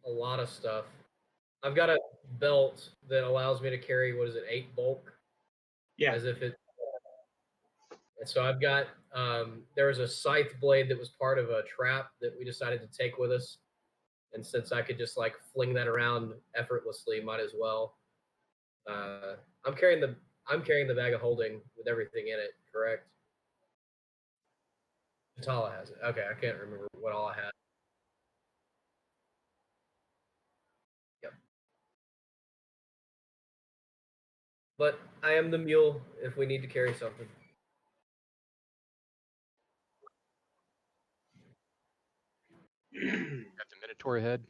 A lot of stuff. I've got a belt that allows me to carry, what is it, 8 bulk, Yeah. as if it. And so I've got. There was a scythe blade that was part of a trap that we decided to take with us, and since I could just like fling that around effortlessly, might as well. Uh, I'm carrying the I'm carrying the bag of holding with everything in it. Correct. Tala has it. Okay, I can't remember what all I had. Yep. But I am the mule if we need to carry something. Got the Minotaur head.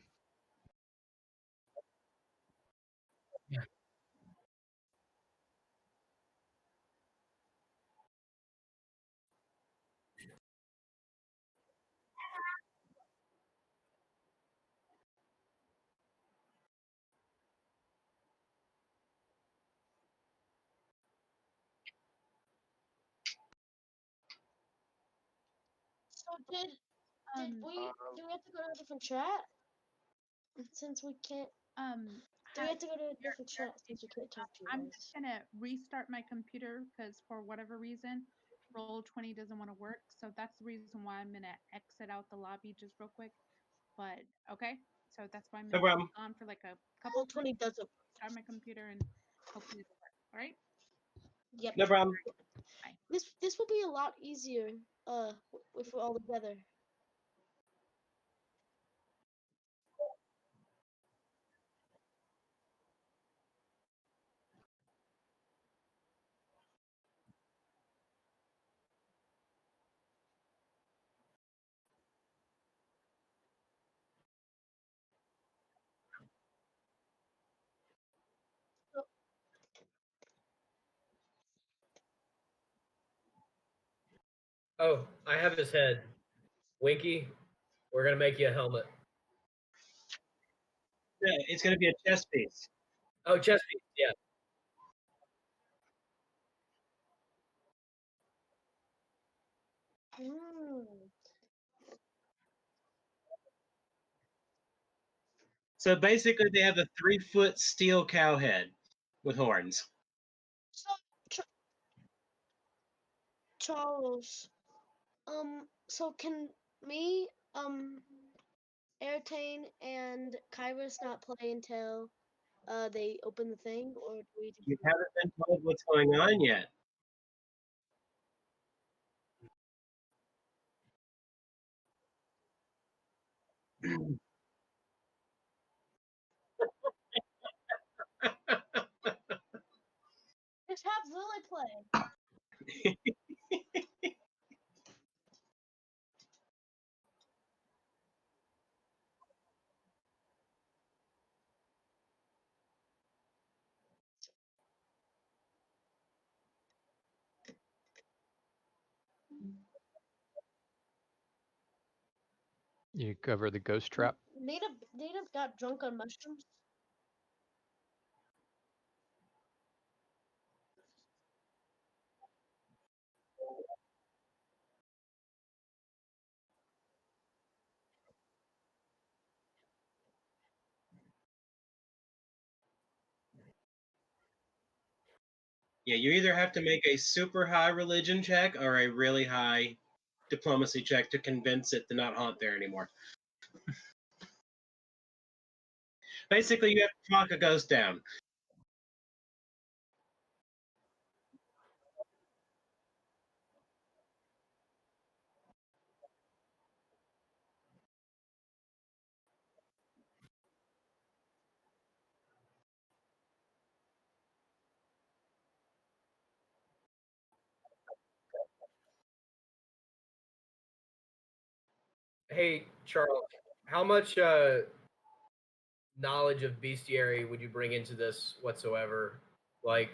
So do we have to go to a different chat? Since we can't do we have to go to a different chat since we can't talk to you I'm guys? just gonna restart my computer because for whatever reason, Roll20 doesn't want to work. So that's the reason why I'm gonna exit out the lobby just real quick. But okay, so that's why I'm No gonna problem. be on for like a couple. Roll20 doesn't. Start my computer and hopefully it'll work. All right. Yep. No problem. This will be a lot easier if we're all together. Oh, I have his head. Winky, we're gonna make you a helmet. Yeah, it's going to be a chess piece. Oh, chest piece, yeah. So basically, they have a 3-foot steel cow head with horns. So Charles, so can me, Airtane and Kyrus not play until they open the thing, or do we? You haven't been told what's going on yet. Just have Lily play. You cover the ghost trap. Nina got drunk on mushrooms. Yeah, you either have to make a super high religion check or a really high diplomacy check to convince it to not haunt there anymore. Basically, you have to talk a ghost down. Hey, Charles, how much knowledge of bestiary would you bring into this whatsoever? Like,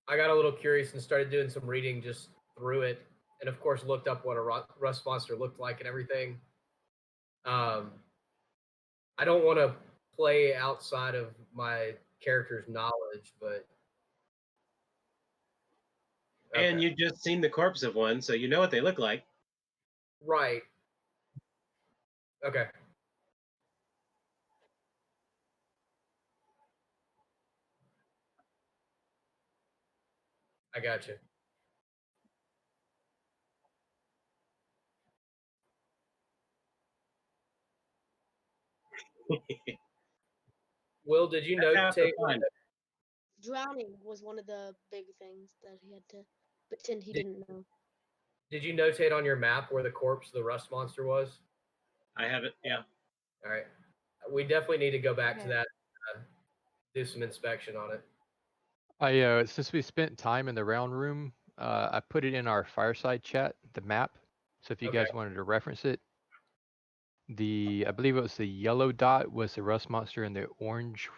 I got a little curious and started doing some reading just through it, and of course looked up what a rust monster looked like and everything. Um, I don't want to play outside of my character's knowledge, but And okay. you've just seen the corpse of one, so you know what they look like. Right. Okay. I got you. Will, did you Half the notate? fun. Drowning was one of the big things that he had to pretend he Did- didn't know. Did you notate on your map where the corpse of the rust monster was? I have it. Yeah. All right. We definitely need to go back to Okay. that, do some inspection on it. Since we spent time in the round room, I put it in our fireside chat, the map. So if you Okay. guys wanted to reference it, I believe it was the yellow dot was the rust monster, and the orange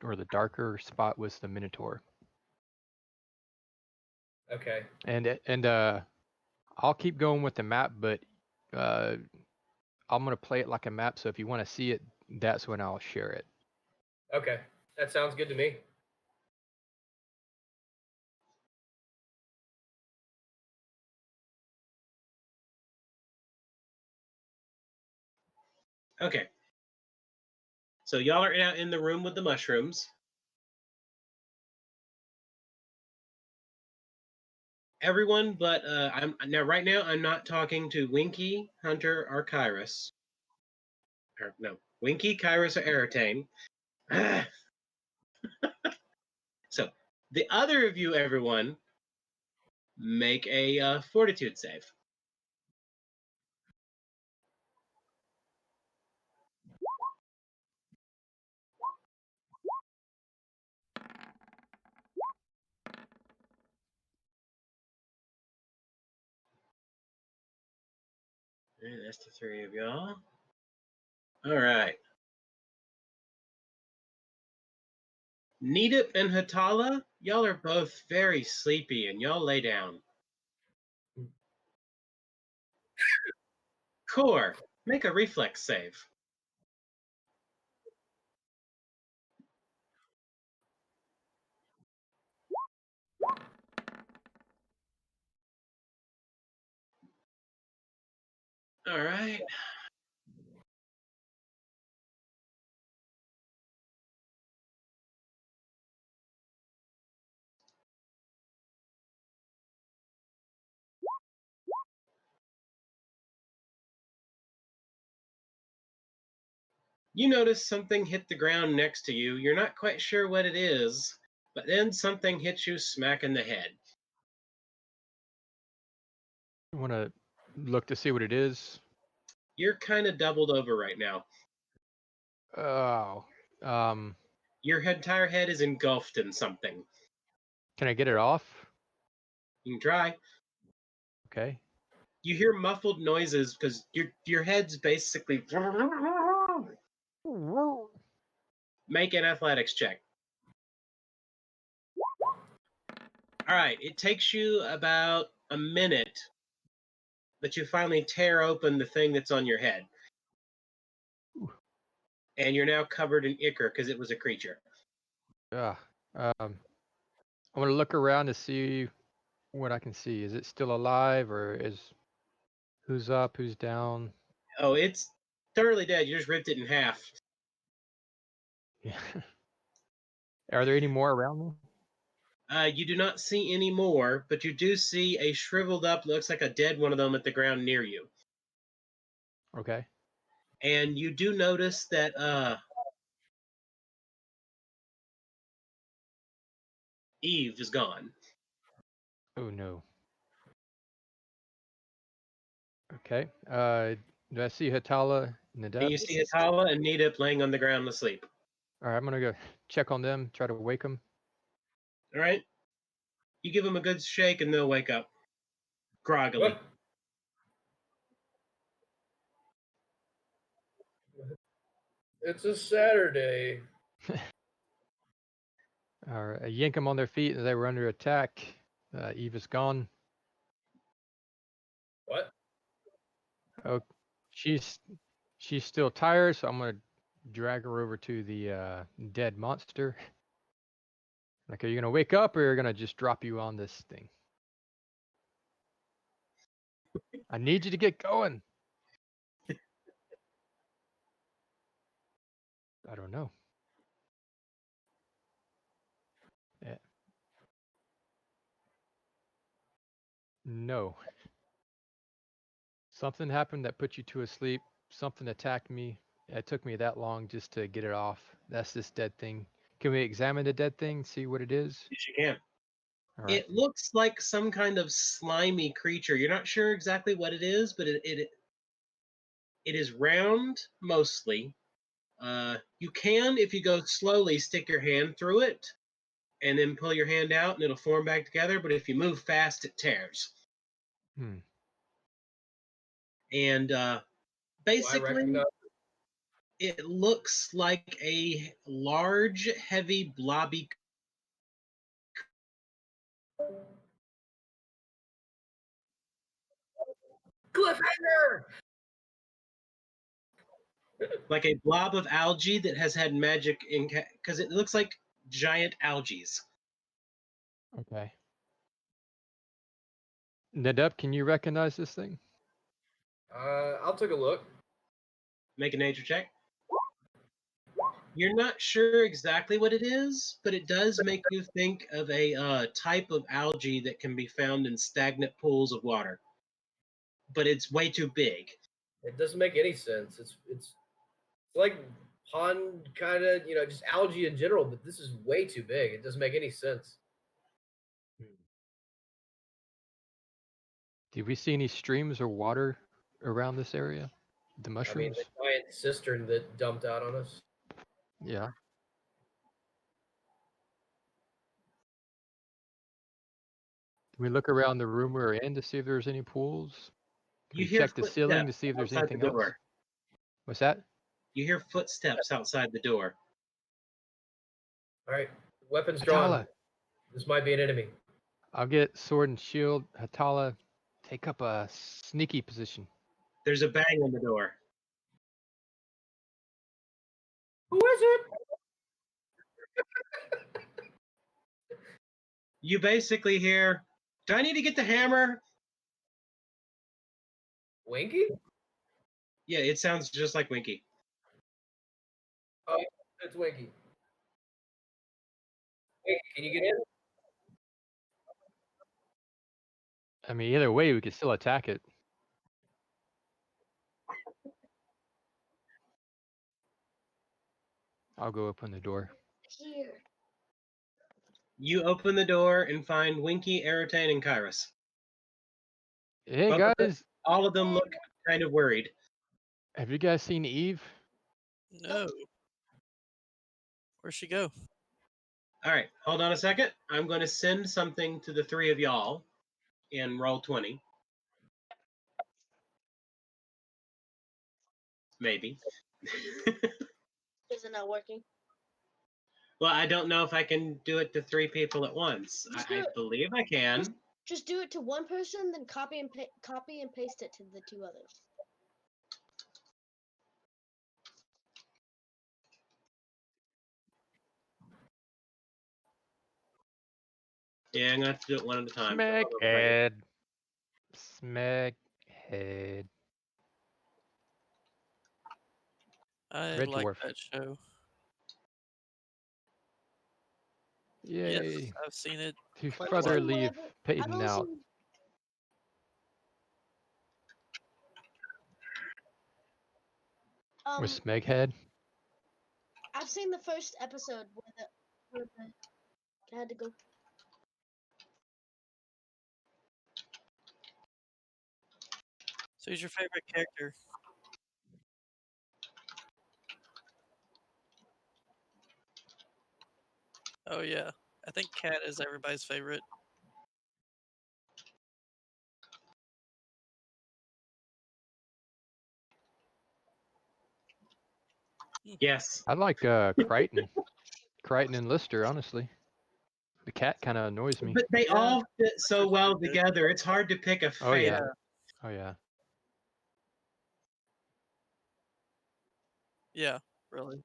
or the darker spot was the minotaur. Okay. And I'll keep going with the map, but I'm gonna play it like a map. So if you want to see it, that's when I'll share it. Okay. That sounds good to me. Okay. So y'all are now in the room with the mushrooms. Everyone, but right now I'm not talking to Winky, Hunter, or Kyrus. Or no, Winky, Kyrus, or Aratane. So the other of you, everyone, make a fortitude save. And that's the three of y'all. All right. Needip and Hatala, y'all are both very sleepy, and y'all lay down. Core, make a reflex save. All right. You notice something hit the ground next to you. You're not quite sure what it is, but then something hits you smack in the head. You want to look to see what it is? You're kind of doubled over right now. Oh, Your entire head is engulfed in something. can I get it off? You can try. Okay. You hear muffled noises because your head's basically. Make an athletics check. All right, it takes you about a minute, but you finally tear open the thing that's on your head. And you're now covered in ichor because it was a creature. Yeah. I want to look around to see what I can see. Is it still alive, or who's up, who's down? Oh, it's thoroughly dead. You just ripped it in half. Yeah. Are there any more around me? You do not see any more, but you do see a shriveled up, looks like a dead one of them at the ground near you. Okay. And you do notice that Eve is gone. Oh no. Okay. Do I see Hatala in the And depths? you see Hatala and Nidip laying on the ground asleep. All right, I'm gonna go check on them, try to wake them. All right? You give them a good shake and they'll wake up. Groggily. What? It's a Saturday. All right, I yank them on their feet as they were under attack. Eve is gone. What? Oh, she's still tired, so I'm gonna drag her over to the dead monster. Like, are you gonna wake up, or are you gonna just drop you on this thing? I need you to get going. I don't know. Yeah. No. Something happened that put you to a sleep. Something attacked me. It took me that long just to get it off. That's this dead thing. Can we examine the dead thing, see what it is? Yes, you can. All right. It looks like some kind of slimy creature. You're not sure exactly what it is, but it is round mostly. You can, if you go slowly, stick your hand through it and then pull your hand out and it'll form back together. But if you move fast, it tears. Hmm. And Do I basically, recognize? it looks like a large, heavy, blobby. Cliffhanger! Like a blob of algae that has had magic in, because it looks like giant algae. Okay. Nadab, can you recognize this thing? I'll take a look. Make a nature check. You're not sure exactly what it is, but it does make you think of a type of algae that can be found in stagnant pools of water. But it's way too big. It doesn't make any sense. It's like pond kind of, just algae in general, but this is way too big. It doesn't make any sense. Did we see any streams or water around this area? The I mean, mushrooms? the giant cistern that dumped out on us. Yeah. Can we look around the room we're in to see if there's any pools? Can You we hear check the ceiling to footsteps see if there's outside the anything else? door. What's that? You hear footsteps outside the door. All right, weapons drawn. Hatala. This might be an enemy. I'll get sword and shield. Hatala, take up a sneaky position. There's a bang on the door. Who is it? You basically hear, "Do I need to get the hammer?" Winky? Yeah, it sounds just like Winky. Oh, it's Winky. Winky, can you get in? I mean, either way, we could still attack it. I'll go open the door. Here. You open the door and find Winky, Aratane, and Kairos. Hey Both of them- guys, all of them look kind of worried. have you guys seen Eve? No. Where'd she go? All right, hold on a second. I'm going to send something to the three of y'all in roll 20. Maybe. Is it not working? Well, I don't know if I can do it to three people at once. Just do I it. believe I can. Just do it to one person, then copy and paste it to the two others. Yeah, I'm going to have to do it one at a time. Smack head. Smack head. I Red like Dwarf. that show. Yay. Yes, I've seen it. To quite a further lot. leave I've Peyton only out. seen- With Smeghead. I've seen the first episode where the had to go. So who's your favorite character? Oh yeah. I think Cat is everybody's favorite. Yes. I like Crichton. Crichton and Lister, honestly. The cat kind of annoys me. But they Yeah, all fit so they're well pretty good. together. It's hard to pick a Oh favorite. yeah. Oh yeah. Yeah, really.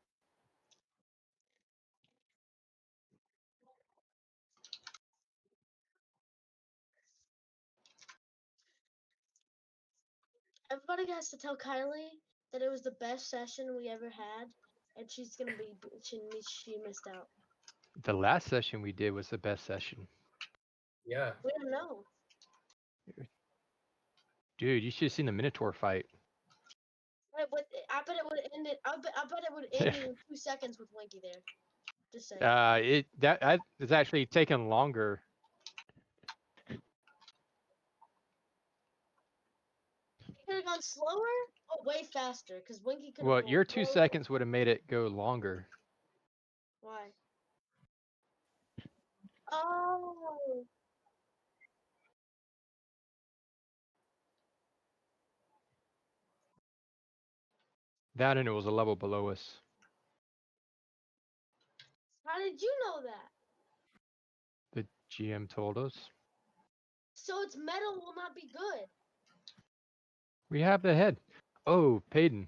Everybody has to tell Kylie that it was the best session we ever had. and she's gonna be she missed out. The last session we did was the best session. Yeah. We don't know. Dude, you should have seen the Minotaur fight. I bet it would have ended. I bet it would have ended in 2 seconds with Winky there. Just saying. It's actually taken longer. Could have gone slower or way faster, because Winky could have. Well, your 2 seconds would have made it go longer. Why? Oh. That and it was a level below us. How did you know that? The GM told us. So its metal will not be good. We have the head. Oh, Peyton.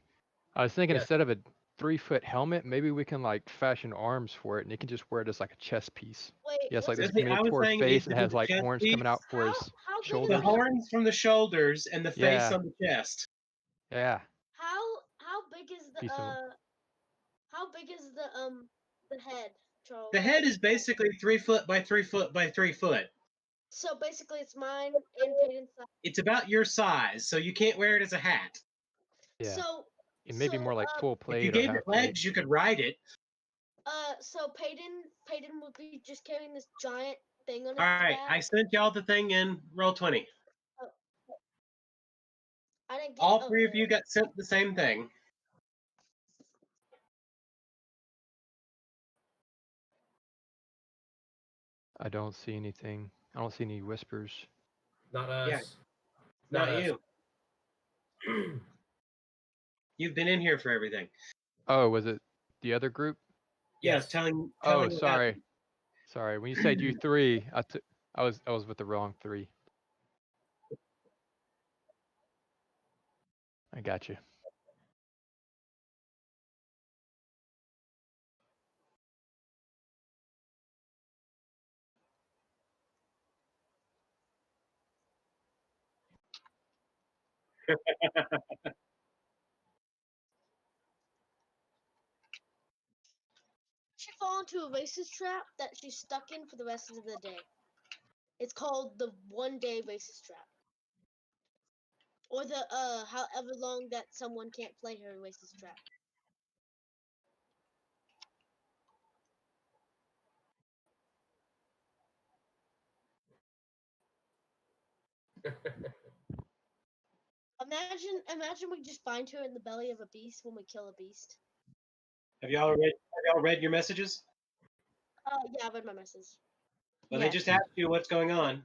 I was thinking Yes. instead of a 3-foot helmet, maybe we can like fashion arms for it, and he can just wear it as like a chest piece. Wait. He has like this That's what I was Minotaur saying, it face needs and to be has the like chest horns piece. coming out for his How big shoulders. The horns from the shoulders and the face Yeah. on the chest. Yeah. How big is the Piece of- how big is the head, Charles? The head is basically 3 foot by 3 foot by 3 foot. So basically, it's mine and Peyton's size. It's about your size, so you can't wear it as a hat. Yeah. So It may be more like full If plate you or gave half it legs, you could ride it. so Peyton would be just carrying this giant thing on his All right, back. I sent y'all the thing in Roll20. I didn't get All 3 of okay. you got sent the same thing. I don't see anything. I don't see any whispers. Not us. Yeah. Not Not us. you. You've been in here for everything. Oh, was it the other group? Yes, telling Oh, what sorry. happened. Sorry. When you said you 3, I was with the wrong 3. I got you. She fall into a racist trap that she's stuck in for the rest of the day. It's called the 1-day racist trap. Or the however long that someone can't play her racist trap. Imagine we just find her in the belly of a beast when we kill a beast. Have y'all read your messages? Yeah, I read my message. Well, they just asked you what's going on.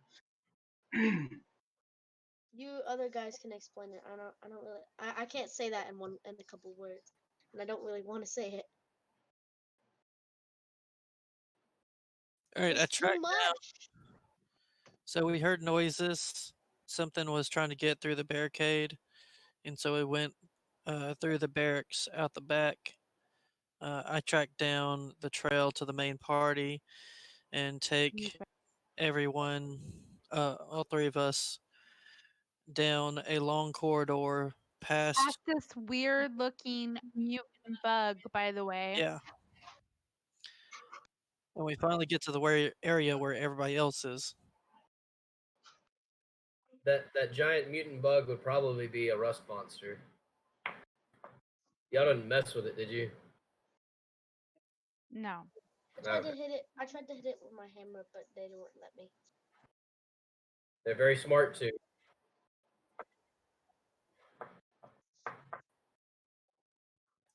You other guys can explain it. I don't really. I can't say that in a couple words, and I don't really want to say it. All right, I It's too tracked down. much. So we heard noises. Something was trying to get through the barricade, and so we went through the barracks out the back. I tracked down the trail to the main party and take everyone, all 3 of us, down a long corridor past. Past this weird looking mutant bug, by the way. Yeah. And we finally get to the area where everybody else is. That giant mutant bug would probably be a rust monster. Y'all didn't mess with it, did you? No. I tried to hit it with my hammer, but they didn't let me. They're very smart too.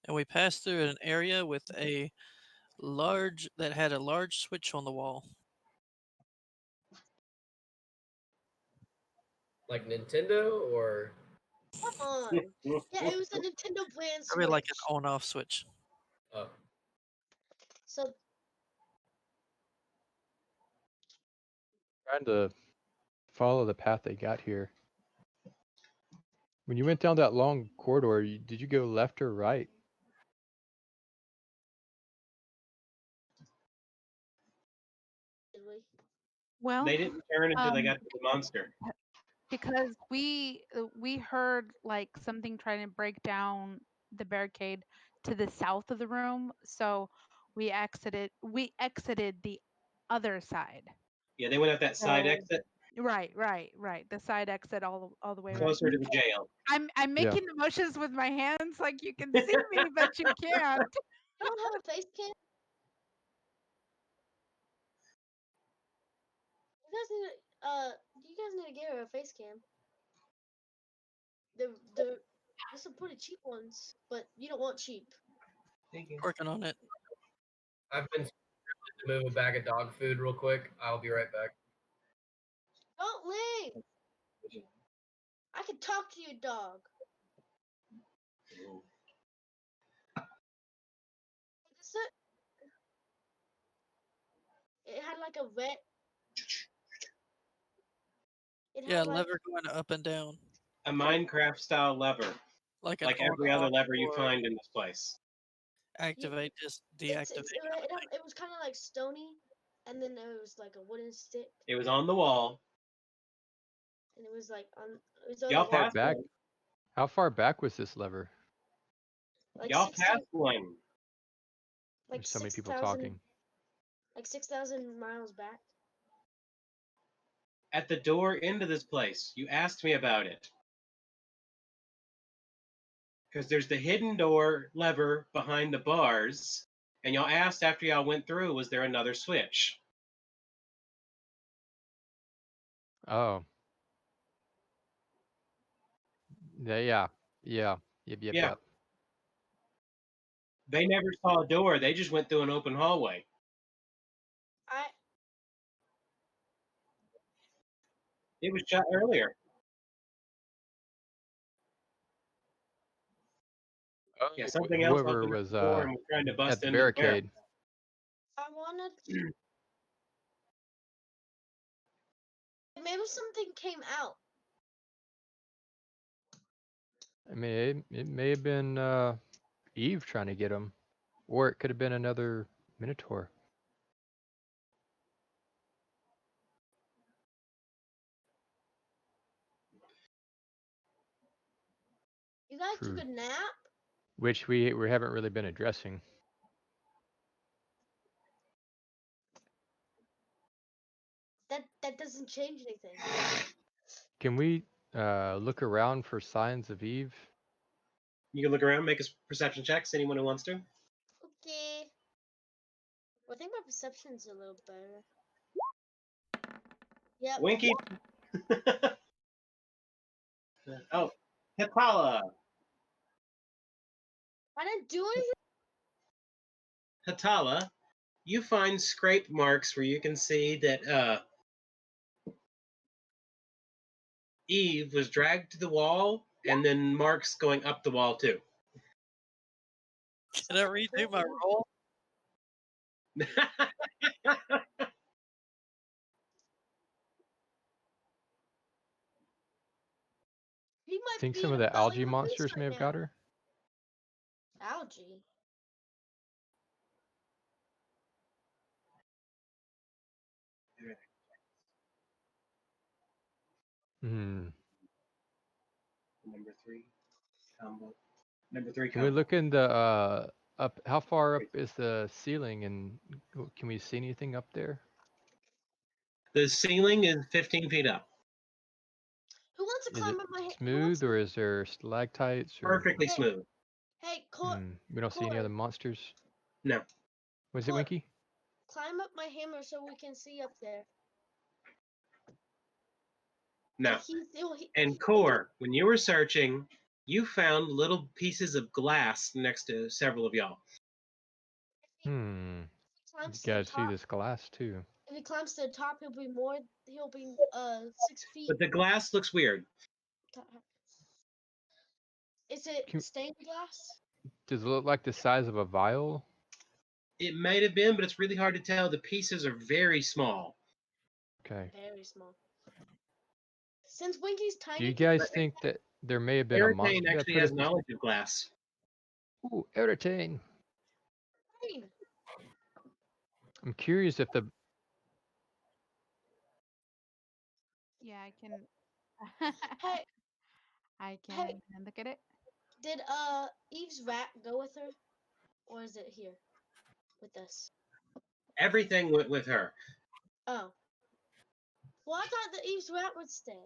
And we passed through an area with that had a large switch on the wall. Like Nintendo or? Come on. Yeah, it was a Nintendo brand switch. Probably like an on-off switch. Oh. So Trying to follow the path they got here. When you went down that long corridor, did you go left or right? did we? Well, They didn't turn until they got to the monster. because we heard like something trying to break down the barricade to the south of the room, so we exited the other side. Yeah, they went out that side So- exit Right. The side exit all the way around. closer to the jail. I'm Yeah. making the motions with my hands like you can see me, but you can't. You don't have a face cam? You guys need to get her a face cam. There's some pretty cheap ones, but you don't want cheap. Thank you. Working on it. I've been to move a bag of dog food real quick. I'll be right back. Don't leave. I can talk to your dog. Is it had like a red. It Yeah, had like, lever going up and down, A Minecraft style lever, like an like every other on-off lever you or find in this place. activate, just it's- deactivate. it was kind of like stony, and then there was like a wooden stick, It was on the wall. and it was like on. It was on Y'all the Far wall, passed back? one. How far back was this lever? like Y'all 16 passed one. like There's so many people 6,000 talking. like 6,000 miles back. At the door into this place. You asked me about it. Because there's the hidden door lever behind the bars, and y'all asked after y'all went through, was there another switch? Oh. Yeah. Yep. Yeah. Yep. They never saw a door. They just went through an open hallway. It was shut earlier. Yeah, something else Whoever opened up was the door and was trying to bust at the into the barracks. barricade. I wanted. Maybe something came out. I mean, it may have been Eve trying to get him, or it could have been another Minotaur. You guys True. took a nap? Which we haven't really been addressing. That doesn't change anything. Can we look around for signs of Eve? You can look around, make a perception checks. Anyone who wants to. Okay. Well, I think my perception's a little better. Yep. Winky. Oh, Hipala. I didn't do anything. Hatala, you find scrape marks where you can see that Eve was dragged to the wall, and then marks going up the wall too. Can I redo my roll? He might Think be some in of a the belly algae release monsters right may have got now. her. Algae. Hmm. Number 3 combo. Number 3 Can we combo. look in the up? How far up is the ceiling, and can we see anything up there? The ceiling is 15 feet up. Who wants to Is climb it up my? smooth, or is there stalactites? Or Perfectly Hey. smooth. Hey, Cor, we don't see any Core. other monsters. No. Was it Core. Winky? climb up my hammer so we can see up there. No. He- And Core, when you were searching, you found little pieces of glass next to several of y'all. You climbs to the gotta see top. this glass too. If he climbs to the top, he'll be 6 feet. But the glass looks weird. Is it Can- stained glass? Does it look like the size of a vial? It might have been, but it's really hard to tell. The pieces are very small. Okay. Very small. Since Winky's tiny. Do you guys think that there may have been a monster Airtane that actually put has us? knowledge of glass. Ooh, Airtane. Green. I'm curious if the Yeah, I can. Hey, I can look at it. did Eve's rat go with her? Or is it here with us? Everything went with her. Oh. Well, I thought the Eve's rat would stay.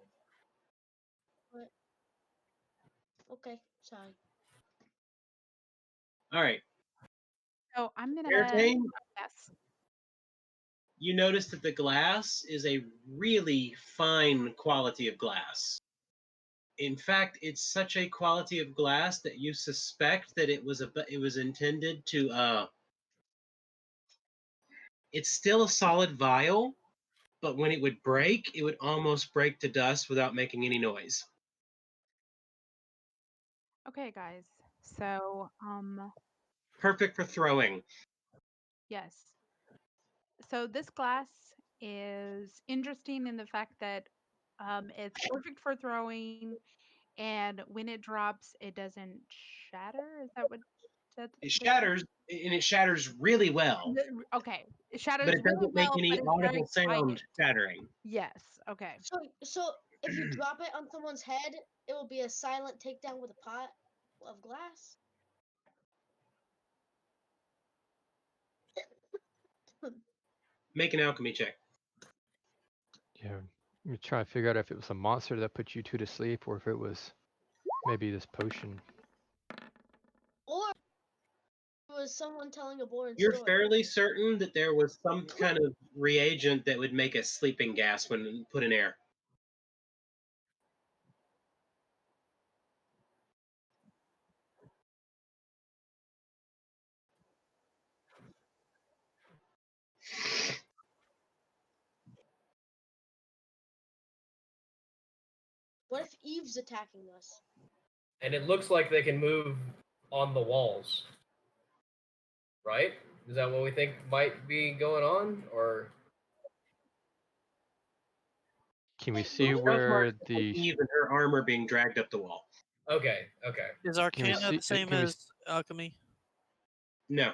What? Okay, sorry. All right. So I'm gonna. Airtame, Yes. you notice that the glass is a really fine quality of glass. In fact, it's such a quality of glass that you suspect that it was intended to. It's still a solid vial, but when it would break, it would almost break to dust without making any noise. Okay, guys. So Perfect for throwing. yes. So this glass is interesting in the fact that it's perfect for throwing, and when it drops, it doesn't shatter. Is that what that? It shatters, and it shatters really well, Okay, it shatters but it really doesn't make well, any but it's very audible sound quiet. shattering. Yes. Okay. So if you drop it on someone's head, it will be a silent takedown with a pot of glass. Make an alchemy check. Yeah. You're trying to figure out if it was a monster that put you two to sleep or if it was maybe this potion. Or it was someone telling a boring You're story. fairly certain that there was some kind of reagent that would make a sleeping gas when put in air. What if Eve's attacking us? And it looks like they can move on the walls. Right? Is that what we think might be going on? Or Can we Wait, see what if- where the Eve and her armor being dragged up the wall? okay. Is Can we Arcana see? the same Can we, as Alchemy? No.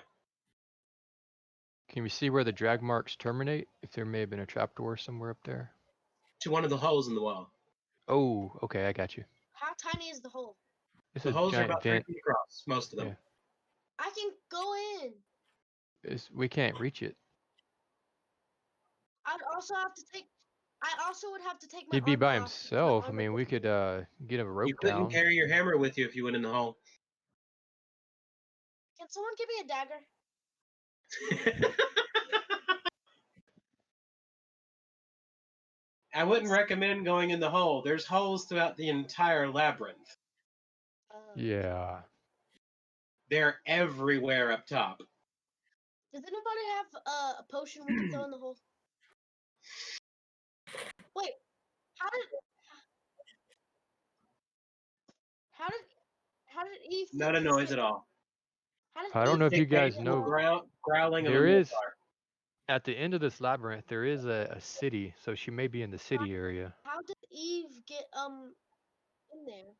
can we see where the drag marks terminate? If there may have been a trapdoor somewhere up there. To one of the holes in the wall. Oh, okay, I got you. How tiny is the hole? It's The a holes are giant about 3 vent. feet across, most of them. Yeah. I can go in. We can't reach it. I also would have to take my He'd be by armor off. 'cause my himself. I armor mean, we doesn't- could get a rope You couldn't down. carry your hammer with you if you went in the hole. Can someone give me a dagger? I wouldn't recommend going in the hole. There's holes throughout the entire labyrinth. Yeah. They're everywhere up top. Does anybody have a potion we can throw in the hole? Wait, how did Eve? Not a noise at all. How did I don't Eve know if you fit guys in, know. Growling of a There is Minotaur. at the end of this labyrinth. There is a city, so she may be in the city area. How did Eve get in there?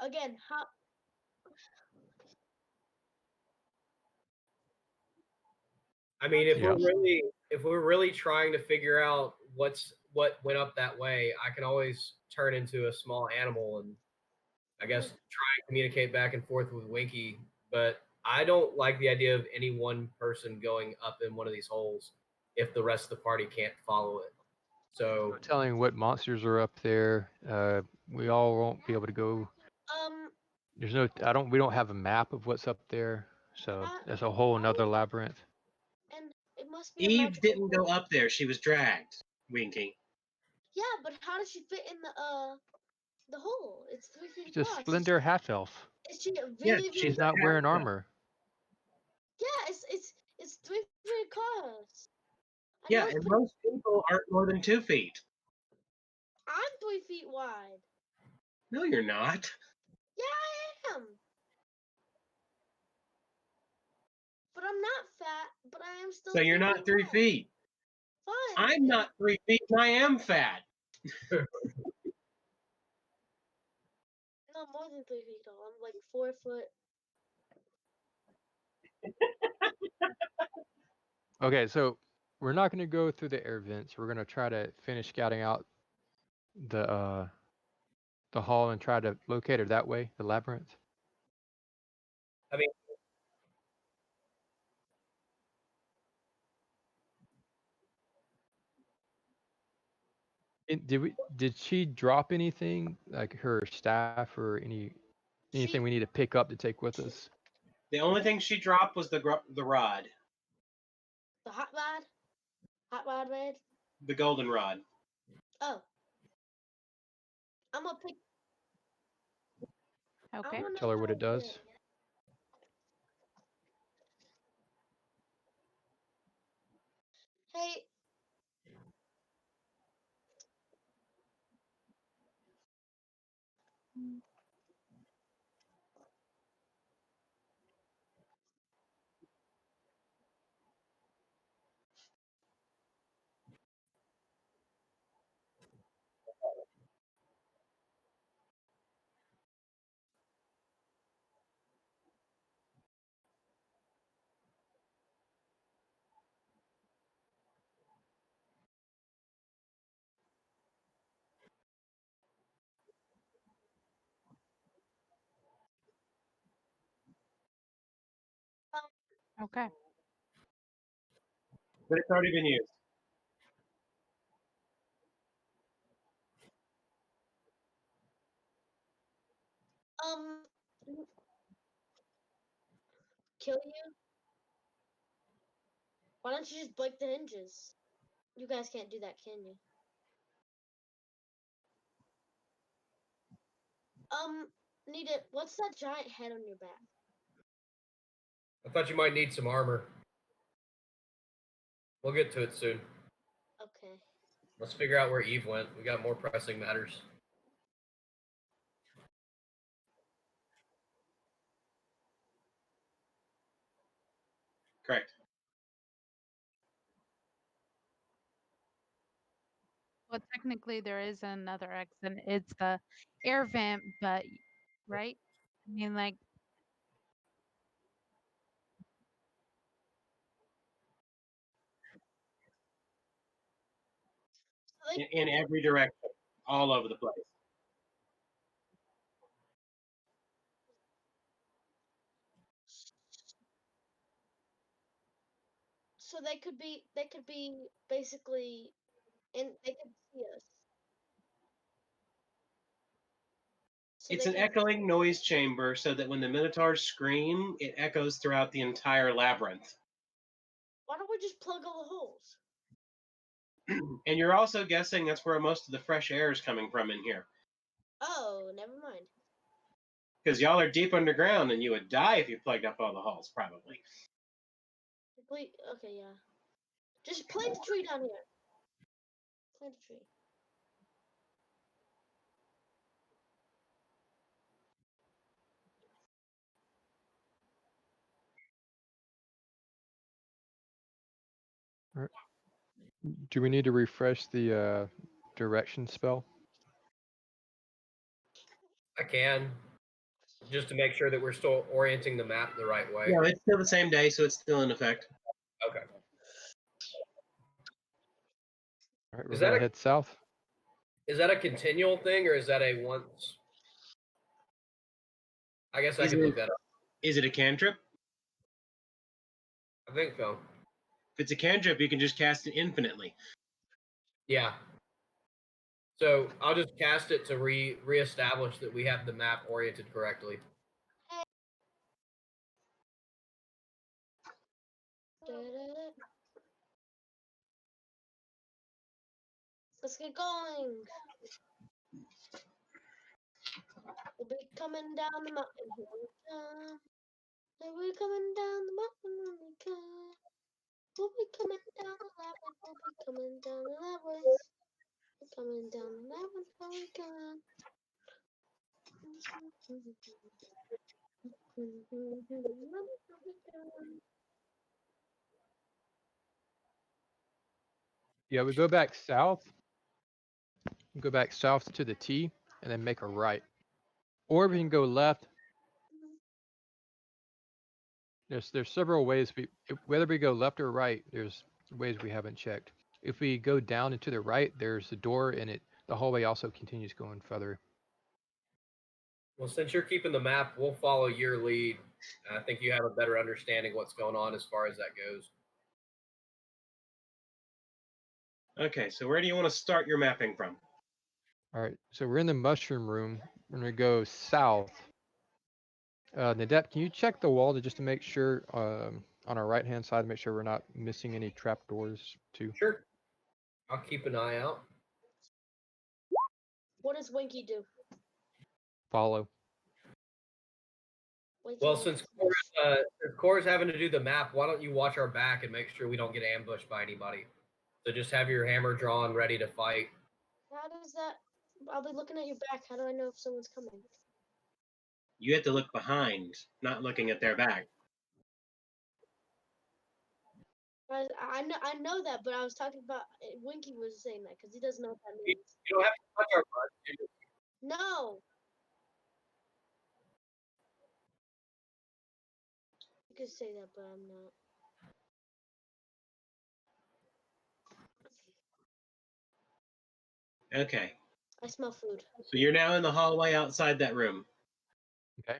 Again, how? I mean, if Yeah. we're really trying to figure out what went up that way, I can always turn into a small animal and I guess try and communicate back and forth with Winky. But I don't like the idea of any one person going up in one of these holes if the rest of the party can't follow it. So No telling what monsters are up there. We all won't be able to go. There's no. We don't have a map of what's up there, so that's a whole another labyrinth. And it must be a Eve magical didn't go hole. up there. She was dragged, Winky. Yeah, but how does she fit in the hole? It's 3 feet She's a across. slender half elf. Is she really? Yeah, really She's a not wearing half-elf. armor. Yeah, it's 3 feet across. I Yeah, know it's and pretty- most people aren't more than 2 feet. I'm 3 feet wide. No, you're not. Yeah, I am. But I'm not fat. But I am still. So you're 3 not 3 wide. feet. Fine. I'm not 3 feet and I am fat. No, more than 3 feet tall. I'm like 4 foot. Okay, so we're not going to go through the air vents. We're going to try to finish scouting out the hall and try to locate her that way, the labyrinth. Did she drop anything like her staff or anything we need to pick up to take with us? The only thing she dropped was the rod, The hot rod red. the golden rod. Oh, I'm gonna pick. I Okay. wanna Tell her what know it does. where- Hey, Okay. But it's already been used. um, kill you? Why don't you just break the hinges? You guys can't do that, can you? Nita, what's that giant head on your back? I thought you might need some armor. We'll get to it soon. Okay. Let's figure out where Eve went. We got more pressing matters. Correct. Well, technically there is another exit. It's the air vent, but right? I mean, like, So they, In every direction, all over the place. so they could be basically, and they could see us. So It's they an could, echoing noise chamber so that when the Minotaurs scream, it echoes throughout the entire labyrinth. why don't we just plug all the holes? And you're also guessing that's where most of the fresh air is coming from in here. Oh, never mind. Because y'all are deep underground and you would die if you plugged up all the holes, probably. Complete. Okay, yeah. Just plant the tree down here. Plant a tree. Do we need to refresh the direction spell? I can, just to make sure that we're still orienting the map the right way. Yeah, it's still the same day, so it's still in effect. Okay. All right, we're Is that gonna a- head south. Is that a continual thing or is that a once? I guess I Is could it- look that up. Is it a cantrip? I think so. If it's a cantrip, you can just cast it infinitely. Yeah. So I'll just cast it to reestablish that we have the map oriented correctly. Da-da-da. Let's get going. We'll be coming down the mountain when we come. We'll be coming down the mountain when we come. We'll be coming down the labyrinth. We'll be coming down the labyrinth. We're coming down the labyrinth when we come. Yeah, we go back south. Go back south to the T and then make a right. Or we can go left. There's several ways whether we go left or right, there's ways we haven't checked. If we go down and to the right, there's a door and the hallway also continues going further. Well, since you're keeping the map, we'll follow your lead. I think you have a better understanding what's going on as far as that goes. Okay, so where do you want to start your mapping from? All right, so we're in the mushroom room. We're gonna go south. Nadet, can you check the wall just to make sure on our right hand side, make sure we're not missing any trapdoors too? Sure. I'll keep an eye out. What does Winky do? Follow. Winky Well, wants- since Core's having to do the map, why don't you watch our back and make sure we don't get ambushed by anybody? So just have your hammer drawn, ready to fight. How does that? I'll be looking at your back. How do I know if someone's coming? You have to look behind, not looking at their back. I know that, but I was talking about Winky was saying that because he doesn't know what that means. You don't have to touch our butt. Dude. No. You could say that, but I'm not. Okay, I smell food. so you're now in the hallway outside that room. Okay.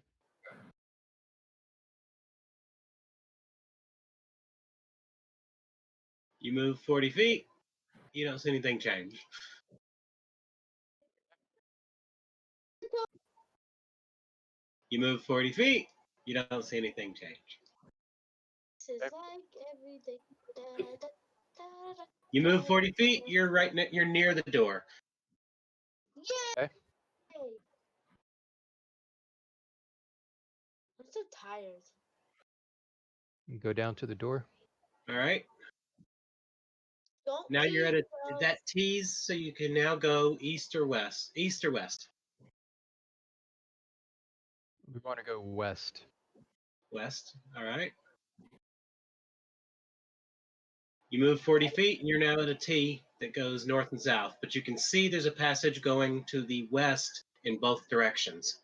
You move 40 feet, you don't see anything change. You move 40 feet, you don't see anything change. This is like everything. Da, da, da, da, You move 40 feet, you're you're near the door. Yay! Okay. I'm so tired. Go down to the door. All right. Don't Now you're at leave, that tease, so you can now go east or west. East or west? We want to go west. West. All right. You move 40 feet, and you're now at a T that goes north and south. But you can see there's a passage going to the west in both directions.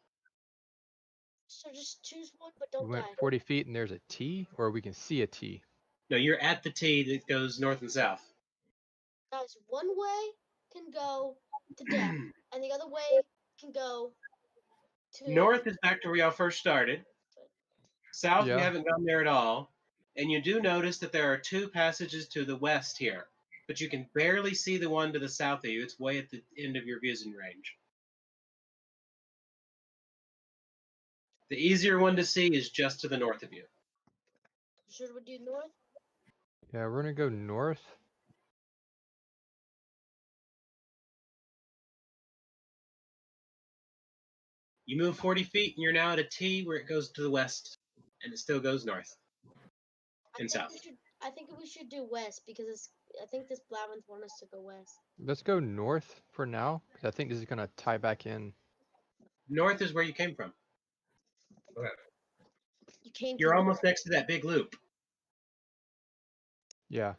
So just choose one, but We don't went die. 40 feet and there's a T, or we can see a T. No, you're at the T that goes north and south. Guys, one way can go to death, and the other way can go to North is back to where y'all first started. South, we Yeah. haven't gone there at all. And you do notice that there are two passages to the west here, but you can barely see the one to the south of you. It's way at the end of your vision range. The easier one to see is just to the north of you. Should we do north? Yeah, we're gonna go north. You move 40 feet and you're now at a T where it goes to the west, and it still goes north and south. I think we should do west because I think this Blavinth want us to go west. Let's go north for now, because I think this is gonna tie back in. North is where you came from. You came. You're to almost next to that big loop. Yeah.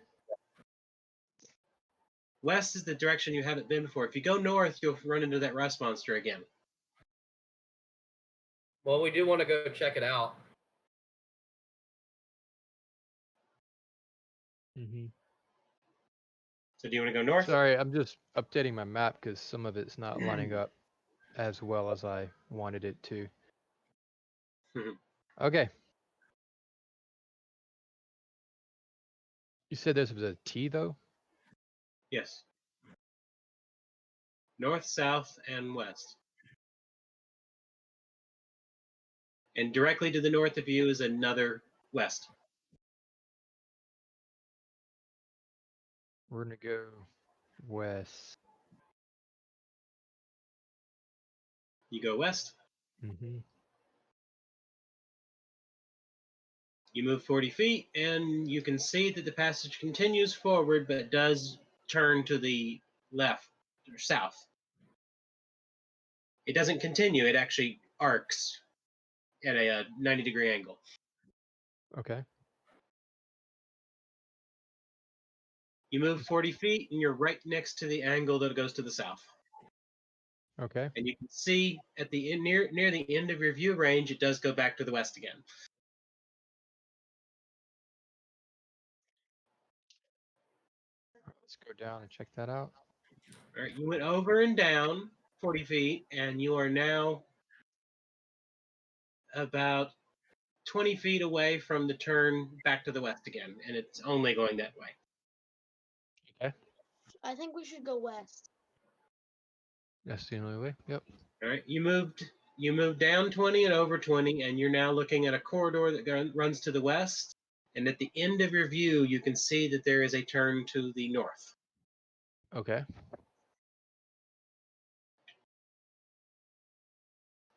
West is the direction you haven't been before. If you go north, you'll run into that rust monster again. Well, we do want to go check it out. Mm-hmm. So do you want to go north? Sorry, I'm just updating my map because some of it's not lining up as well as I wanted it to. Okay. You said this was a T though? Yes. North, south, and west. And directly to the north of you is another west. We're gonna go west. You go west. Mm-hmm. You move 40 feet, and you can see that the passage continues forward, but does turn to the left or south. It doesn't continue, it actually arcs at a 90-degree angle. Okay. You move 40 feet, and you're right next to the angle that goes to the south. Okay. And you can see at the end, near the end of your view range, it does go back to the west again. Let's go down and check that out. All right, you went over and down 40 feet, and you are now about 20 feet away from the turn back to the west again, and it's only going that way. Okay. I think we should go west. That's the only way. Yep. All right, you moved down 20 and over 20, and you're now looking at a corridor that runs to the west. And at the end of your view, you can see that there is a turn to the north. Okay.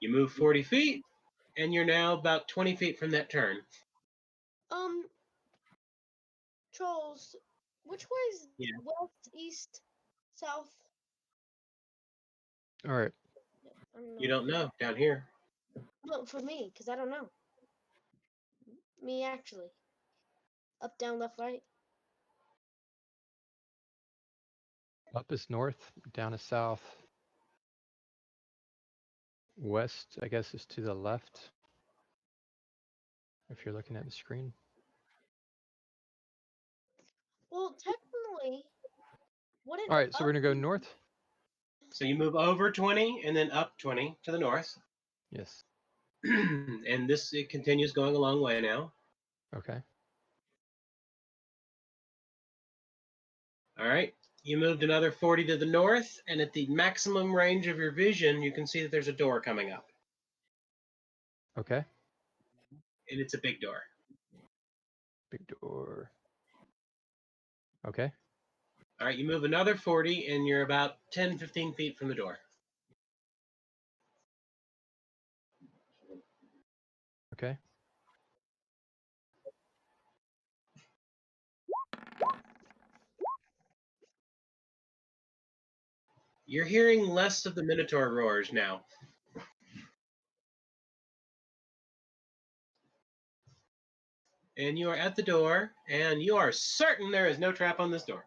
You move 40 feet, and you're now about 20 feet from that turn. Charles, which way is Yeah. west, east, south? All right. I don't know. You don't know down here. No, for me, because I don't know. Me, actually. Up, down, left, right. Up is north, down is south. West, I guess, is to the left. If you're looking at the screen. Well, technically, wouldn't All right, so we're up gonna go be- north. So you move over 20 and then up 20 to the north. Yes. And it continues going a long way now. Okay. All right. You moved another 40 to the north, and at the maximum range of your vision, you can see that there's a door coming up. Okay. And it's a big door. Big door. Okay. All right, you move another 40, and you're about 10, 15 feet from the door. Okay. You're hearing less of the Minotaur roars now. And you are at the door, and you are certain there is no trap on this door.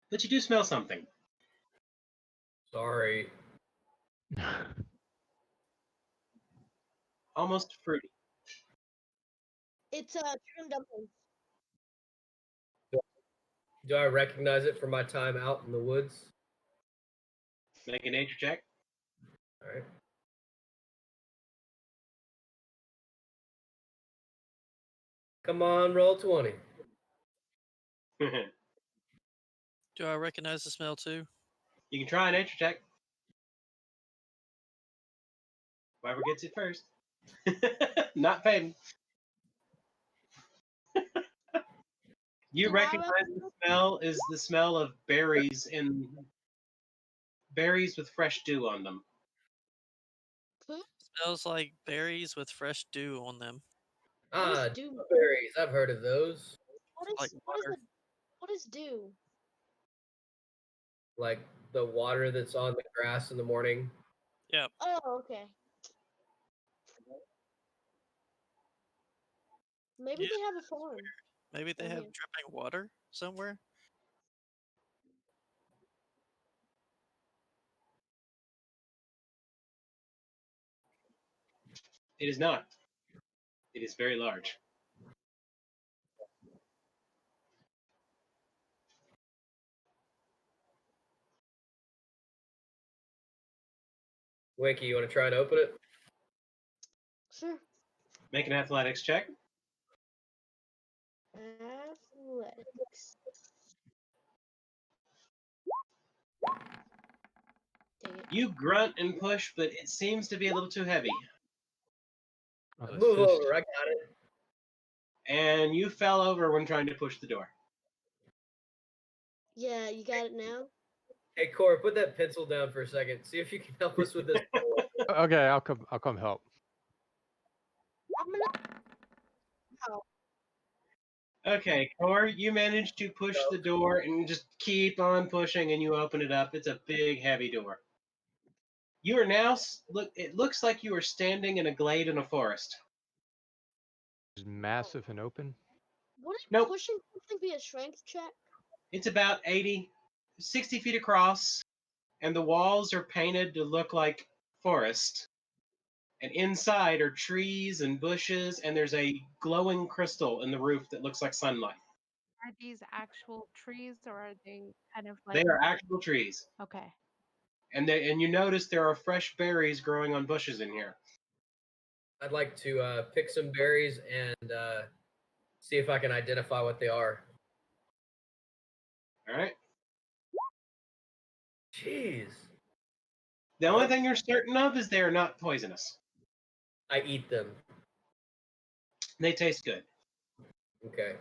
But you do smell something. Sorry. Almost fruity. It's shrimp dumplings. Do I recognize it from my time out in the woods? Make a nature check. All right. Come on, roll 20. You Do I recognize the smell too? can try a nature check. Whoever gets it first. Not Peyton. You Do I recognize the smell is the smell of berries with fresh dew on them. Smells like berries with fresh dew on them. Ah, What is dew? berries. I've heard of those. Like water. What is dew? Like the water that's on the grass in the morning. Yep. Oh, okay. Maybe Yeah, they have a farm. Maybe they Oh, have yeah. dripping water somewhere. It is not. It is very large. Winky, you want to try and open it? Sure. Make an athletics check. Athletics. Dang it. You grunt and push, but it seems to be a little too heavy. I'll Move assist. over. I got it. And you fell over when trying to push the door. Yeah, you got it now? Hey, Cora, put that pencil down for a second. See if you can help us with this. Okay, I'll come help. I'm gonna. Oh, Okay, Cor, you managed to push the door and just keep on pushing, and you open it up. It's a big, heavy door. You are now look. It looks like you are standing in a glade in a forest. It's massive and open. wouldn't Nope. pushing something be a strength check? It's about 60 feet across, and the walls are painted to look like forest. And inside are trees and bushes, and there's a glowing crystal in the roof that looks like sunlight. Are these actual trees or are they kind of like? They are actual trees. Okay. And you notice there are fresh berries growing on bushes in here. I'd like to pick some berries and see if I can identify what they are. All right. Jeez. The only thing you're certain of is they are not poisonous. I eat them. They taste good. Okay.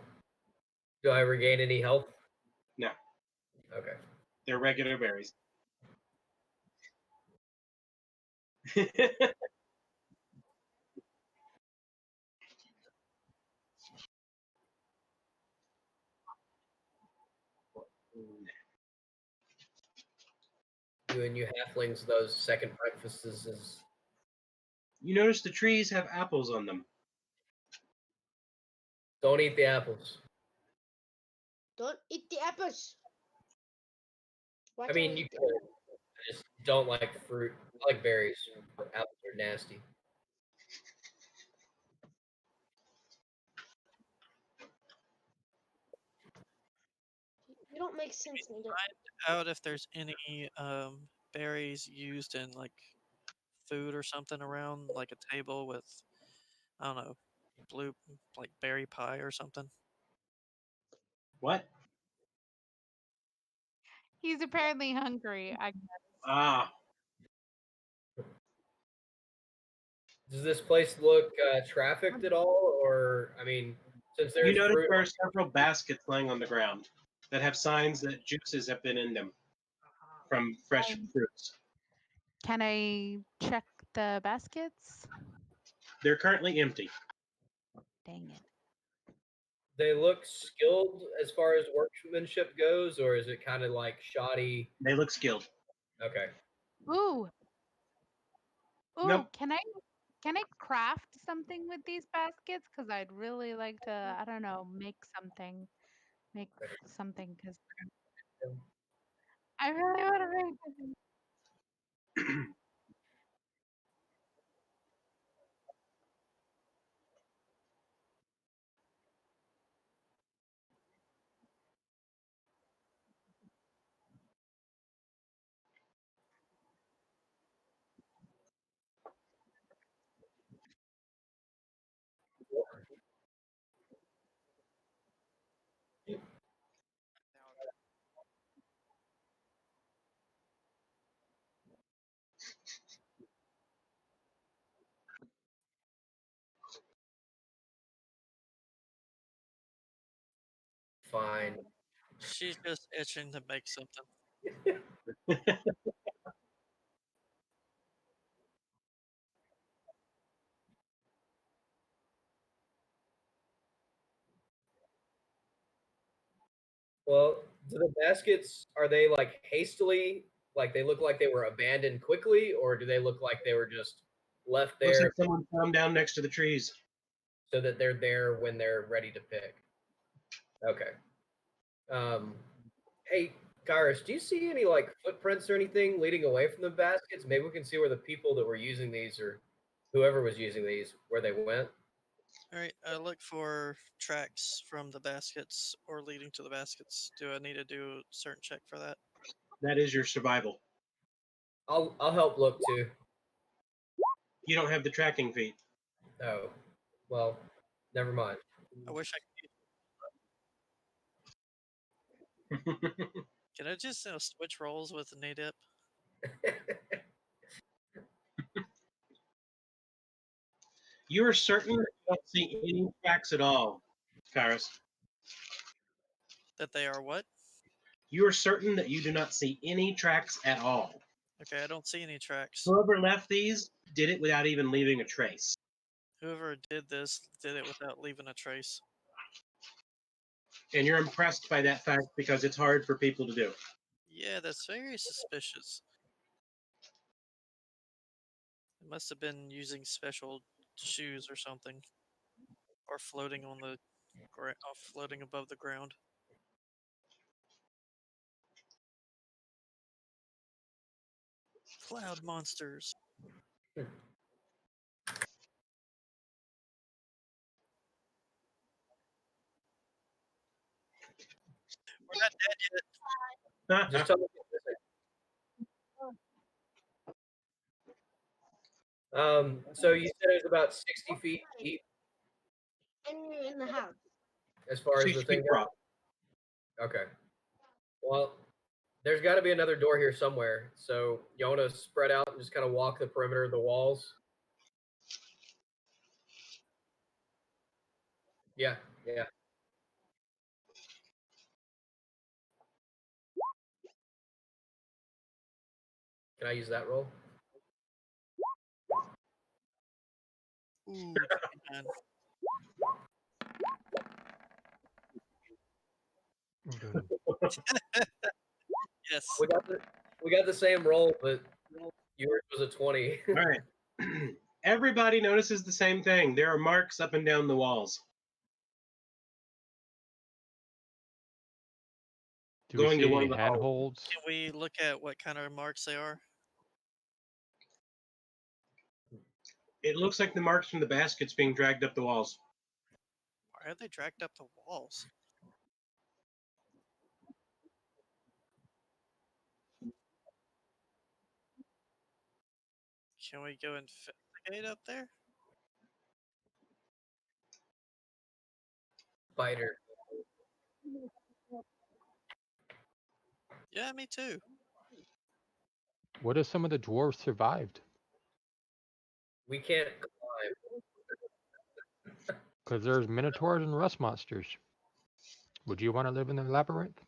Do I regain any health? No, Okay. they're regular berries. You and you halflings, those second breakfasts is You notice the trees have apples on them. don't eat the apples. Don't eat the apples. Why I can't mean, we you eat could. the- I just don't like fruit. I like berries. Apples are nasty. You don't make sense, Nita. Find out if there's any berries used in like food or something around, like a table with, I don't know, blue, like berry pie or something. What? He's apparently hungry. I Ah, Does this place look trafficked at all, or I mean, since you there's notice fruit, there are several baskets laying on the ground that have signs that juices have been in them from fresh Um, fruits. can I check the baskets? They're currently empty. Dang it. they look skilled as far as workmanship goes, or is it kind of like shoddy? They look skilled. Okay. Ooh. Ooh, Nope. can I craft something with these baskets? Because I'd really like to, I don't know, make something. Make something because I really want to make something. Fine. She's just itching to make something. Well, do the baskets are they like hastily, like they look like they were abandoned quickly, or do they look like they were just left Looks there like someone put them down next to the trees. so that they're there when they're ready to pick? Okay. Um, hey, Kairos, do you see any like footprints or anything leading away from the baskets? Maybe we can see where the people that were using these or whoever was using these, where they went. All right, I look for tracks from the baskets or leading to the baskets. Do I need to do a certain check for that? That is your survival. I'll help look too. You don't have the tracking feet. Oh, well, never mind. I wish I can. I just switch roles with Nadip? You are certain that you don't see any tracks at all, Kairos. That they are what? You are certain that you do not see any tracks at all. Okay, I don't see any tracks. Whoever left these did it without even leaving a trace. Whoever did this did it without leaving a trace. And you're impressed by that fact because it's hard for people to do. Yeah, that's very suspicious. It must have been using special shoes or something, or floating on the floating above the ground. Cloud monsters. We're not dead yet. Just tell me. So you said it was about 60 feet deep And you're in the house. as far as 60 the thing feet goes? broad. Okay. Well, there's got to be another door here somewhere. So you want to spread out and just kind of walk the perimeter of the walls? Yeah, yeah. Can I use that roll? Ooh, 29. I'm doing Yes. We got the same roll, but yours was a 20. All right. Everybody notices the same thing. There are marks up and down the walls. Do we Going to see one any of the halls. handholds? Can we look at what kind of marks they are? It looks like the marks from the baskets being dragged up the walls. Why are they dragged up the walls? Can we go investigate up there? Spider. Yeah, me too. What if some of the dwarves survived? We can't climb. Because there's minotaurs and rust monsters. Would you want to live in the labyrinth?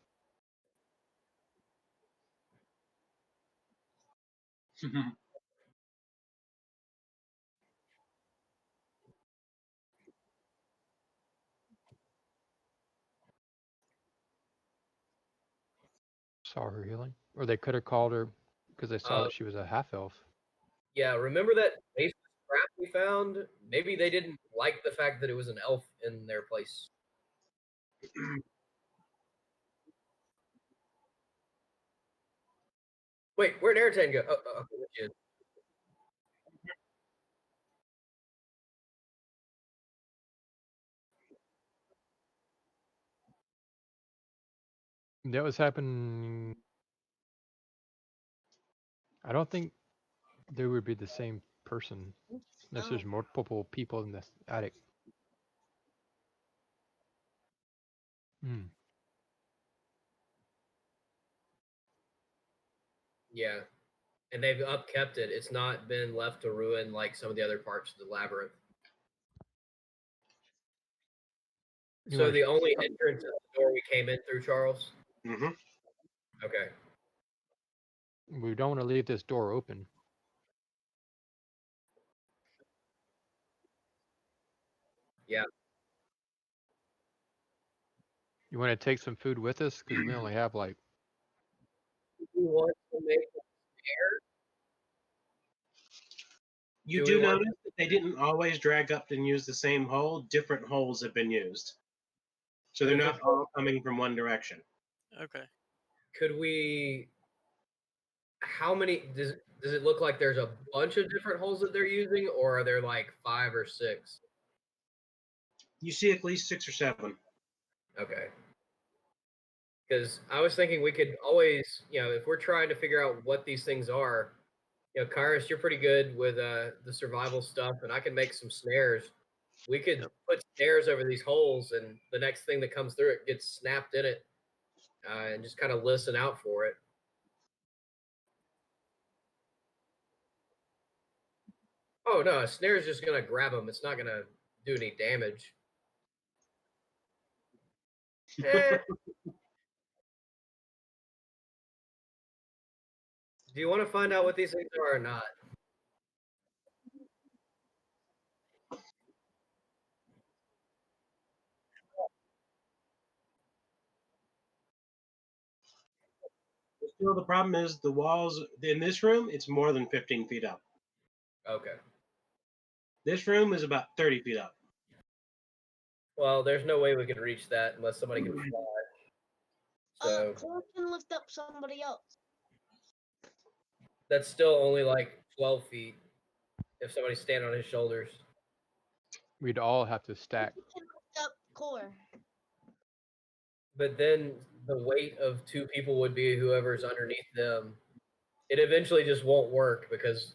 Saw her healing, or they could have called her because they saw that she was a half elf. Yeah, remember that base scrap we found? Maybe they didn't like the fact that it was an elf in their place. Wait, where'd Airtan go? Oh, okay, there she is. That was happening. I don't think they would be the same person unless there's Oh. multiple people in this attic. Hmm. Yeah. And they've upkept it. It's not been left to ruin like some of the other parts of the labyrinth. You So wanna- the only entrance is the door we came in through, Charles? hmm Okay. We don't want to leave this door open. Yeah. You want to take some food with us because we only have like. Do we want to make a stair? You Do do we want- notice that they didn't always drag up and use the same hole. Different holes have been used. So they're not all coming from one direction. Okay. Could we how many does it look like there's a bunch of different holes that they're using, or are there like 5 or 6? You see at least 6 or 7. Okay. Because I was thinking we could always, if we're trying to figure out what these things are, Kairos, you're pretty good with the survival stuff, and I can make some snares. We could put snares over these holes, and the next thing that comes through it gets snapped in it, and just kind of listen out for it. Oh no, a snare's just gonna grab them. It's not gonna do any damage. Eh. Do you want to find out what these things are or not? Still, the problem is the walls in this room, it's more than 15 feet up. Okay. This room is about 30 feet up. Well, there's no way we could reach that unless somebody can fly. So Cole can lift up somebody else. that's still only like 12 feet if somebody's standing on his shoulders. We'd all have to stack. You can lift up Core. But then the weight of 2 people would be whoever's underneath them. It eventually just won't work because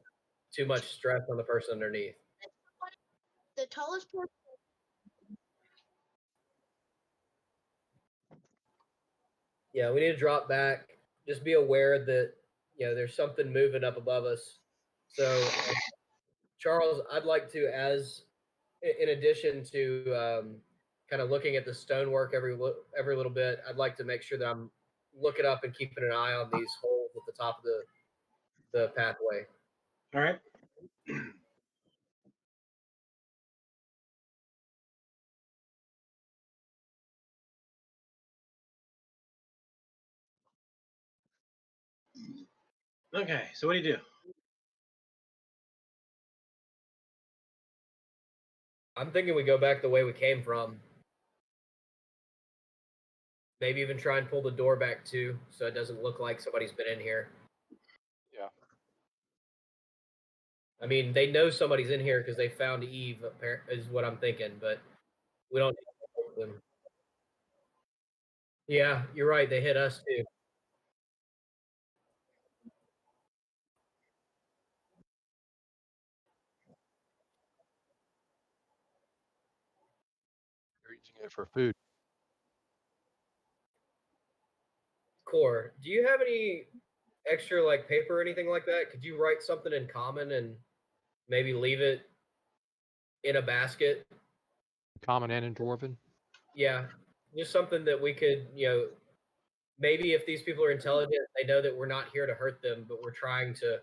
too much stress on the person underneath. The tallest person. Yeah, we need to drop back. Just be aware that there's something moving up above us. So, Charles, I'd like to, in addition to kind of looking at the stonework every little bit, I'd like to make sure that I'm looking up and keeping an eye on these holes at the top of the pathway. All right. Okay, so what do you do? I'm thinking we go back the way we came from. Maybe even try and pull the door back too, so it doesn't look like somebody's been in here. Yeah. I mean, they know somebody's in here because they found Eve, is what I'm thinking, but we don't need them. Yeah, you're right. They hit us too. They're using it for food. Core, do you have any extra like paper or anything like that? Could you write something in common and maybe leave it in a basket? Common and in Dwarven. Yeah, just something that we could, maybe if these people are intelligent, they know that we're not here to hurt them, but we're trying to,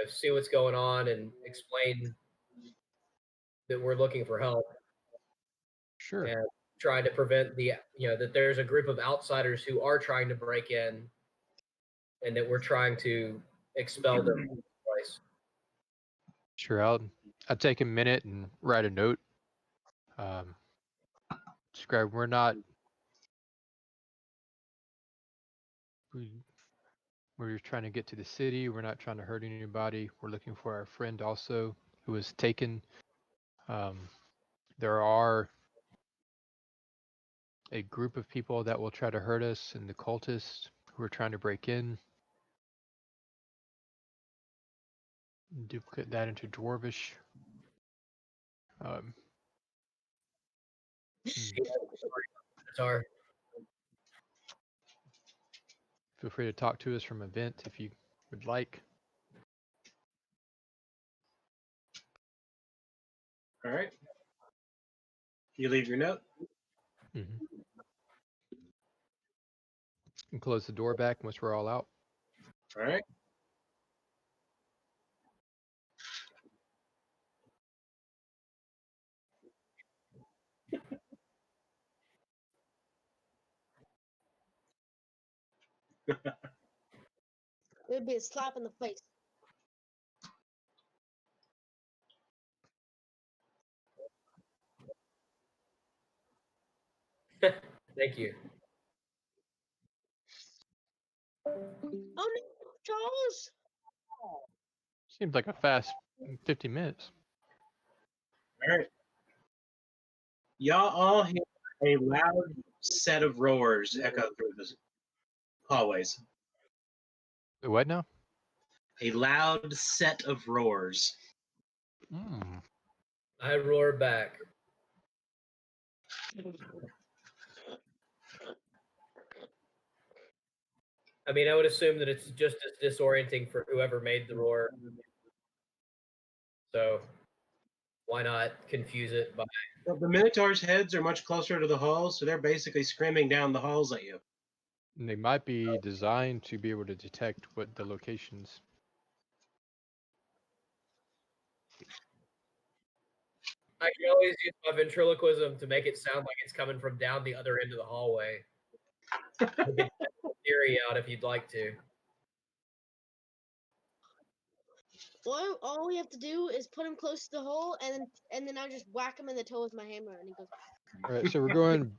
see what's going on and explain that we're looking for help Sure. and trying to prevent that there's a group of outsiders who are trying to break in and that we're trying to expel them from this place. Sure. I'll take a minute and write a note. Describe we're just trying to get to the city. We're not trying to hurt anybody. We're looking for our friend also who was taken. There are a group of people that will try to hurt us and the cultists who are trying to break in. Duplicate that into Dwarvish. Sorry. Feel free to talk to us from event if you would like. All right. You leave your note. Mm-hmm. And close the door back once we're all out. All right. It would be a slap in the face. Thank you. Oh no, Charles! Seems like a fast 50 minutes. All right. Y'all all hear a loud set of roars echo through the hallways. What now? A loud set of roars. I roar back. I mean, I would assume that it's just as disorienting for whoever made the roar. So why not confuse it by... Well, the Minotaur's heads are much closer to the halls, so they're basically screaming down the halls at you. And they might be designed to be able to detect what the locations. I can always use my ventriloquism to make it sound like it's coming from down the other end of the hallway. We can test the theory out if you'd like to. Well, all we have to do is put him close to the hole, and then I just whack him in the toe with my hammer, and he goes. All right, so we're going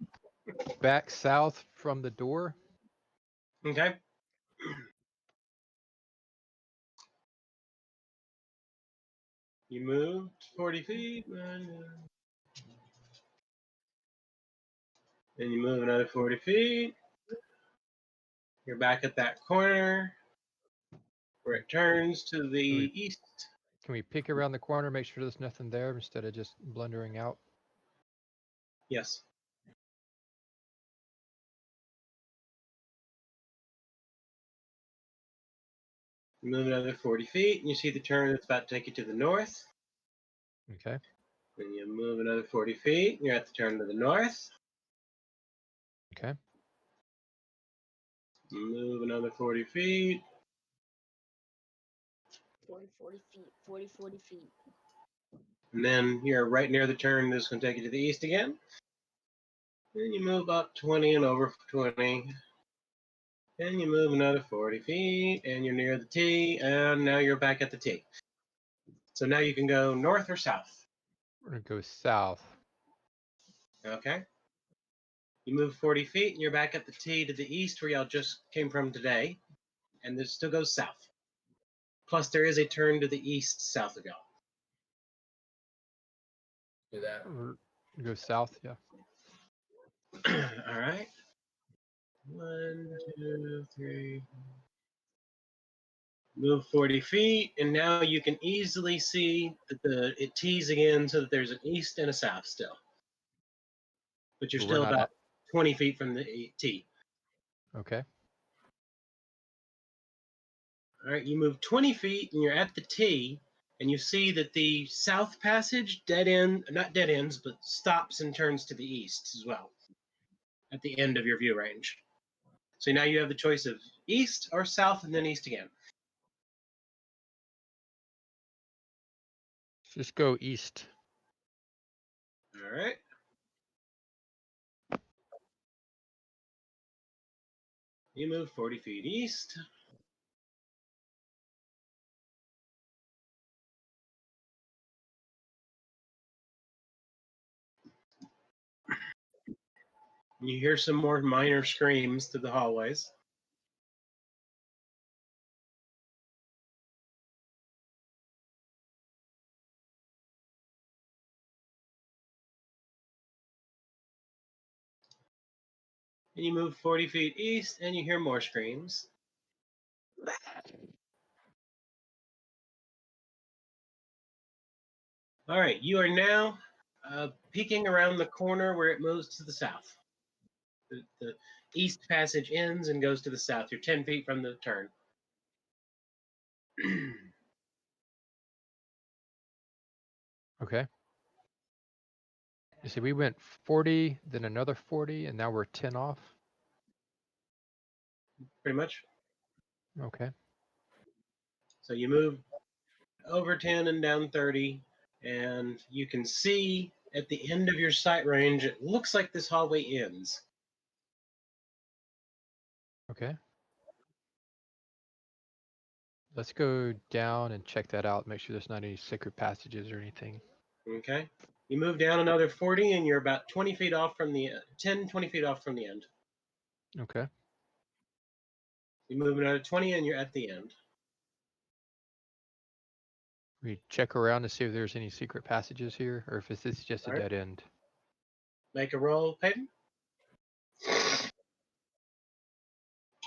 back south from the door. Okay. You moved 40 feet. Then you move another 40 feet. You're back at that corner where it turns to the east. Can we peek around the corner, make sure there's nothing there instead of just blundering out? Yes. Move another 40 feet, and you see the turn that's about to take you to the north. Okay. Then you move another 40 feet, and you're at the turn to the north. Okay. Move another 40 feet. 40 feet. 40 feet. And then you're right near the turn that's going to take you to the east again. Then you move up 20 and over 20. And you move another 40 feet, and you're near the T, and now you're back at the T. So now you can go north or south. We're gonna go south. Okay. You move 40 feet, and you're back at the T to the east where y'all just came from today. And this still goes south. Plus, there is a turn to the east south of y'all. Do that. Go south, yeah. All right. 1, 2, 3. Move 40 feet, and now you can easily see that it tees again so that there's an east and a south still. But you're We're still not about 20 feet from the T. Okay. All right, you move 20 feet, and you're at the T, and you see that the south passage not dead ends, but stops and turns to the east as well at the end of your view range. So now you have the choice of east or south and then east again. Just go east. All right. You move 40 feet east. You hear some more minor screams through the hallways. And you move 40 feet east, and you hear more screams. All right, you are now peeking around the corner where it moves to the south. The east passage ends and goes to the south. You're 10 feet from the turn. Okay. You see, we went 40, then another 40, and now we're 10 off. Pretty much. Okay. So you move over 10 and down 30, and you can see at the end of your sight range, it looks like this hallway ends. Okay. Let's go down and check that out. Make sure there's not any secret passages or anything. Okay. You move down another 40, and you're about 20 feet off from the 20 feet off from the end. Okay. You move another 20, and you're at the end. We check around to see if there's any secret passages here, or if this is just a Alright. dead end. Make a roll, Peyton.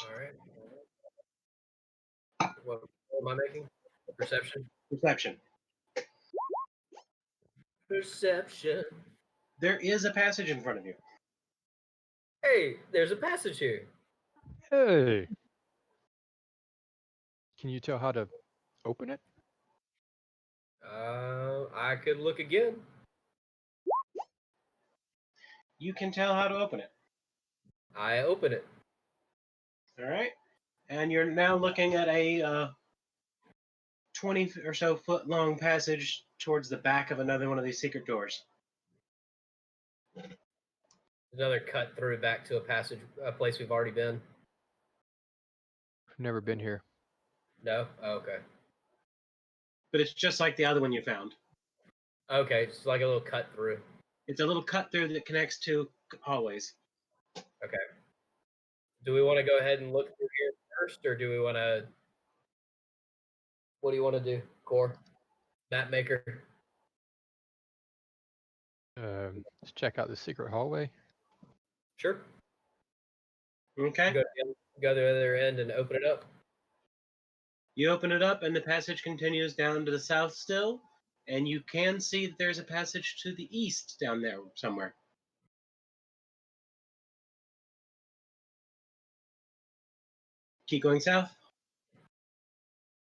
All right. What am I making? Perception. Perception. Perception. There is a passage in front of you. Hey, there's a passage here. Hey! Can you tell how to open it? I could look again. You can tell how to open it. I open it. All right. And you're now looking at a 20 or so foot long passage towards the back of another one of these secret doors. Another cut through back to a place we've already been. I've never been here. No? Oh, okay. But it's just like the other one you found. Okay, it's like a little cut through. It's a little cut through that connects two hallways. Okay. Do we want to go ahead and look through here first, or do we want to? What do you want to do, Core? Map maker. Let's check out the secret hallway. Sure. Okay. Go to the other end and open it up. You open it up, and the passage continues down to the south still, and you can see that there's a passage to the east down there somewhere. Keep going south.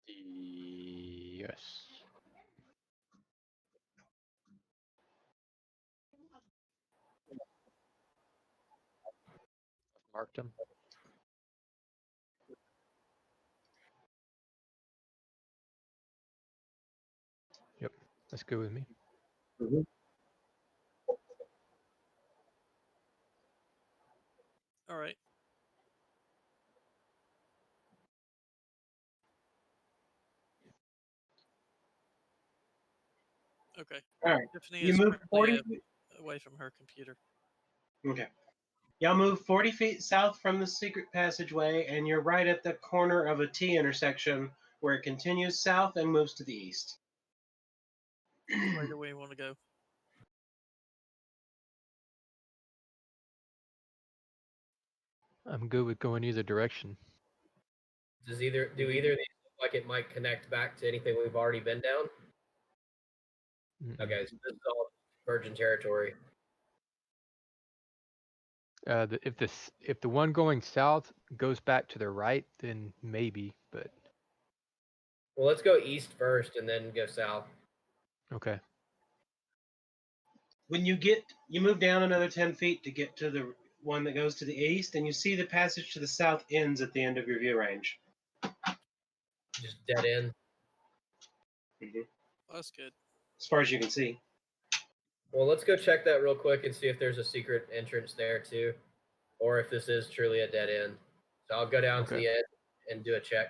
Yes. Marked them. Yep, that's good with me. All right. Okay. All right. Tiffany You is move currently 40 feet. away from her computer. Okay. Y'all move 40 feet south from the secret passageway, and you're right at the corner of a T intersection where it continues south and moves to the east. Where do we want to go? I'm good with going either direction. Do either of these look like it might connect back to anything we've already been down? Mm-mm. Okay, so this is all virgin territory. If the one going south goes back to the right, then maybe. But Well, let's go east first and then go south. okay. When you move down another 10 feet to get to the one that goes to the east, and you see the passage to the south ends at the end of your view range. Just dead end. That's good. As far as you can see. Well, let's go check that real quick and see if there's a secret entrance there too, or if this is truly a dead end. So I'll go down to Okay. the end and do a check.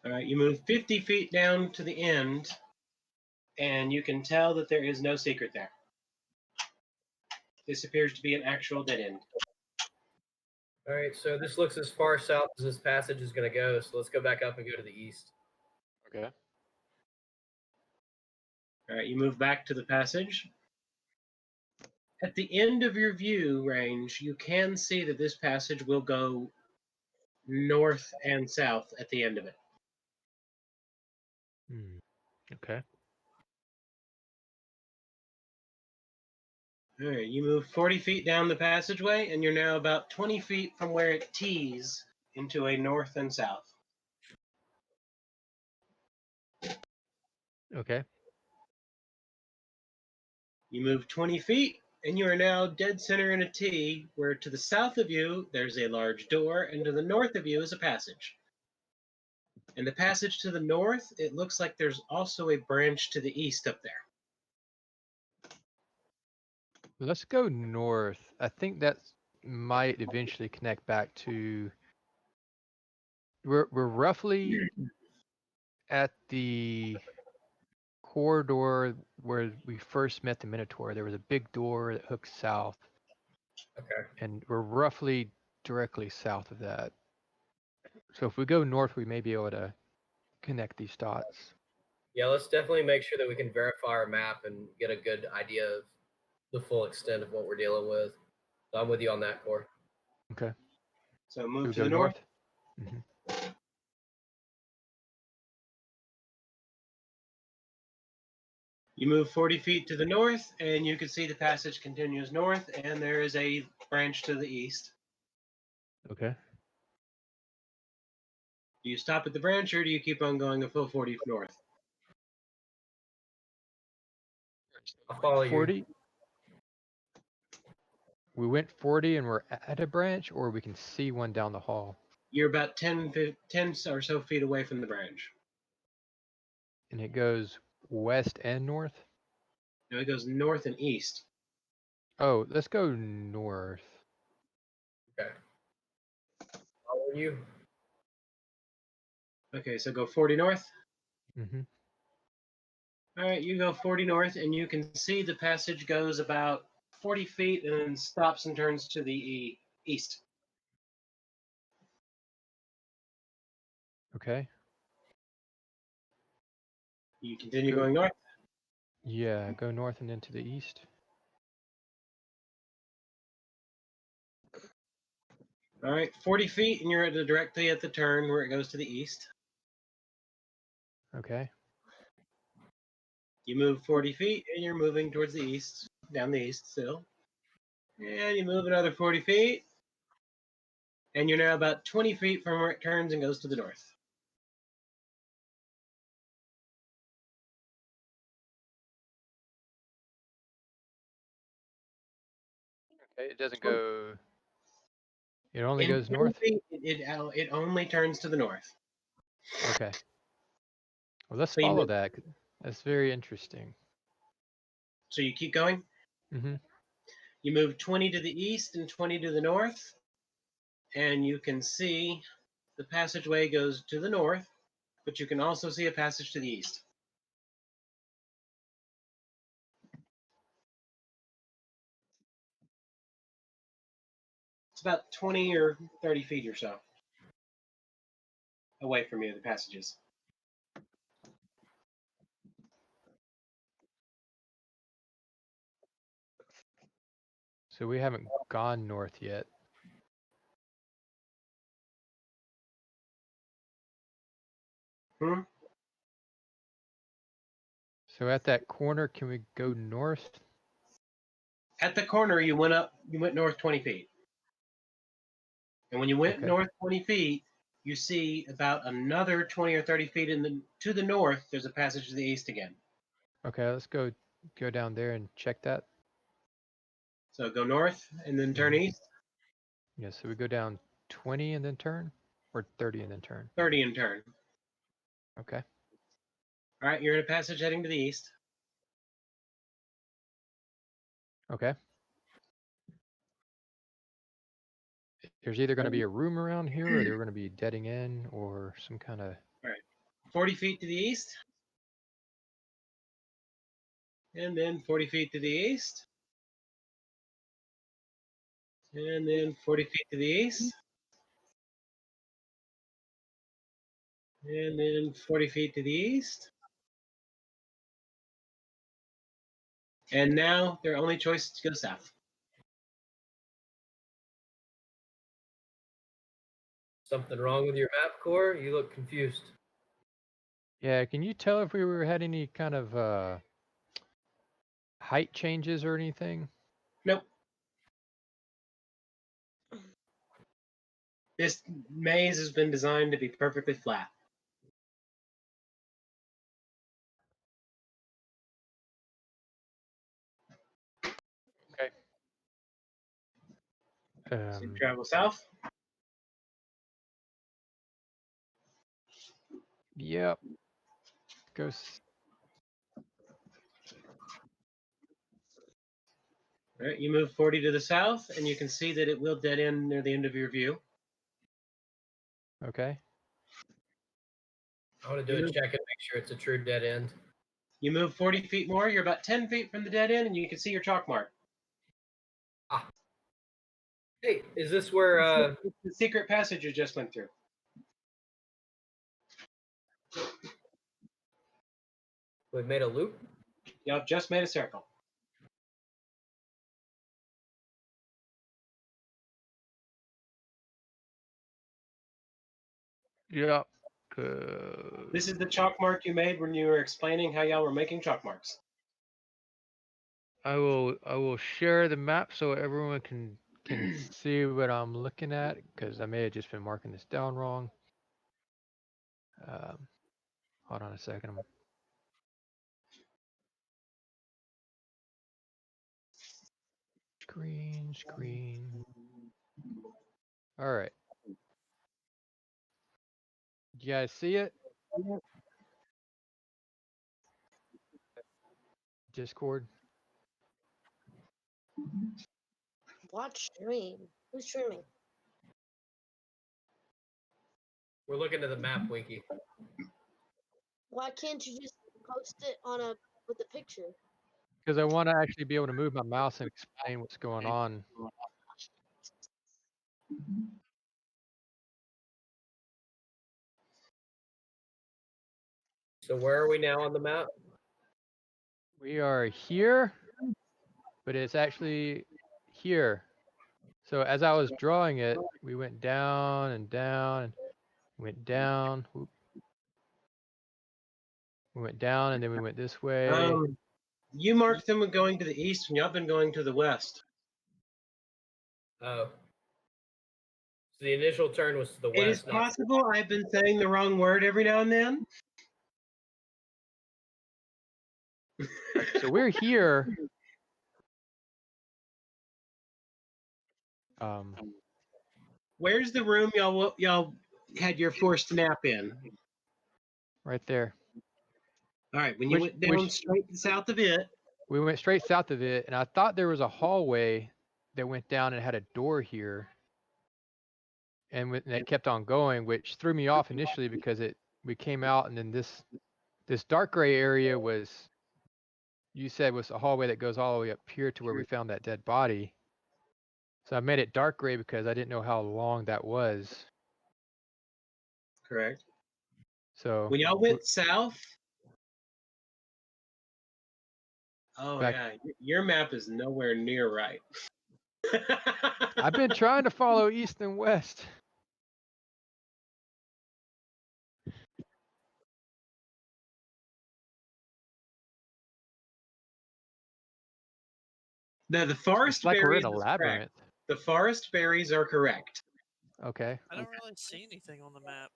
All right, you move 50 feet down to the end, and you can tell that there is no secret there. This appears to be an actual dead end. All right, so this looks as far south as this passage is going to go. So let's go back up and go to the east. Okay. All right, you move back to the passage. At the end of your view range, you can see that this passage will go north and south at the end of it. Okay. All right, you move 40 feet down the passageway, and you're now about 20 feet from where it tees into a north and south. Okay. You move 20 feet, and you are now dead center in a T, where to the south of you, there's a large door, and to the north of you is a passage. And the passage to the north, it looks like there's also a branch to the east up there. Let's go north. I think that might eventually connect back to. We're roughly at the corridor where we first met the Minotaur. There was a big door that hooked south, Okay. and we're roughly directly south of that. So if we go north, we may be able to connect these dots. Yeah, let's definitely make sure that we can verify our map and get a good idea of the full extent of what we're dealing with. So I'm with you on that, Core. Okay. So So move we to go the north. north. You move 40 feet to the north, and you can see the passage continues north, and there is a branch to the east. Okay. Do you stop at the branch, or do you keep on going a full 40 north? I'll follow you. 40. We went 40 and we're at a branch, or we can see one down the hall. You're about 10 or so feet away from the branch. And it goes west and north? Now it goes north and east. Oh, let's go north. Okay. Follow you. Okay, so go 40 north. Mm-hmm. All right, you go 40 north, and you can see the passage goes about 40 feet and then stops and turns to the east. Okay. You continue Go- going north. Yeah, go north and then to the east. All right, 40 feet, and you're directly at the turn where it goes to the east. Okay. You move 40 feet, and you're moving towards the east, down the east still. And you move another 40 feet, and you're now about 20 feet from where it turns and goes to the north. Okay. It doesn't go. It only In goes 20 north. feet, it only turns to the north. Okay. Well, let's So you follow move, that. That's very interesting. so you keep going. Mm-hmm. You move 20 to the east and 20 to the north, and you can see the passageway goes to the north, but you can also see a passage to the east. It's about 20 or 30 feet or so away from you, the passages. So we haven't gone north yet. Hmm? So at that corner, can we go north? At the corner, you went north 20 feet. And when you went Okay. north 20 feet, you see about another 20 or 30 feet to the north, there's a passage to the east again. Okay, let's go down there and check that. So go north and then turn east, Yeah, so we go down 20 and then turn, or 30 and then turn. 30 and turn. Okay. All right, you're in a passage heading to the east. Okay. There's either going to be a room around here, or they're going to be deading in, or some kind of. 40 feet to the east. And then 40 feet to the east. And then 40 feet to the east. And then 40 feet to the east. And now their only choice is to go south. Something wrong with your map, Core? You look confused. Yeah, can you tell if had any kind of height changes or anything? Nope. This maze has been designed to be perfectly flat. So you travel south. Yep. Go. All right, you move 40 to the south, and you can see that it will dead end near the end of your view. Okay. I want to do a check and make sure it's a true dead end. You move 40 feet more, you're about 10 feet from the dead end, and you can see your chalk mark. Ah. Hey, is this where It's the secret passage you just went through. we've made a loop? Y'all just made a circle. Yep. This is the chalk mark you made when you were explaining how y'all were making chalk marks. I will share the map so everyone can see what I'm looking at, because I may have just been marking this down wrong. Hold on a second. Screen. All right. You guys see it? Discord. Watch stream. Who's streaming? We're looking at the map, Winky. Why can't you just post it with the picture? Because I want to actually be able to move my mouse and explain what's going on. So where are we now on the map? We are here, but it's actually here. So as I was drawing it, we went down and down and went down. Whoop. We went down and then we went this way. You marked them going to the east, and y'all been going to the west. Oh. So the initial turn was to the It is west. not- possible I've been saying the wrong word every now and then. So we're here. Where's the room y'all had your forced nap in? Right there. All right, when you Which- went down which- straight south of it. We went straight south of it, and I thought there was a hallway that went down and had a door here. And it kept on going, which threw me off initially because we came out and then this dark gray area was, you said, was a hallway that goes all the way up here to where we found that dead body. So I made it dark gray because I didn't know how long that was. Correct. So When y'all went south. Oh Back- yeah, your map is nowhere near right. I've been trying to follow east and west. The forest It's like we're berries in a is correct. labyrinth. The forest berries are correct. Okay. I don't really see anything on the map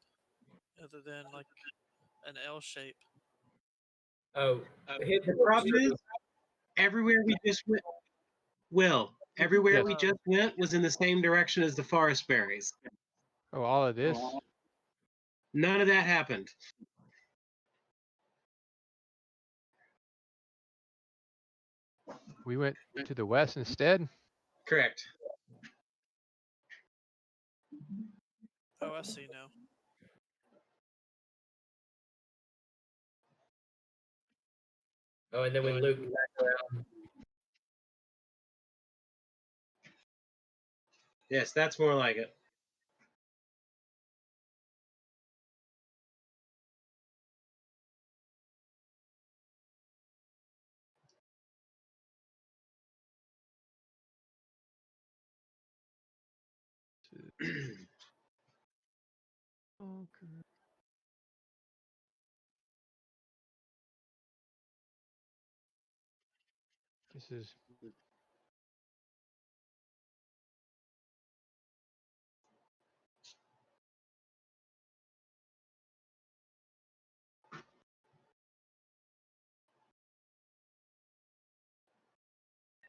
other than like an L shape. Oh. Hit The problem is, everywhere we just went, everywhere Yes. we just went was in the same direction as the forest berries. Oh, all of this. None of that happened. We went to the west instead. Correct. Oh, I see now. Oh, and then we looped back around. Yes, that's more like it. This is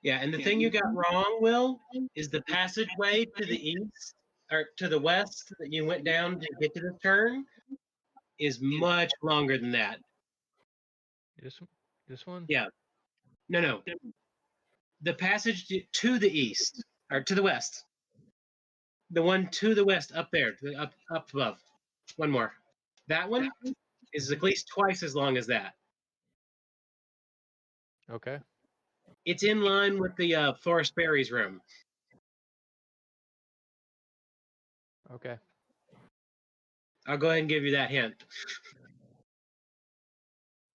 Yeah, and the thing you got wrong, Will, is the passageway to the east or to the west that you went down to get to the turn is much longer than that. this one. Yeah. No. The passage to the east or to the west. The one to the west up there, up above. One more. That one is at least twice as long as that. Okay. It's in line with the Forest Berries room. Okay. I'll go ahead and give you that hint.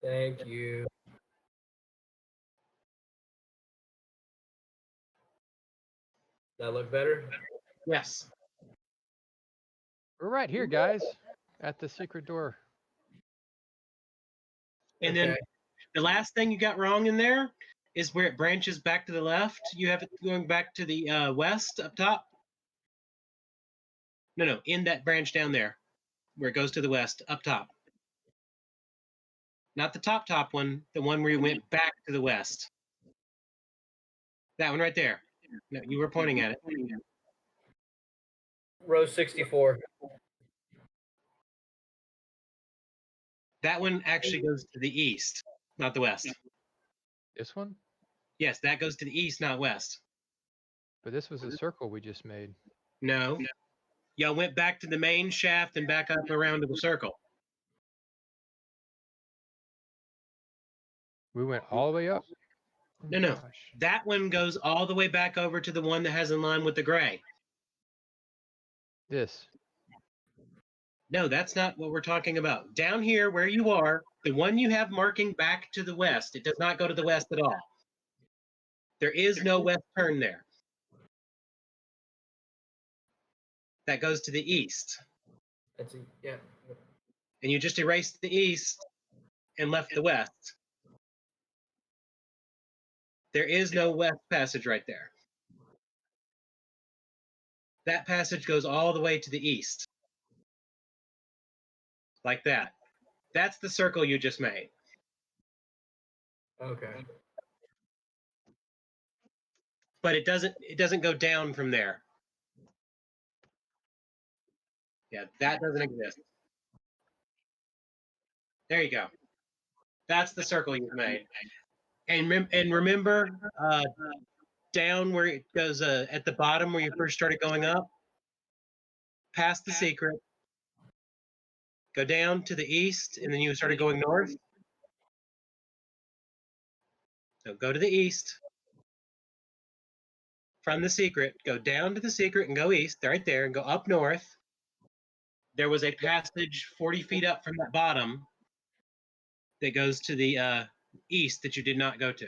Thank you. That look better? Yes. We're right here, guys, at the secret door. And then Okay. the last thing you got wrong in there is where it branches back to the left. You have it going back to the west up top. No, in that branch down there, where it goes to the west up top. Not the top one, the one where you went back to the west. That one right there. No, you were pointing at it. Row 64. That one actually goes to the east, not the west. This one? Yes, that goes to the east, not west. But this was a circle we just made. No. Y'all went back to the main shaft and back up around to the circle. We went all the way up. Oh No. gosh. That one goes all the way back over to the one that has in line with the gray. This. No, that's not what we're talking about. Down here where you are, the one you have marking back to the west, it does not go to the west at all. There is no west turn there. that goes to the east. Yeah. And you just erased the east and left the west. There is no west passage right there. That passage goes all the way to the east. Like that. That's the circle you just made. Okay. But it doesn't go down from there. Yeah, that doesn't exist. There you go. That's the circle you've made. And remember, down where it goes at the bottom where you first started going up, past the secret, go down to the east, and then you started going north. So go to the east. From the secret, go down to the secret and go east, right there, and go up north. There was a passage 40 feet up from that bottom that goes to the east that you did not go to.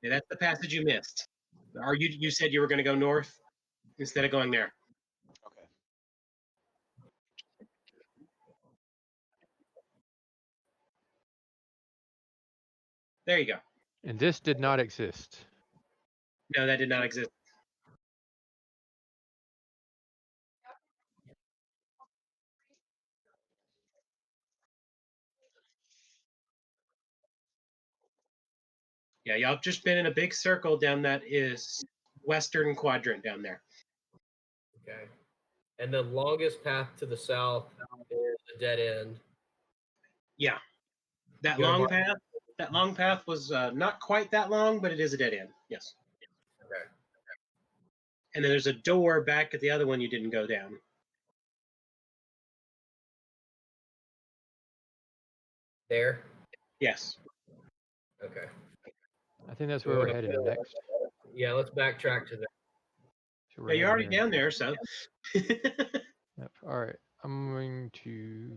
Yeah, that's the passage you missed. Or you said you were going to go north instead of going there. Okay. There you go. And this did not exist. No, that did not exist. Yeah, y'all just been in a big circle down that is western quadrant down there. Okay. And the longest path to the south is a dead end. Yeah, that You wanna long mark- path. That long path was not quite that long, but it is a dead end. Yes. Okay. And then there's a door back at the other one you didn't go down. There. Yes. Okay. I think that's where we're headed next. Yeah, let's backtrack to that. So Yeah, you're already headed here. down there, so. Yep. All right. I'm going to.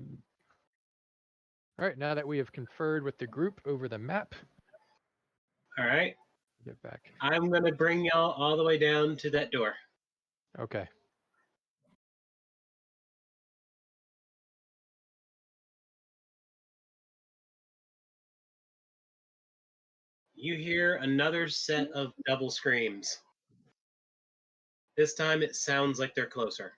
All right. Now that we have conferred with the group over the map, All right. get back. I'm going to bring y'all all the way down to that door. Okay. You hear another set of double screams. This time it sounds like they're closer.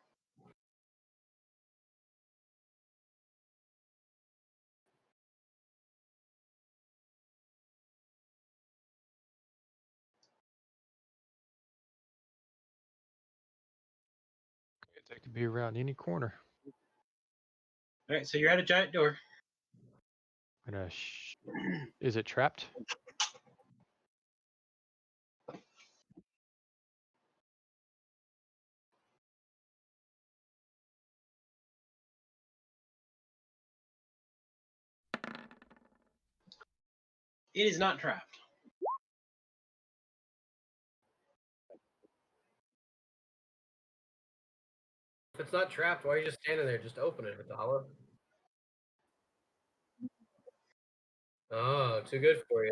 They could be around any corner. All right, so you're at a giant door. I'm gonna is it trapped? It is not trapped. If it's not trapped, why are you just standing there? Just open it, Adala. Oh, too good for you.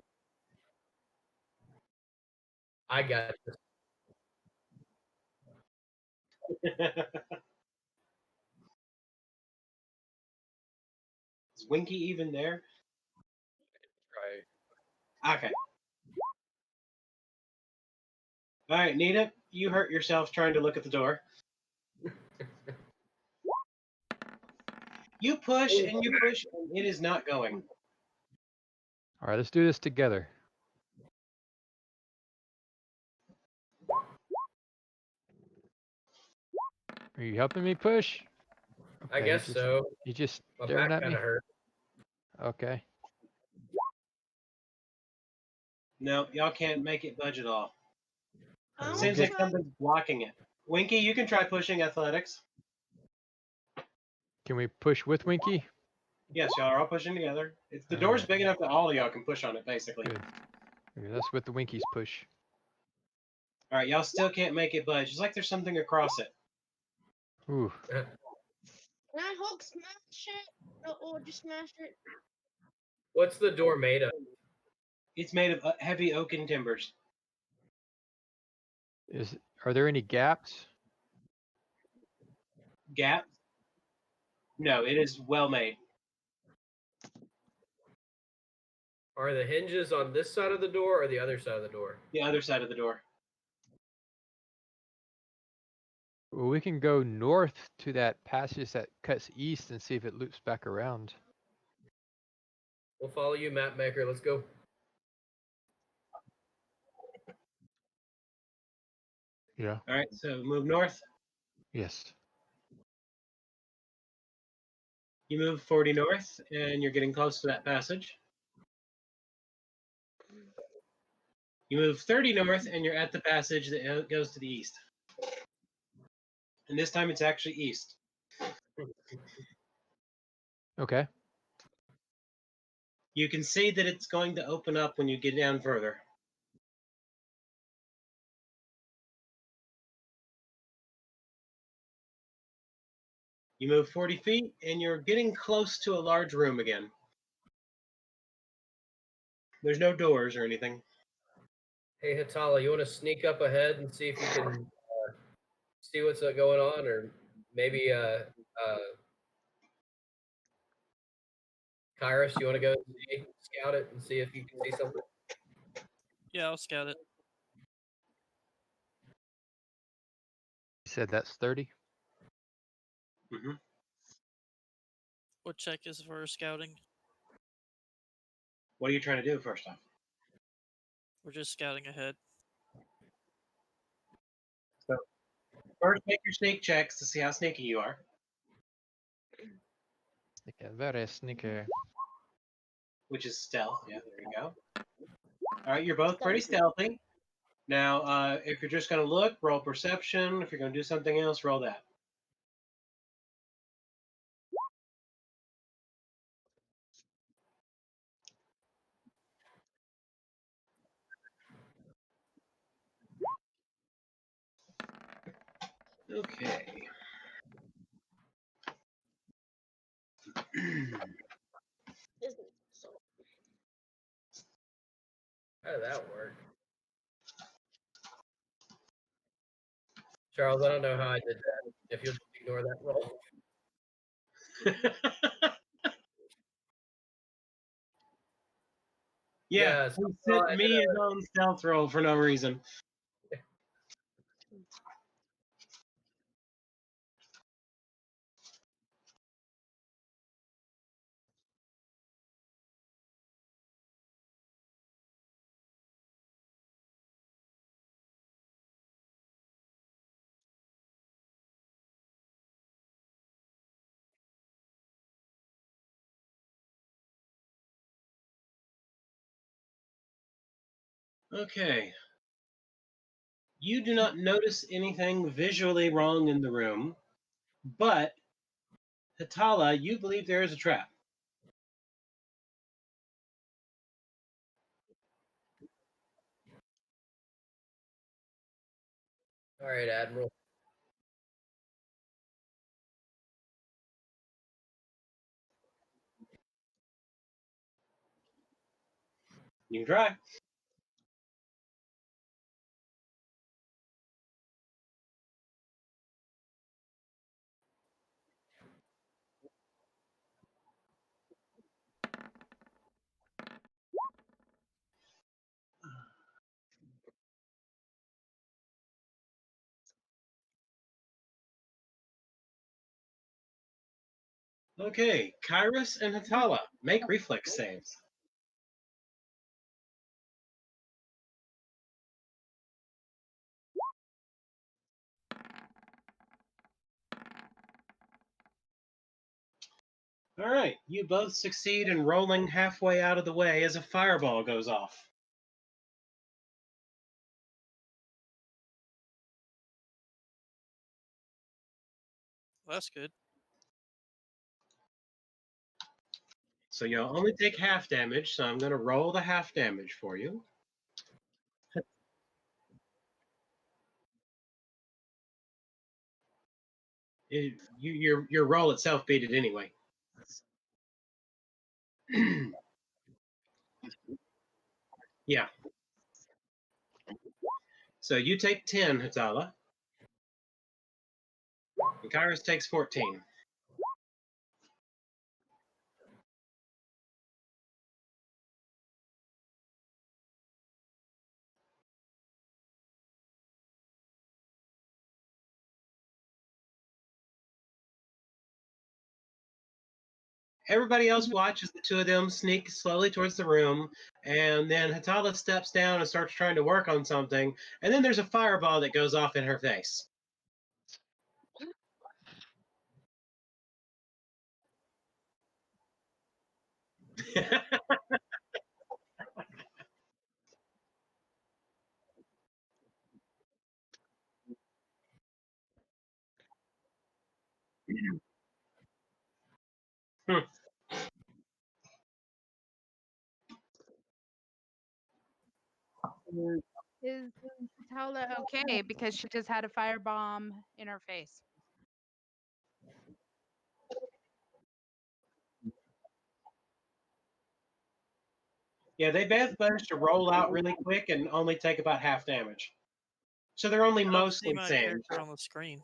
I got this. Is Winky even there? Right. Okay. All right, Nita, you hurt yourself trying to look at the door. You push and you push, and it is not going. All right. Let's do this together. Are you helping me push? I Okay, guess so. You just My staring back at kind me? of hurt. Okay. No, y'all can't make it budge at all. I wanna Seems like try- something's blocking it. Winky, you can try pushing athletics. Can we push with Winky? Yes, y'all are all pushing together. The door's Alright. big enough that all of y'all can push on it, basically. Good. Okay, that's with the Winky's push. All right, y'all still can't make it budge. It's like there's something across it. Ooh. Can I Hulk smash it? Or just smash it? What's the door made of? It's made of heavy oaken timbers. Are there any gaps? Gap? No, it is well made. Are the hinges on this side of the door or the other side of the door? The other side of the door. Well, we can go north to that passage that cuts east and see if it loops back around. We'll follow you, map maker. Let's go. Yeah. All right, so move north. Yes. You move 40 north, and you're getting close to that passage. You move 30 north, and you're at the passage that goes to the east. And this time it's actually east. Okay. You can see that it's going to open up when you get down further. You move 40 feet, and you're getting close to a large room again. There's no doors or anything. Hey, Hatala, you want to sneak up ahead and see if you can see what's going on, or maybe Kairos, you want to go scout it and see if you can see something? Yeah, I'll scout it. You said that's 30? Mm-hmm. What check is for scouting? What are you trying to do first off? We're just scouting ahead. So first, make your sneak checks to see how sneaky you are. Very sneaky. Which is stealth. Yeah, there you go. All right, you're both pretty stealthy. Now, if you're just going to look, roll perception. If you're going to do something else, roll that. Okay. Isn't so. How did that work? Charles, I don't know how I did that. If you'll just ignore that roll. Yeah, so he I sent did me his own stealth roll for no reason. Okay. You do not notice anything visually wrong in the room, but Hatala, you believe there is a trap. All right, Admiral. You can try. Okay, Kairos and Hatala, make reflex saves. All right, you both succeed in rolling halfway out of the way as a fireball goes off. That's good. So you'll only take half damage, so I'm going to roll the half damage for you. Your roll itself beat it anyway. Yeah. So you take 10, Hatala. And Kairos takes 14. Everybody else watches the two of them sneak slowly towards the room, and then Hatala steps down and starts trying to work on something, and then there's a fireball that goes off in her face. Is Tala okay because she just had a firebomb in her face? Yeah, they both managed to roll out really quick and only take about half damage. So they're only I don't see mostly my sand. character on the screen.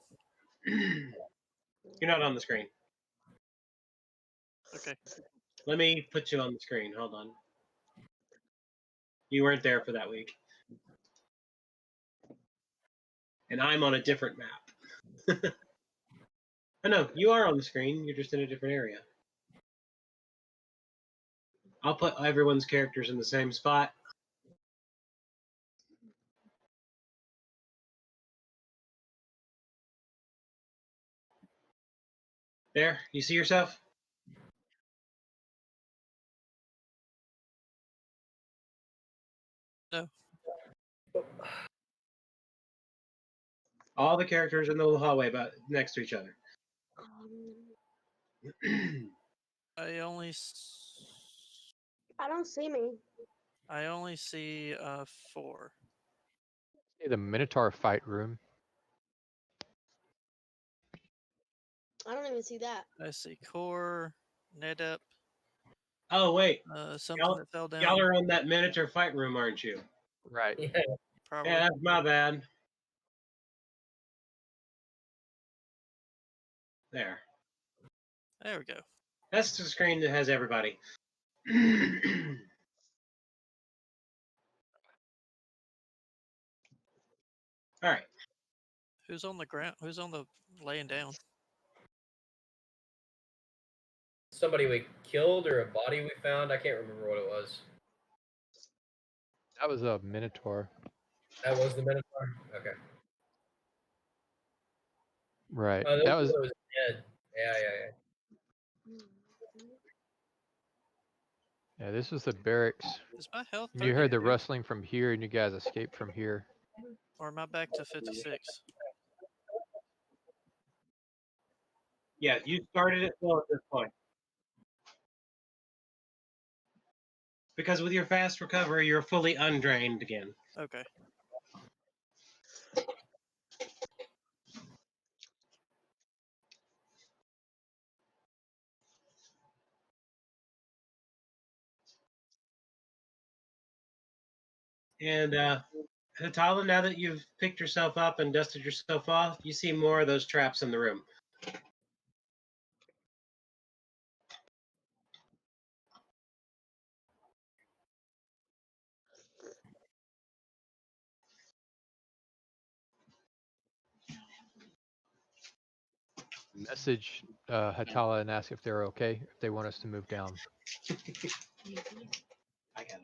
You're not on the screen. Okay. Let me put you on the screen. Hold on. You weren't there for that week. And I'm on a different map. Oh, no, you are on the screen. You're just in a different area. I'll put everyone's characters in the same spot. There, you see yourself? No. All the characters in the little hallway about next to each other. I only I don't see me. see 4. See the Minotaur fight room. I don't even see that. I see core, Nedup, Oh, wait. something that fell down. Y'all are on that Minotaur fight room, aren't you? Right. Yeah. Probably. Yeah, that's my bad. There. There we go. That's the screen that has everybody. All right. Who's on the ground? Who's on the laying down? Somebody we killed or a body we found. I can't remember what it was. That was a Minotaur. That was the Minotaur? Okay. Right. Oh, That was dead. Yeah. yeah, this was the barracks. Is my health And you heard the 32? rustling from here and you guys escaped from here. Or am I back to 56? Yeah, you started it full at this point. Because with your fast recovery, you're fully undrained again. Okay. And Hatala, now that you've picked yourself up and dusted yourself off, you see more of those traps in the room. Message Hatala and ask if they're okay, if they want us to move down. I got them.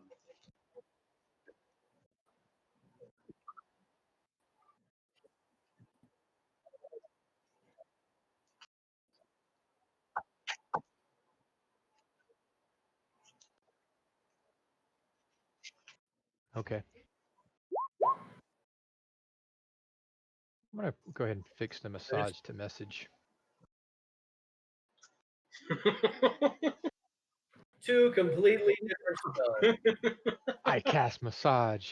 Okay. I'm gonna go ahead and fix the massage to message. Two completely different spells. I cast massage.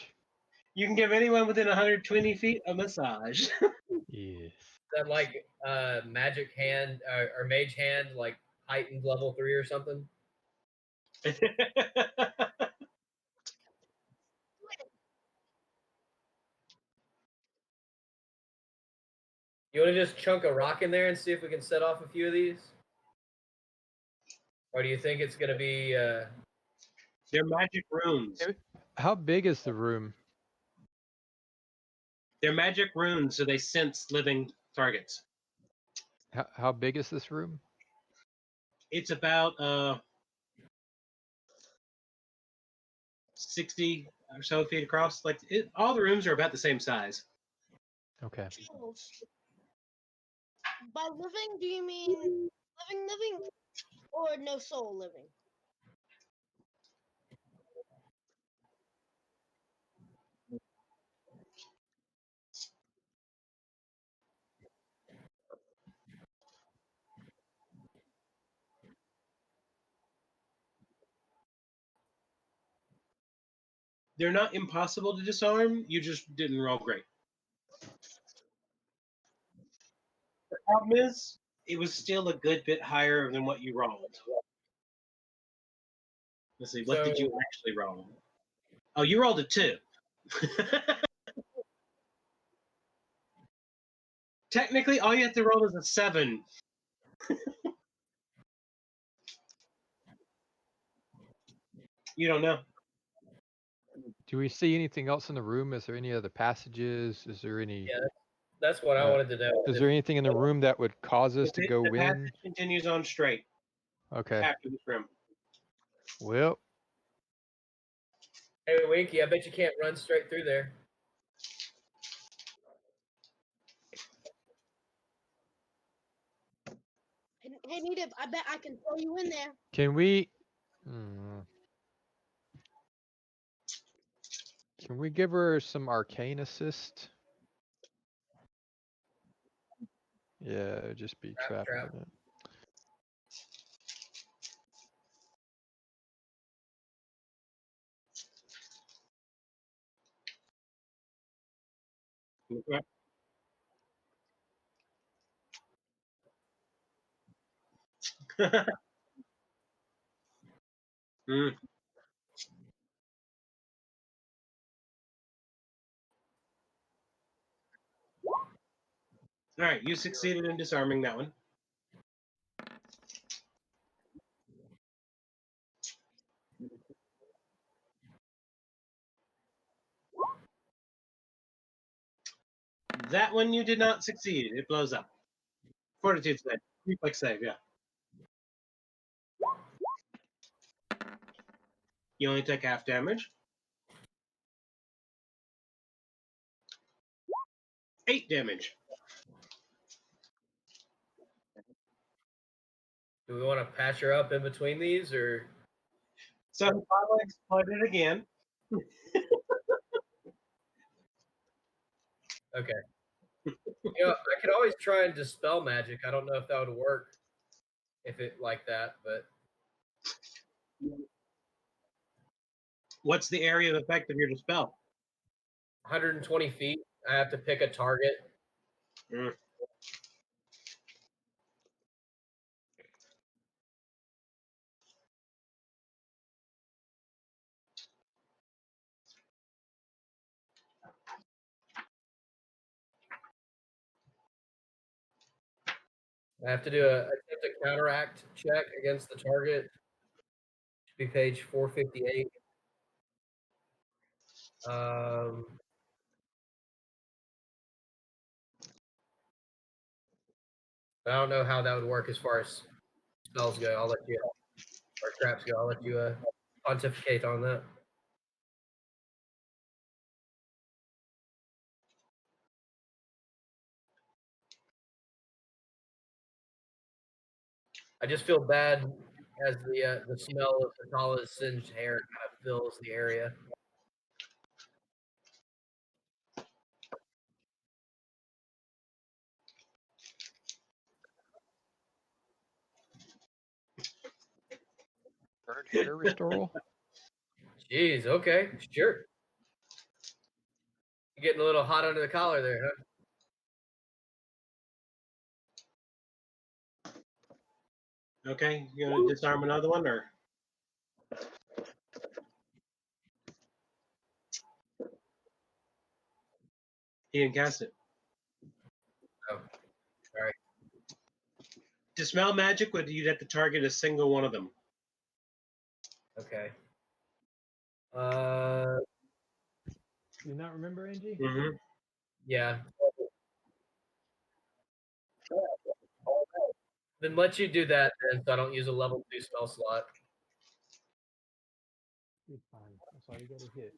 You can give anyone within 120 feet a massage. Yes. Is that like magic hand or mage hand, like heightened level 3 or something? You want to just chunk a rock in there and see if we can set off a few of these? Or do you think it's going to be... They're magic runes. How big is the room? They're magic runes, so they sense living targets. How big is this room? It's about 60 or so feet across. Like all the rooms are about the same size. Okay. Souls. By living, do you mean living, or no soul living? They're not impossible to disarm. You just didn't roll great. The problem is, it was still a good bit higher than what you rolled. Let's see, what did you So- actually roll? Oh, you rolled a 2. Technically, all you have to roll is a 7. You don't know. Do we see anything else in the room? Is there any other passages? Is there any? Yeah, that's what I Uh, wanted to know. Is there anything in the room that would cause us to The go passage in? continues on straight Okay. after this room. Well, Hey, Winky, I bet you can't run straight through there. Hey, Nita, I bet I can throw you in there. can we? Hmm. Can we give her some arcane assist? Yeah, just be trapped Trap. in it. Okay. Mm. All right, you succeeded in disarming that one. That one you did not succeed. It blows up. Fortitude save. Reflex save, yeah. You only take half damage. 8 damage. Do we want to patch her up in between these, or... So I'll explode it again. Okay. I could always try and dispel magic. I don't know if that would work if it like that, but What's the area of effect of your dispel? 120 feet, I have to pick a target. Mm. I have to do attempt a counteract check against the target. Should be page 458. I don't know how that would work as far as spells go. I'll let you, or traps go. I'll let you pontificate on that. I just feel bad as the smell of Natala's singed hair kind of fills the area. Burnt hair restoral? Jeez, okay, sure. You're getting a little hot under the collar there, huh? Okay, you gonna disarm another one, or he didn't cast it? Oh. Dispel magic would you'd have to target a single one of them. Okay. Do you not remember, Angie? Hmm. Yeah. Then let you do that then, so I don't use a level 2 spell slot. It's fine. That's all you gotta hit.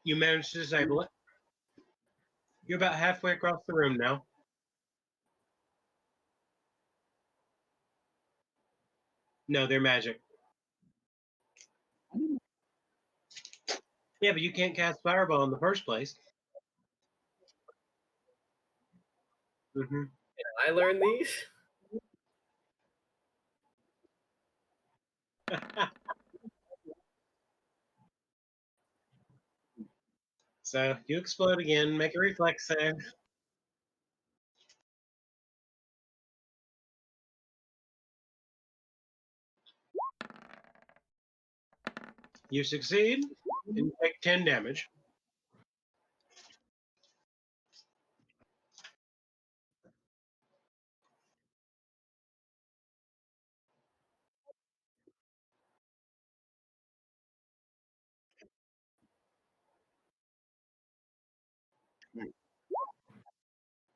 You managed to disable it. You're about halfway across the room now. No, they're magic. Yeah, but you can't cast Fireball in the first place. Hmm. I learned these. So you explode again. Make a reflex save. You succeed and you take 10 damage.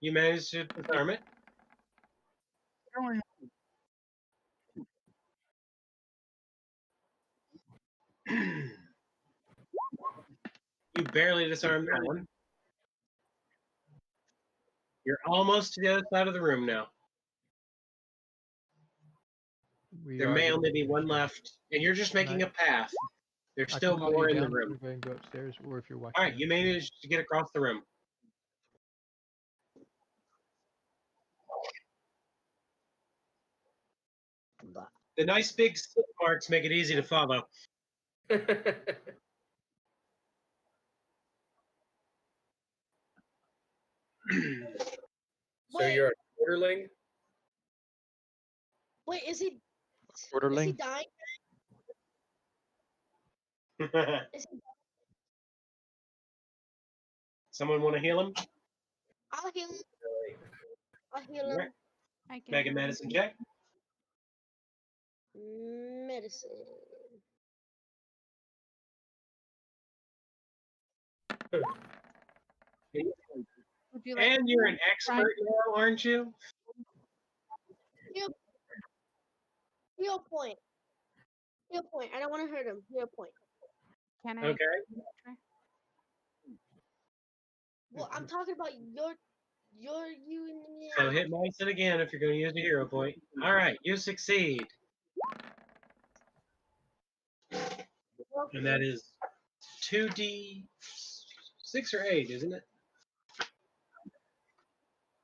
You manage to disarm it. You barely disarm that one. You're almost to the other side of the room now. There may only be one left, and you're just making a path. There's I still can follow more you in the down room. if you go upstairs, or if you're watching. All right, you managed to get across the room. The nice big slip marks make it easy to follow. So Wait. you're a quarterling? Wait, is he Quarterling? dying? Is he, Someone want to heal him? I'll heal him. I'll heal All right. him. I can Make a heal him. medicine check. Medicine. Would you like And you're an try- expert now, aren't you? Heal point. Heal point. I don't want to hurt him. Heal point. Can I? Okay. try? Well, I'm talking about you. So hit medicine again if you're going to use a hero point. All right, you succeed. And that is 2d6 or 8, isn't it?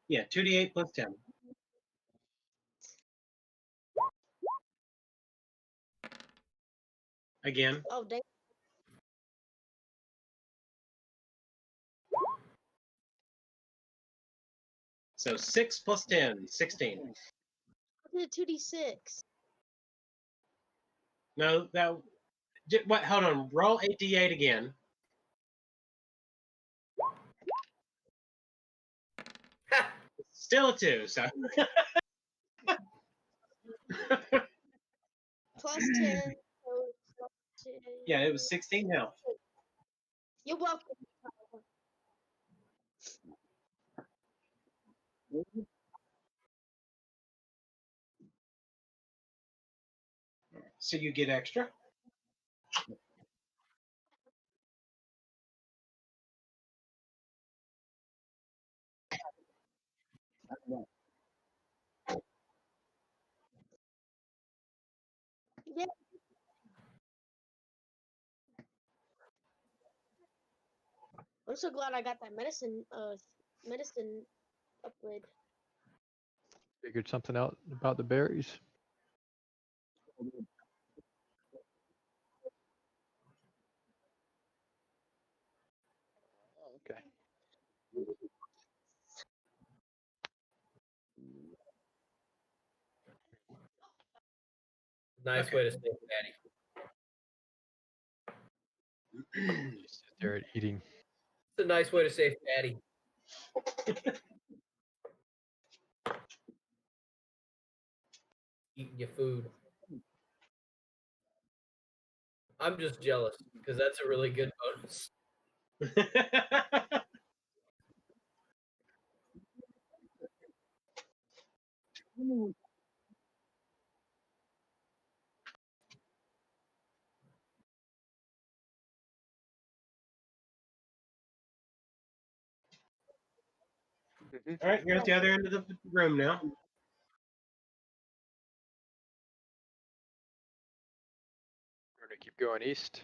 Yeah, 2d8 plus 10. Again. Oh, dang. So 6 plus 10, 16. I did 2d6. No, that. What? Hold on. Roll 8d8 again. Still a 2, so. Plus 10. So plus 10. Yeah, it was 16 health. You're welcome. So you get extra. Yeah. I'm so glad I got that medicine upgrade. Figured something out about the berries. Okay. Nice Okay. way to say daddy. Just sit there eating. a nice way to say fatty. Eating your food. I'm just jealous because that's a really good bonus. All right, you're at the other end of the room now. We're gonna keep going east.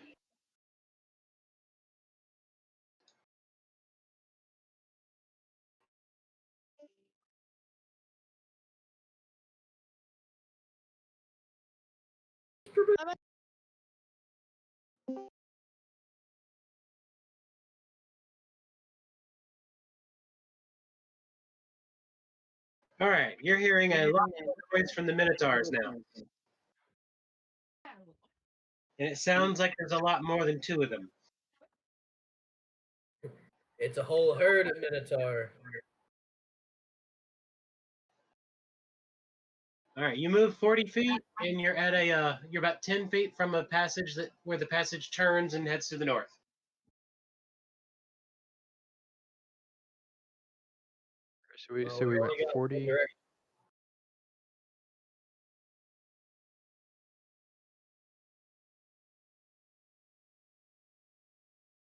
All right, you're hearing a lot of noise from the Minotaurs now. And it sounds like there's a lot more than 2 of them. It's a whole herd of Minotaur. All right, you move 40 feet, and you're at a you're about 10 feet from a passage where the passage turns and heads to the north. So we Well, so we we went only got one 40. direction.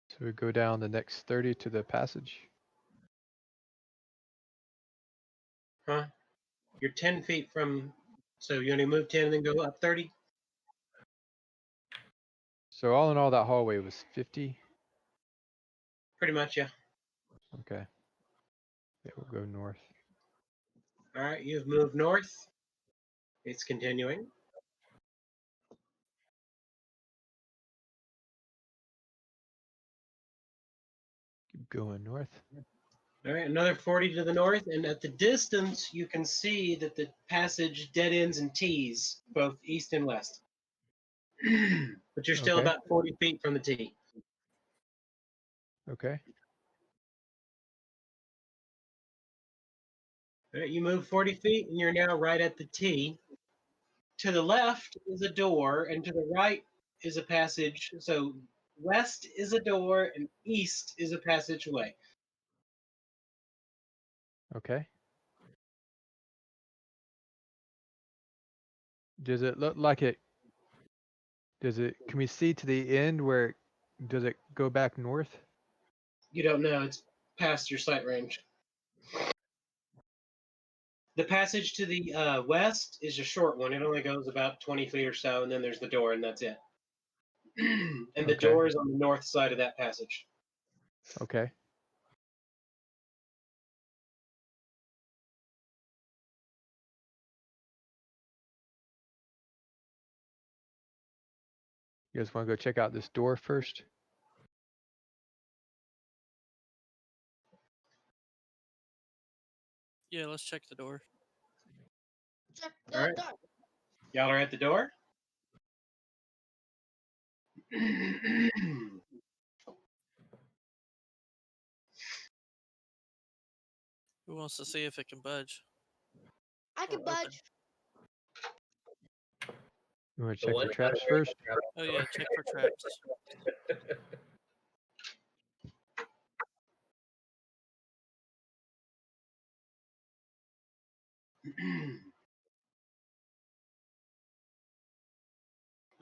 So we go down the next 30 to the passage. Huh? You're 10 feet from, so you only move 10 and then go up 30? So all in all, that hallway was 50. Pretty much, yeah. Okay. Yeah, we'll go north. All right, you've moved north. It's continuing. Keep going north. All right, another 40 to the north, and at the distance, you can see that the passage dead ends and T's, both east and west. But you're still Okay. about 40 feet from the T. Okay. All right, you move 40 feet, and you're now right at the T. To the left is a door, and to the right is a passage. So west is a door, and east is a passageway. Okay. Does it look like it? Does it? Can we see to the end where? Does it go back north? You don't know; it's past your sight range. The passage to the west is a short one. It only goes about 20 feet or so, and then there's the door, and that's it. And the Okay. door is on the north side of that passage. Okay. You guys want to go check out this door first? Yeah, let's check the door. Check All the right. door. Y'all are at the door? Who wants to see if it can budge? I can Or open? budge. You want to The check one for traps guy- first? Oh yeah, check for traps.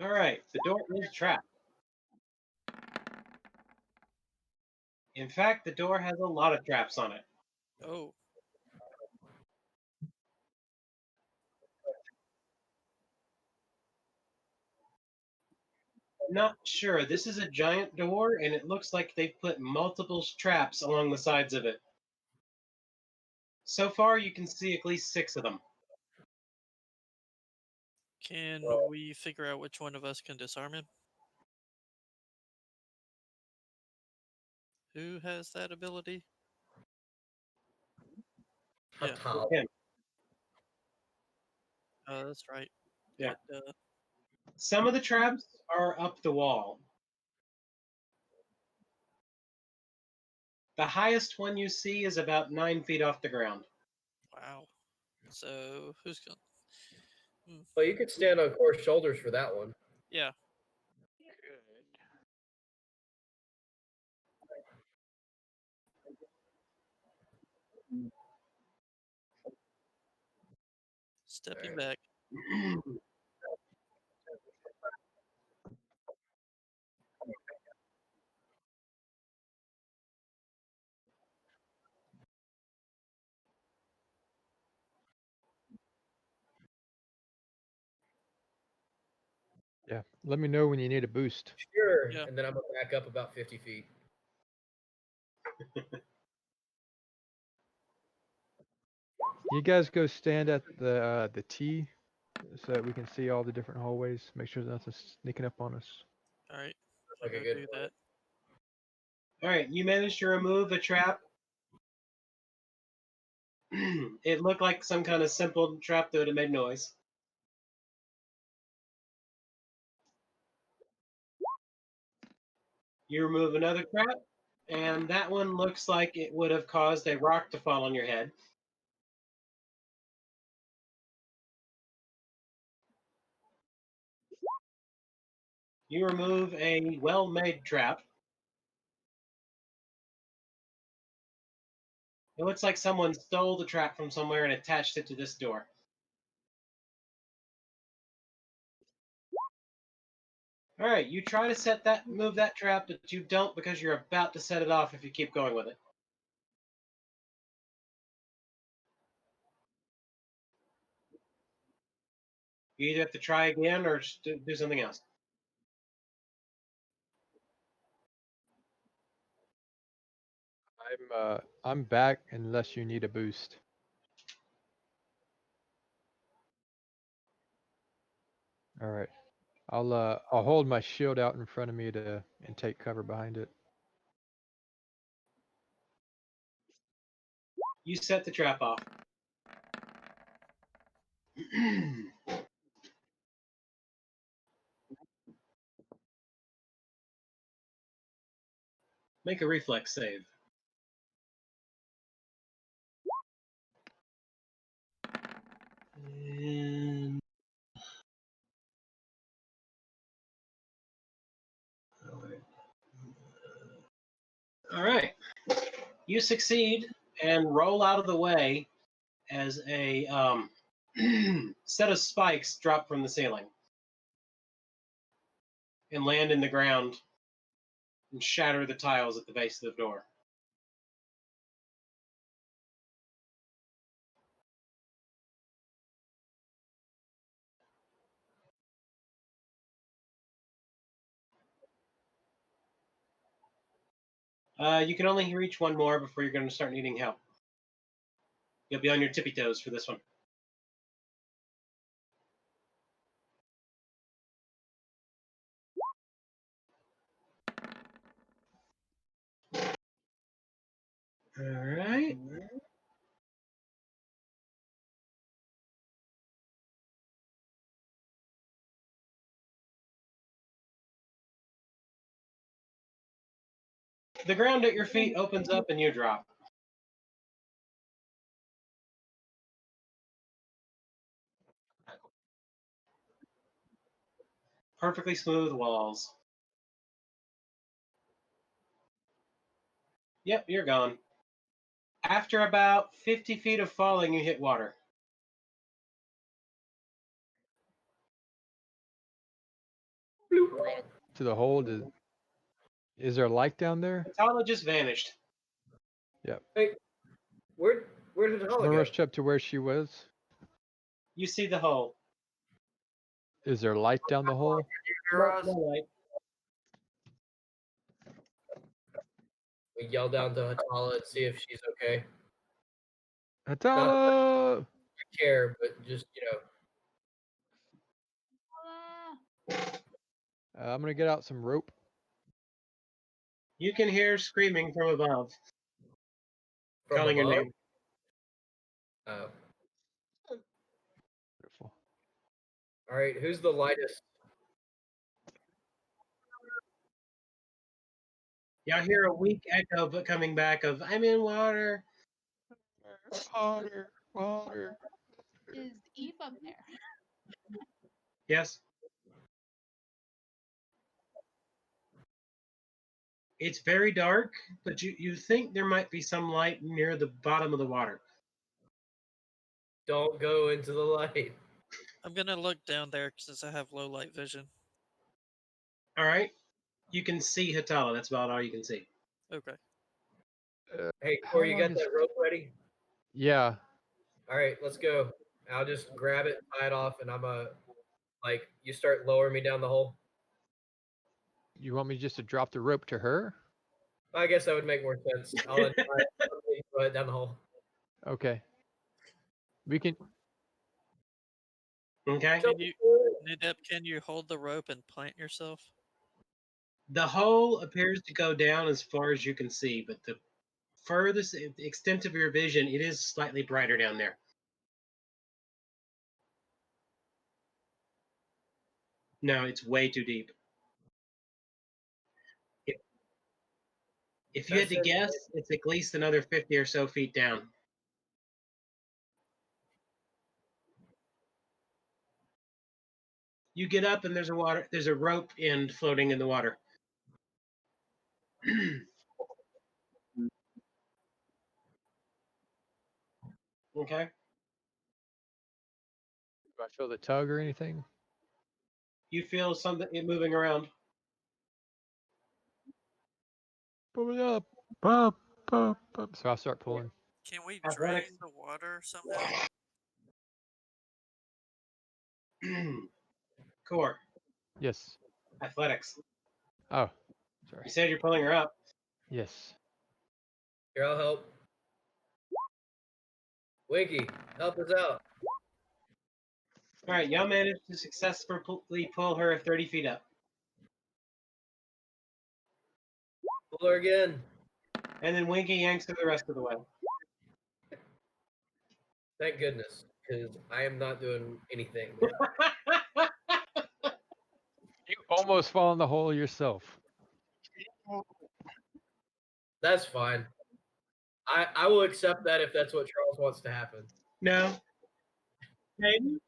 All right, the door is trapped. In fact, the door has a lot of traps on it. Oh, I'm not sure. This is a giant door, and it looks like they've put multiple traps along the sides of it. So far, you can see at least 6 of them. can we figure out which one of us can disarm him? Who has that ability? Yeah. Fatal. Him. That's right. Yeah. It, Some of the traps are up the wall. The highest one you see is about 9 feet off the ground. Wow. So who's going? Well, you could stand on Core's shoulders for that one. Yeah. Stepping Alright. back. Yeah. Let me know when you need a boost. Sure. Yeah. And then I'm gonna back up about 50 feet. You guys go stand at the T so that we can see all the different hallways. Make sure nothing's sneaking up on us. All right. Like I'll a go good do plan. that. All right, you managed to remove a trap. It looked like some kind of simple trap that would have made noise. You remove another trap, and that one looks like it would have caused a rock to fall on your head. You remove a well-made trap. It looks like someone stole the trap from somewhere and attached it to this door. All right, you try to move that trap, but you don't because you're about to set it off if you keep going with it. You either have to try again or just do something else. I'm back unless you need a boost. All right. I'll hold my shield out in front of me and take cover behind it. You set the trap off. Make a reflex save. And... All right. You succeed and roll out of the way as a set of spikes drop from the ceiling and land in the ground and shatter the tiles at the base of the door. You can only reach one more before you're going to start needing help. You'll be on your tippy toes for this one. All right. The ground at your feet opens up and you drop. Perfectly smooth walls. Yep, you're gone. After about 50 feet of falling, you hit water. To the hold. Is there a light down there? Tala just vanished. Hey, where did I'm Hala gonna go? rush up to where she was. You see the hole. Is there light down the hole? No light. We yell down to Hatala and see if she's okay. Atala! I care, but just I'm gonna get out some rope. You can hear screaming from above, from calling your above. name. Oh, Beautiful. all right. Who's the lightest? Y'all hear a weak echo but coming back of I'm in water. Water, water. Is Eve up there? Yes. It's very dark, but you think there might be some light near the bottom of the water. Don't go into the light. I'm gonna look down there since I have low light vision. All right. You can see Hatala. That's about all you can see. Okay. Hey, How Corey, you long got is- that rope ready? Yeah. All right, let's go. I'll just grab it, tie it off, and I'm like, you start lowering me down the hole. You want me just to drop the rope to her? I guess that would make more sense. I'll untie it, throw it down the hole. Okay. We can. Okay. Can you, Nidep, can you hold the rope and plant yourself? The hole appears to go down as far as you can see, but the furthest extent of your vision, it is slightly brighter down there. No, it's way too deep. If you had to That's it. guess, it's at least another 50 or so feet down. You get up and there's a rope end floating in the water. Okay. Do I feel the tug or anything? You feel something moving around. Pull it up. Up, up, up. So I'll start pulling. Can we Athletics. drain the water somehow? Core. Yes. Athletics. Oh, sorry. You said you're pulling her up. Yes. Here, I'll help. Winky, help us out. All right, y'all managed to successfully pull her 30 feet up. Pull her again. And then Winky yanks her the rest of the way. Thank goodness, because I am not doing anything. You almost fall in the hole yourself. That's fine. I will accept that if that's what Charles wants to happen. No. Hayden,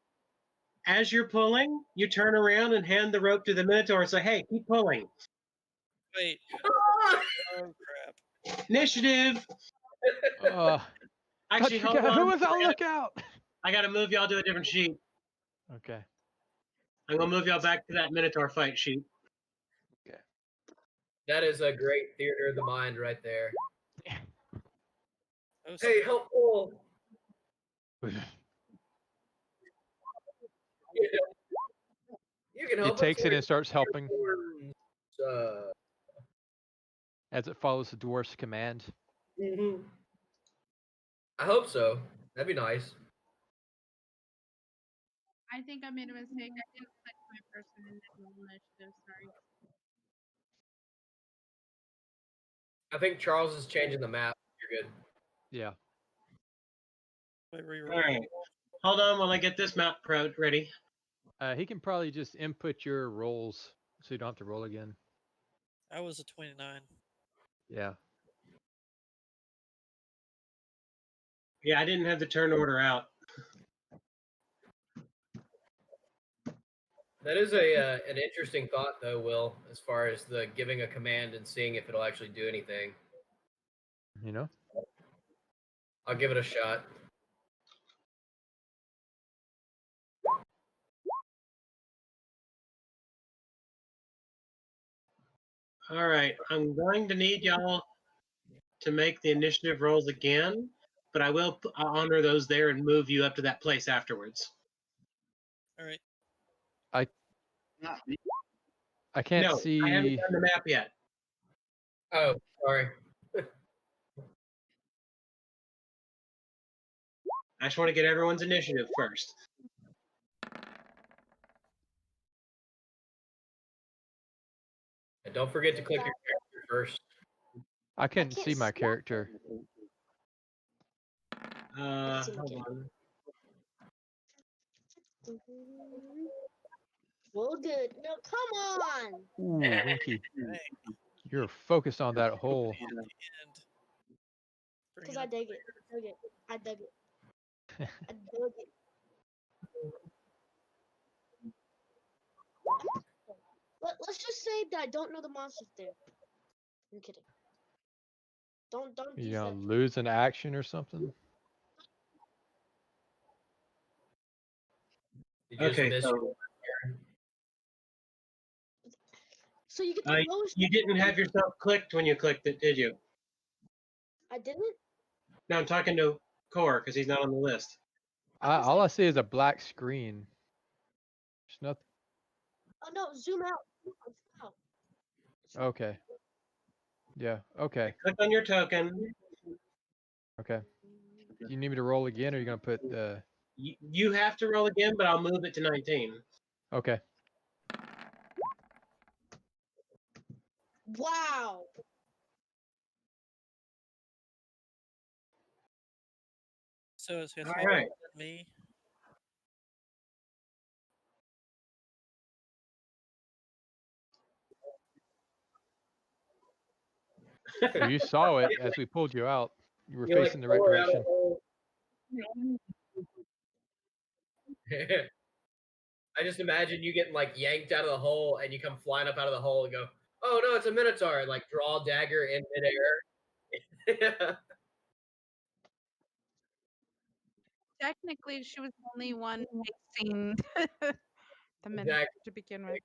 as you're pulling, you turn around and hand the rope to the Minotaur and say, hey, keep pulling. Wait. Oh crap. Initiative. Actually, hold on. Who was on lookout? I got to move y'all to a different sheet. Okay. I'm going to move y'all back to that Minotaur fight sheet. That is a great theater of the mind right there. That was Hey, help pull. You can help It us takes it with and starts helping horns. as it follows the dwarf's command. I hope so. That'd be nice. I think I made a mistake. I didn't click my person in the initiative. Sorry. I think Charles is changing the map. You're good. Yeah. Wait, reroll. All right. Hold on while I get this map ready. He can probably just input your rolls so you don't have to roll again. I was a 29. Yeah. Yeah, I didn't have the turn order out. That is an interesting thought, though, Will, as far as the giving a command and seeing if it'll actually do anything. You know? I'll give it a shot. All right. I'm going to need y'all to make the initiative rolls again, but I will honor those there and move you up to that place afterwards. All right. I can't No, see. I haven't done the map yet. Oh, sorry. I just want to get everyone's initiative first. And don't forget to click your character first. I couldn't can't see my see. character. Hold on. Well, good. No, come on. Ooh, Winky. You're focused on that hole. At the end. Bring Because it I up. dig it. Dug it. I dug it. I dug it. Let's just say that I don't know the monsters there. I'm kidding. Don't You use gonna that. lose an action or something? Did you just Okay, miss so So you get the lowest. you didn't have yourself clicked when you clicked it, did you? I didn't. No, I'm talking to Core because he's not on the list. All I see is a black screen. There's nothing. Oh no! Zoom out. Zoom out. Okay. Yeah. Okay. Click on your token. Okay. You need me to roll again, or are you gonna put the? You have to roll again, but I'll move it to 19. Okay. Wow. So it's his All whole right. me. Well, you saw it as we pulled you out. You were You facing the right pull her out of direction. the hole. I just imagine you getting like yanked out of the hole and you come flying up out of the hole and go, "Oh no, it's a minotaur!" And like draw a dagger in midair. Technically, she was the only one facing the Minotaur Exactly. to begin with.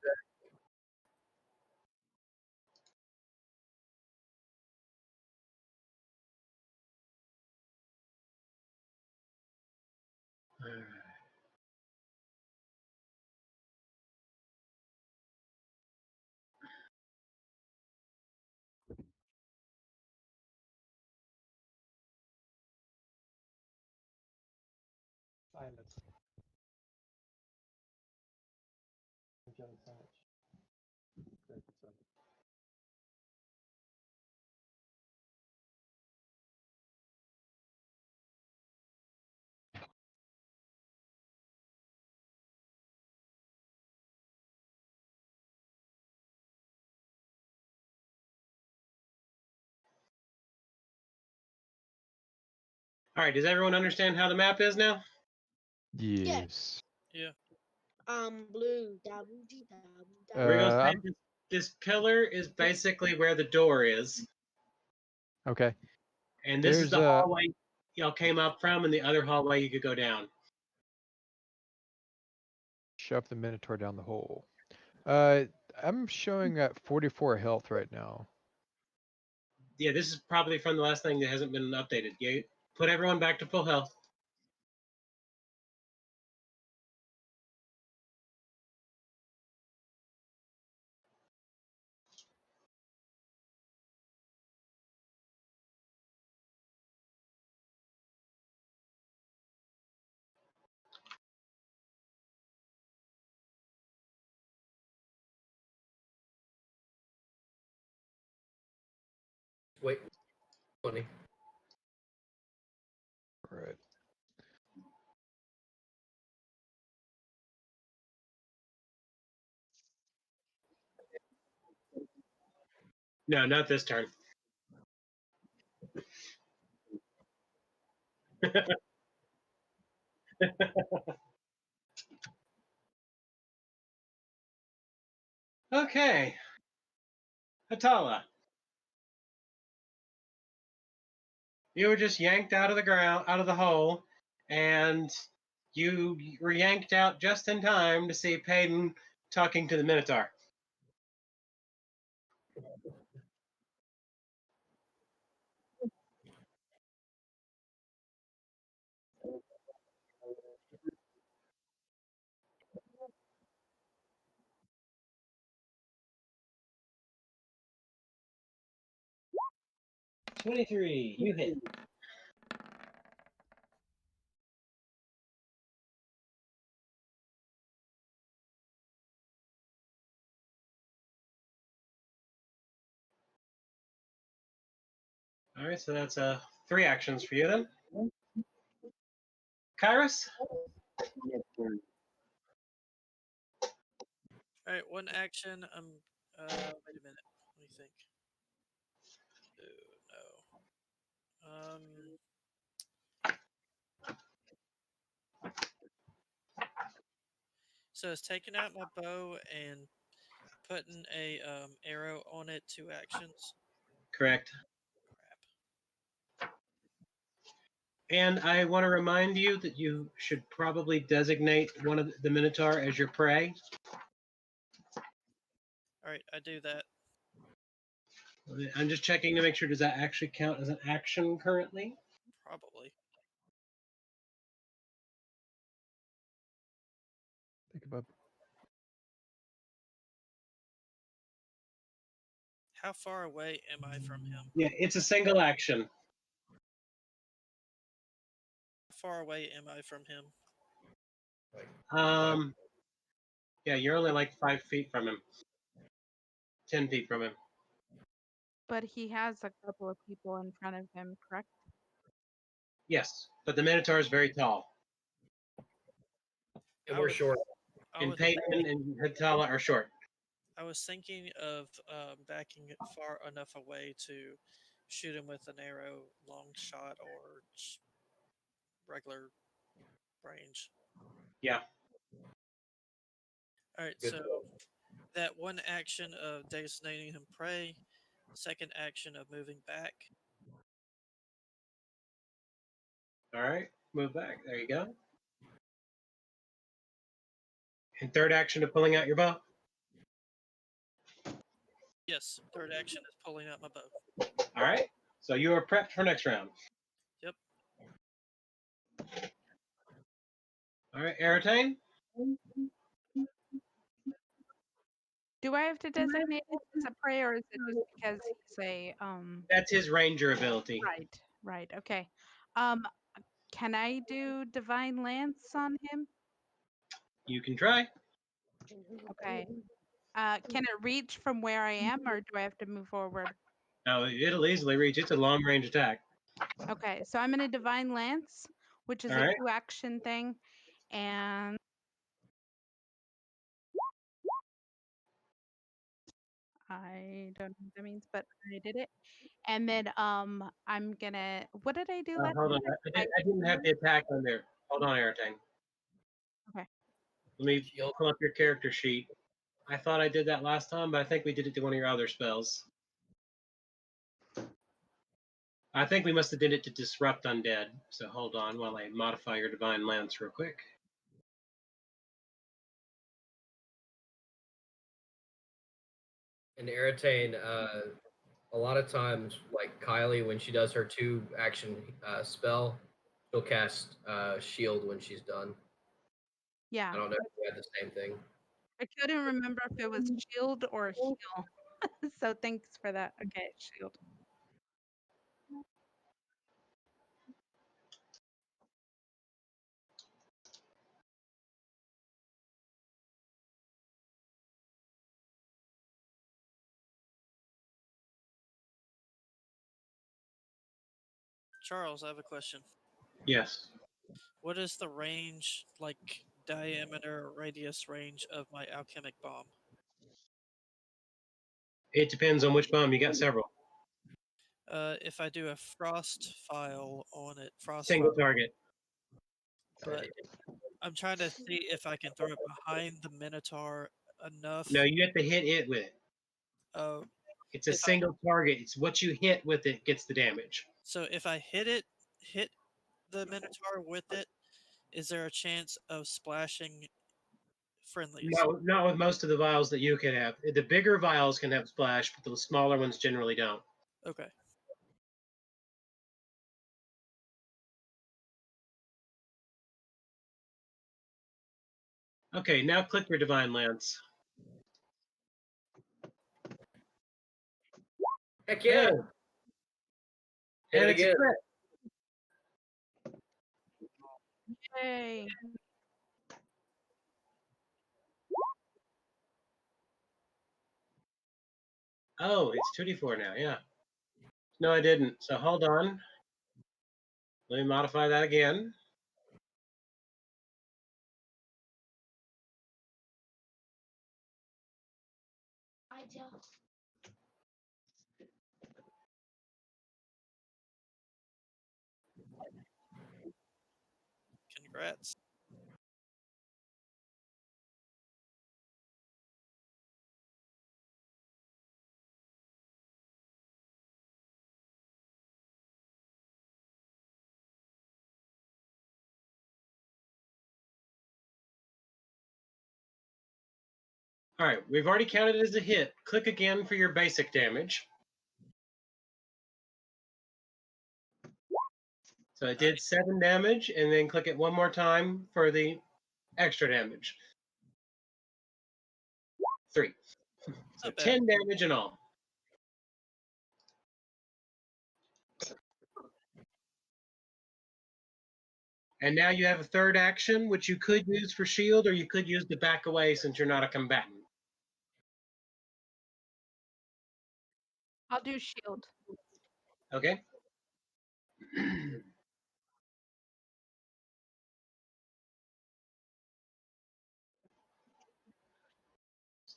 Silence. All right. Does everyone understand how the map is now? Yes. Yeah. Blue. Dabu-dee, dabu-dee. We're gonna say I'm- this pillar is basically where the door is, Okay. and this is There's the a- hallway y'all came up from, and the other hallway you could go down. Shove the Minotaur down the hole. I'm showing at 44 health right now. Yeah, this is probably from the last thing that hasn't been updated. Yeah, put everyone back to full health. Wait, funny. Right. No, not this turn. Okay, Hatala. You were just yanked out of the ground, out of the hole, and you were yanked out just in time to see Payton talking to the Minotaur. "23, you hit." All right, so that's 3 actions for you then. Kairos? All right. One action. Wait a minute. Let me think. So it's taking out my bow and putting a arrow on it. 2 actions. Correct. Crap. And I want to remind you that you should probably designate one of the Minotaur as your prey. All right, I do that. I'm just checking to make sure, does that actually count as an action currently? Probably. Think about How far away am I from him? Yeah, it's a single action. How far away am I from him? Yeah, you're only like 5 feet from him. 10 feet from him. But he has a couple of people in front of him, correct? Yes, but the Minotaur is very tall. And I we're was- short. I And was, Peyton and Hatala are short. I was thinking of backing it far enough away to shoot him with an arrow, long shot, or regular range. Yeah. All right, Good so call. that one action of designating him prey, second action of moving back. All right, move back. There you go. And third action of pulling out your bow. Yes, third action is pulling out my bow. All right, so you are prepped for next round. Yep. All right, Aratane. Do I have to designate it as a prey, or is it just because he's a That's his ranger ability. Right. Okay. Can I do divine lance on him? You can try. Okay. Can it reach from where I am, or do I have to move forward? No, it'll easily reach. It's a long range attack. Okay, so I'm gonna divine lance, which is All a right. 2-action thing, and I don't know what that means, but I did it. And then I'm gonna. What did I do? last Hold on. time? I didn't have the attack on there. Hold on, Aratane. Okay. Let me Shield. pull up your character sheet. I thought I did that last time, but I think we did it to one of your other spells. I think we must have did it to disrupt undead. So hold on while I modify your divine lance real quick. And Aratane, a lot of times, like Kylie, when she does her 2-action spell, she'll cast shield when she's done. Yeah. I don't know if you had the same thing. I couldn't remember if it was shield or heal. So thanks for that. Okay, shield. Charles, I have a question. Yes. What is the range, like diameter or radius range of my alchemic bomb? It depends on which bomb. You got several. If I do a frost file on it, Single target. but I'm trying to see if I can throw it behind the Minotaur enough. No, you have to hit it with it. Oh, It's a If I- single target. It's what you hit with it gets the damage. so if I hit the Minotaur with it, is there a chance of splashing friendlies? No, not with most of the vials that you can have. The bigger vials can have splash, but the smaller ones generally don't. Okay. Okay, now click your divine lance. Heck yeah! Oh, Hit and it it's a again. crit. Yay. Oh, it's 2d4 now, yeah. No, I didn't. So hold on. Let me modify that again. I just Congrats. All right, we've already counted it as a hit. Click again for your basic damage. So it did 7 damage, and then click it one more time for the extra damage. 3. So Not bad. 10 damage in all. And now you have a third action, which you could use for shield, or you could use to back away since you're not a combatant. I'll do shield. Okay?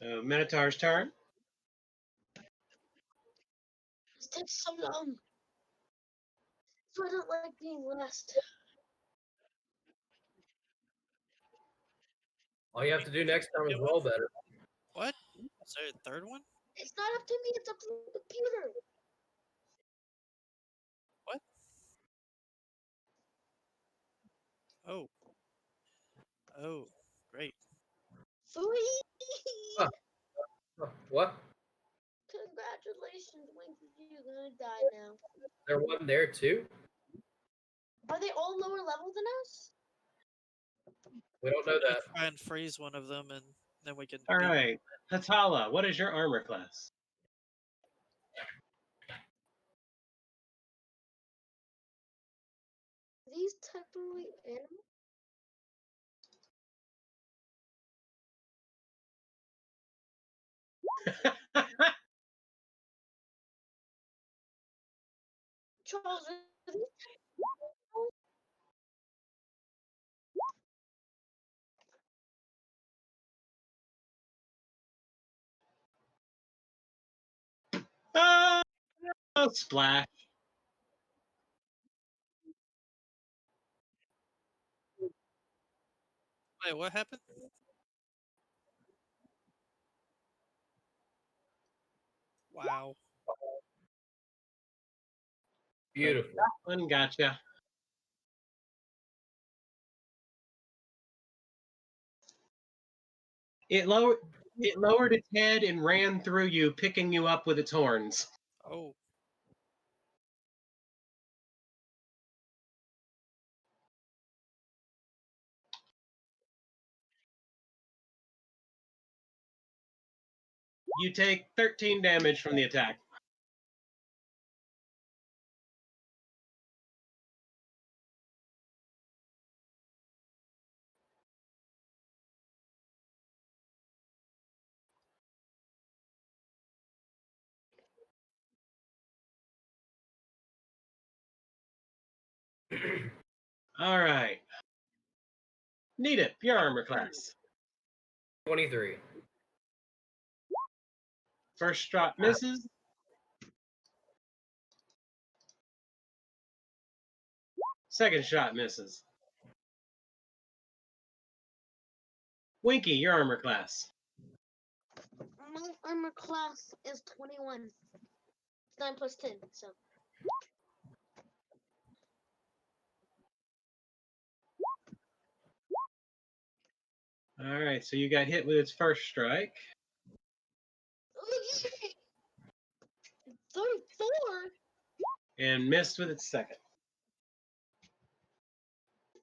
So Minotaur's turn. This takes so long. So I don't like being last. All you have to do next time is roll better. What? Is there a third one? It's not up to me, it's up to the computer. What? Oh. Oh, great. 3! Huh. Huh, what? Congratulations, Winky, you're gonna die now. There one there too? Are they all lower level than us? We don't know I'm gonna that. try and freeze one of them, and then we can. All beat- right. Hatala, what is your armor class? Are these technically animals? Charles, are these animals? Splash. Wait, what happened? Wow. Beautiful. One gotcha. It lowered its head and ran through you, picking you up with its horns. Oh. You take 13 damage from the attack. All right. Nita, your armor class. 23. First shot misses. Second shot misses. Winky, your armor class. My armor class is 21. It's 9 plus 10, so. All right, so you got hit with its first strike 34? and missed with its second.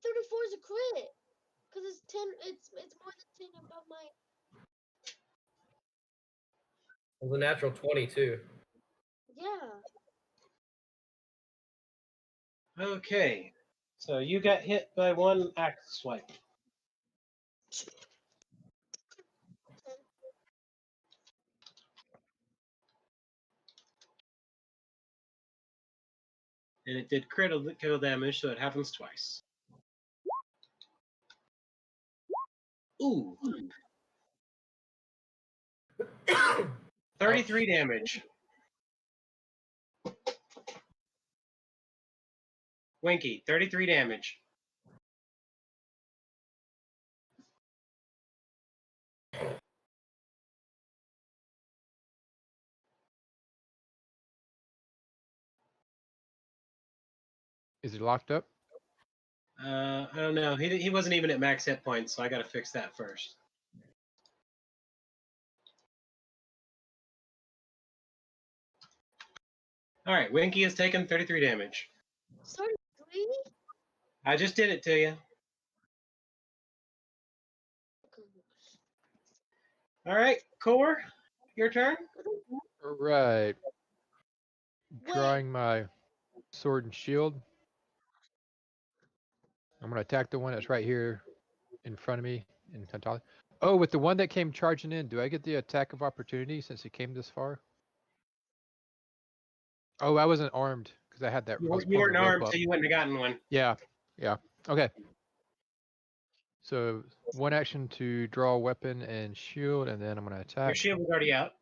34 is a crit. Because it's 10, it's more than 10 above my. It was a natural 22. Yeah. Okay, so you got hit by one axe swipe. And it did critical damage, so it happens twice. Ooh. 33 damage. Winky, 33 damage. Is it locked up? I don't know. He wasn't even at max hit points, so I got to fix that first. All right, Winky has taken 33 damage. 33? I just did it to you. All right, Core, your turn. All right. Wait. Drawing my sword and shield. I'm gonna attack the one that's right here in front of me in Tantali. Oh, with the one that came charging in, do I get the attack of opportunity since it came this far? Oh, I wasn't armed because I had that. I was You pulling weren't the rope armed, up. so you wouldn't have gotten one. Yeah, yeah. Okay. So one action to draw a weapon and shield, and then I'm gonna Your attack. shield was already out,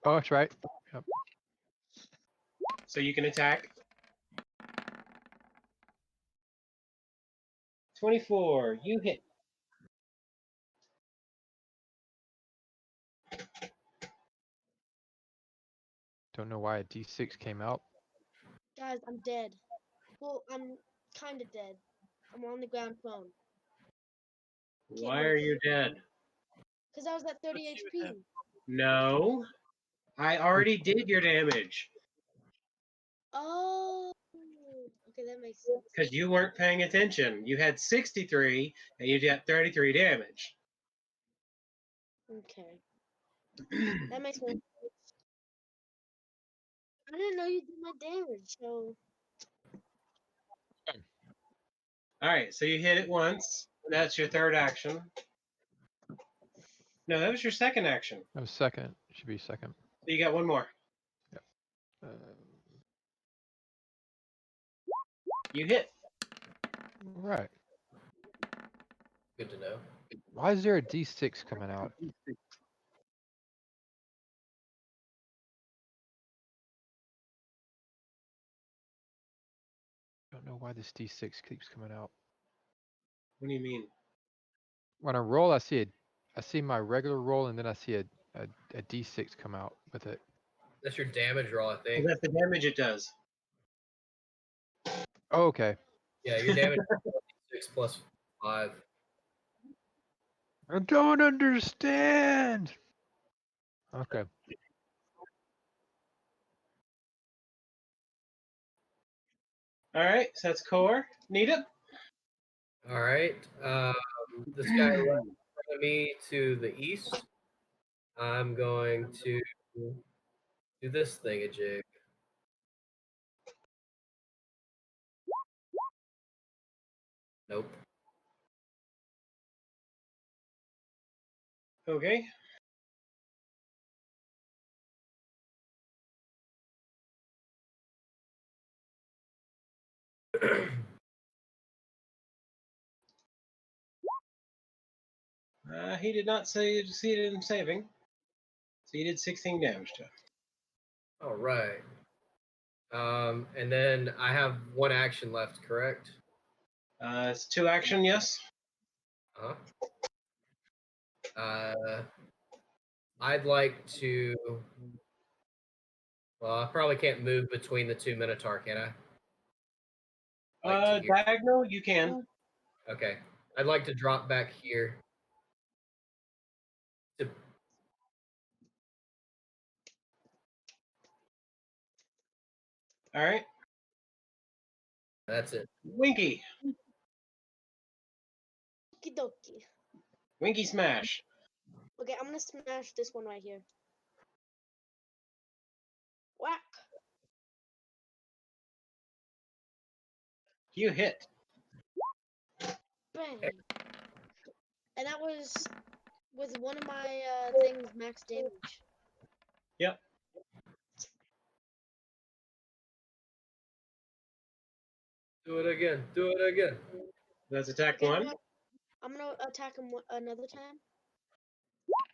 Oh, that's right. Yep. so you can attack. 24, you hit. Don't know why a D6 came out. Guys, I'm dead. Well, I'm kind of dead. I'm on the ground prone. Why are you dead? Because I was at 30 Let's see what HP. happened. No, I already did your damage Oh. Okay, that makes sense. because you weren't paying attention. You had 63 and you got 33 damage. Okay. That makes sense. I didn't know you did my damage, so. All right, so you hit it once. That's your third action. No, that was your second action. That was second. Should be second. So you got one more. Uh, You hit. right. Good to know. Why is there a D6 coming out? Don't know why this D6 keeps coming out. What do you mean? When I roll, I see my regular roll, and then I see a D6 come out with it. That's your damage roll, I Well, think. that's the damage it does. Oh, okay. Yeah, your damage is 6 plus 5. I don't understand. Okay. All right, so that's core. Need it? All right. This guy right in front of me to the east. I'm going to do this thingamajig. Nope. Okay. He did not succeed in saving. So you did 16 damage to him. All right. And then I have one action left, correct? It's 2 action, yes. Uh-huh. I'd like to. Well, I probably can't move between the two Minotaur, can I? Like to here. Diagonal, you can. Okay. I'd like to drop back here. To, All right. that's it. Winky. Okie dokie. Winky smash. Okay, I'm gonna smash this one right here. Whack! You hit. Bang! And that was with one of my things max damage. Yep. Do it again. Do it again. That's attack Okay, you know 1. what? I'm gonna attack him another time.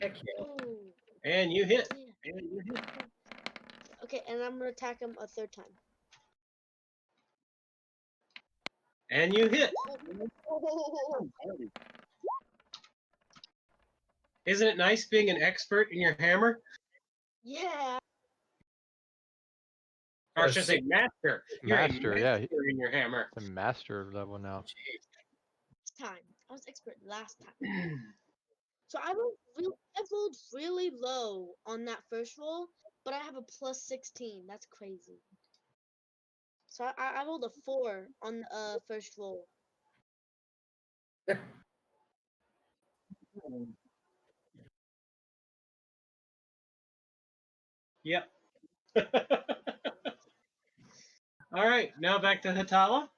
Heck yeah. Ooh, And you hit. yeah. Okay, and I'm gonna attack him a third time. And you hit. Oh, Isn't it nice being an expert in your hammer? yeah. Or I Or should say master. You're Master, a yeah, master in your hammer. the master level now. Time. I was expert last time. So I rolled really low on that first roll, but I have a plus 16. That's crazy. So I rolled a 4 on the first roll. Yep. All right, now back to Hatala.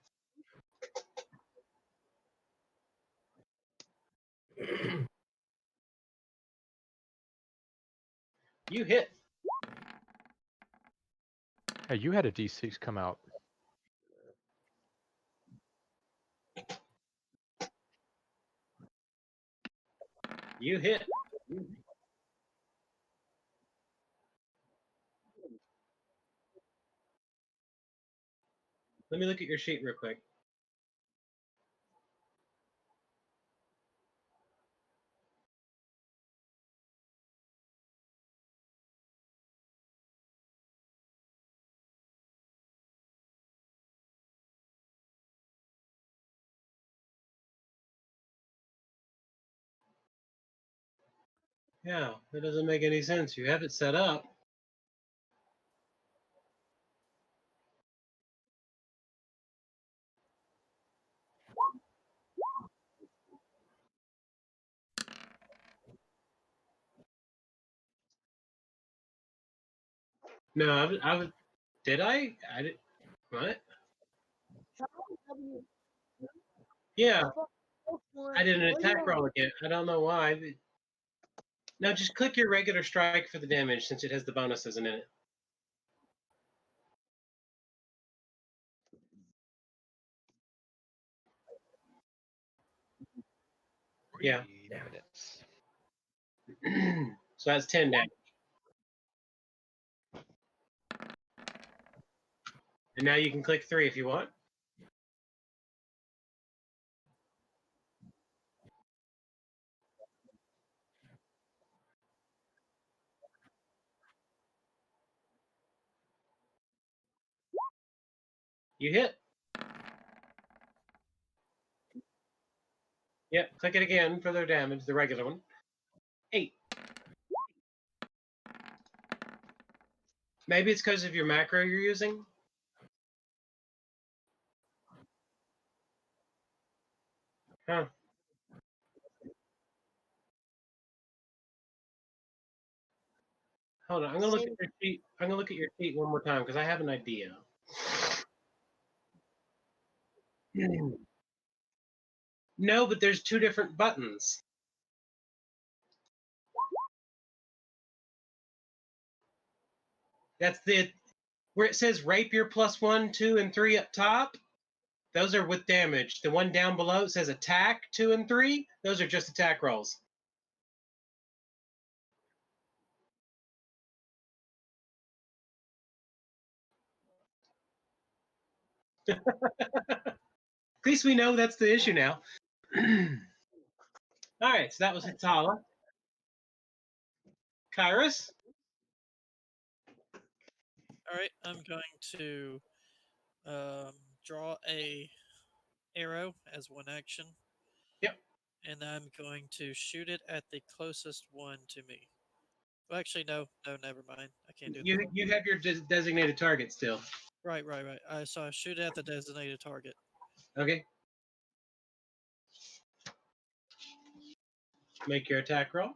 You hit. Hey, you had a D6 come out. You hit. Let me look at your sheet real quick. Yeah, that doesn't make any sense. You have it set up. No, I was. Did I? I did. What? Yeah, I did an attack roll again. I don't know why. Now just click your regular strike for the damage since it has the bonuses in it. Yeah. 3 minutes. So that's 10 damage. And now you can click 3 if you want. You hit. Yep, click it again for their damage, the regular one. 8. Maybe it's because of your macro you're using. Huh. Hold on, I'm gonna look at your sheet. I'm gonna look at your sheet one more time because I have an idea. No, but there's 2 different buttons. That's the where it says rapier plus 1, 2, and 3 up top. Those are with damage. The one down below it says attack 2 and 3. Those are just attack rolls. At least we know that's the issue now. All right, so that was Hatala. Kairos? All right, I'm going to draw a arrow as one action. Yep. And I'm going to shoot it at the closest one to me. Well, actually, no, never mind. I can't do that. You have your designated target still. Right. So I shoot at the designated target. Okay. Make your attack roll.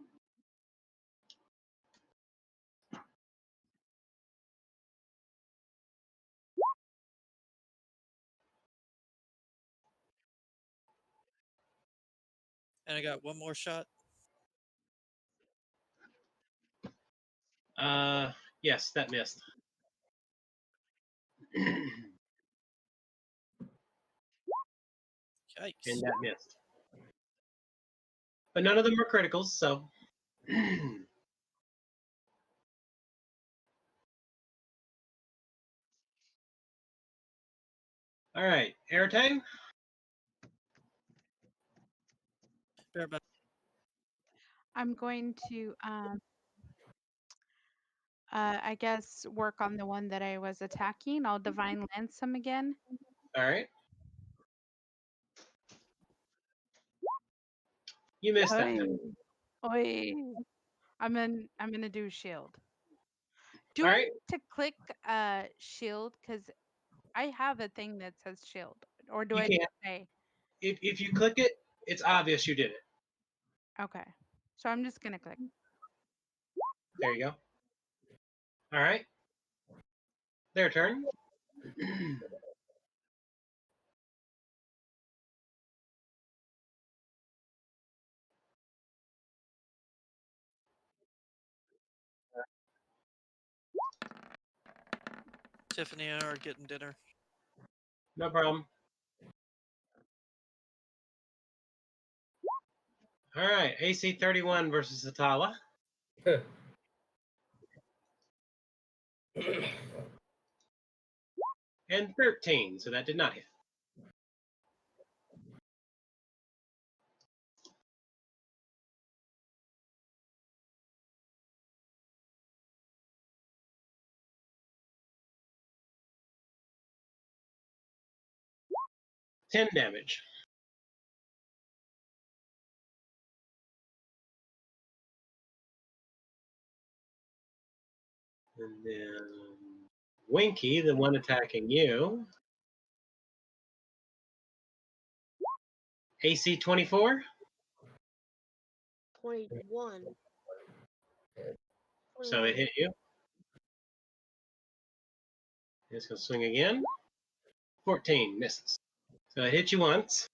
And I got one more shot. Yes, that missed. Yikes. And that missed. But none of them are criticals, so. All right, Airtime. I'm going to I guess work on the one that I was attacking. I'll divine lance him again. All right. You missed that Oi, time. oi. I'm gonna do shield. Do All I right. need to click shield? Because I have a thing that says shield. Or do You I can't. just say If you click it, it's obvious you did it. okay? So I'm just gonna click. There you go. All right. Their turn. Tiffany and I are getting dinner. No problem. All right. AC 31 versus Atala. And 13, so that did not hit. Ten damage. And then Winky, the one attacking you. AC 24. 21. So it 21. hit you. It's going to swing again. 14 misses. So it hit you once.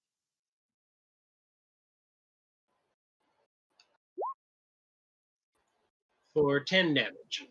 For 10 damage.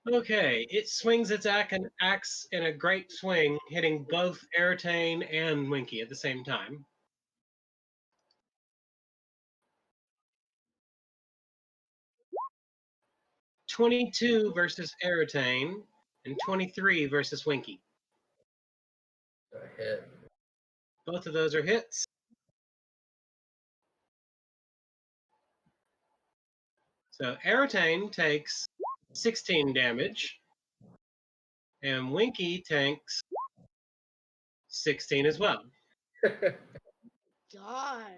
Okay, it swings its axe in a great swing, hitting both Aratane and Winky at the same time. "22 versus Aratane and 23 versus Winky. A hit. Both of those are hits. So Aratane takes 16 damage, and Winky takes 16 as well. Gosh.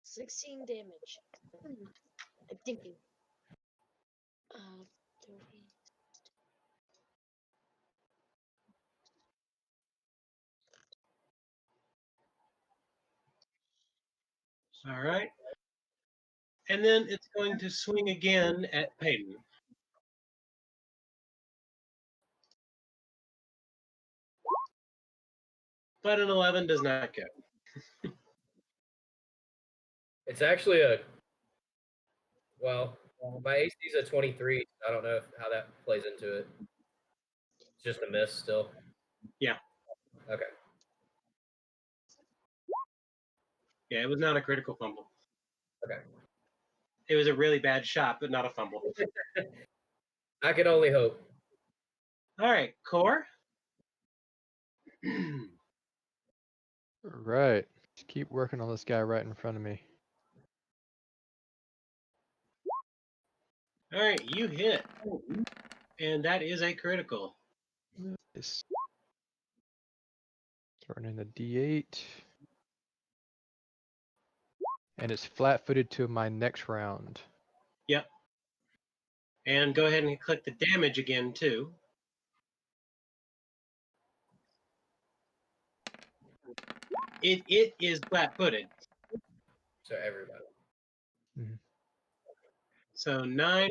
16 damage. I'm thinking. 30. All right. And then it's going to swing again at Peyton. But an 11 does not go. It's actually well, my AC is a 23. I don't know how that plays into it. It's just a miss still. Yeah. Okay. Yeah, it was not a critical fumble. Okay. It was a really bad shot, but not a fumble. I can only hope. All right, Core. Right. Just keep working on this guy right in front of me. All right, you hit. And that is a critical. Nice. Starting in the D8. And it's flat-footed to my next round. Yep. And go ahead and click the damage again, too. It is flat-footed. So everybody. So 9.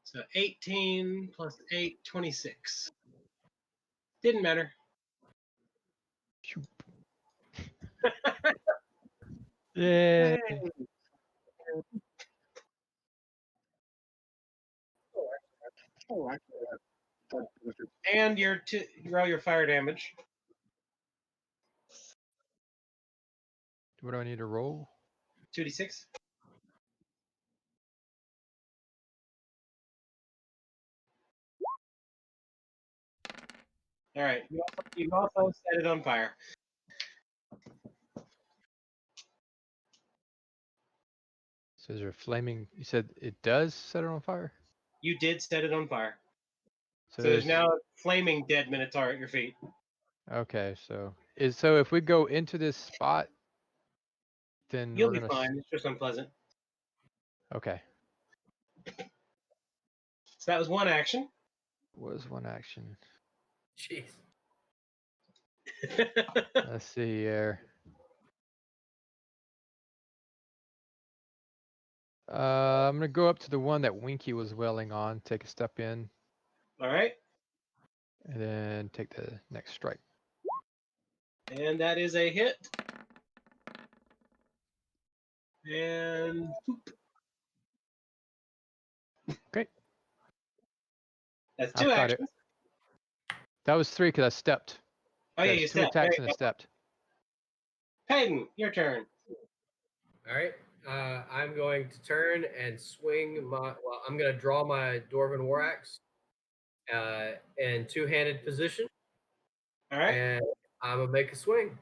So 18 plus 8, 26. Didn't matter. Shoop. Yay! And roll your fire damage. What do I need to roll? 2d6. All right. You also set it on fire. So is there flaming? You said it does set it on fire. You did set it on fire. So So there's now a flaming dead minotaur at your feet. Okay, so if we go into this spot, then You'll we're be gonna. fine. It's just unpleasant. Okay. So that was one action. Was one action. Jeez. Let's see here. I'm gonna go up to the one that Winky was welling on, take a step in, All right. and then take the next strike. And that is a hit. And boop. Okay. That's I two thought it- actions. That was 3 because I stepped. Oh yeah, That's you 2 stepped. There attacks you and I go. stepped. Peyton, your turn. All right. I'm going to turn and swing my. Well, I'm going to draw my Dwarven War Axe in two-handed position, All right. and I'm gonna make a swing.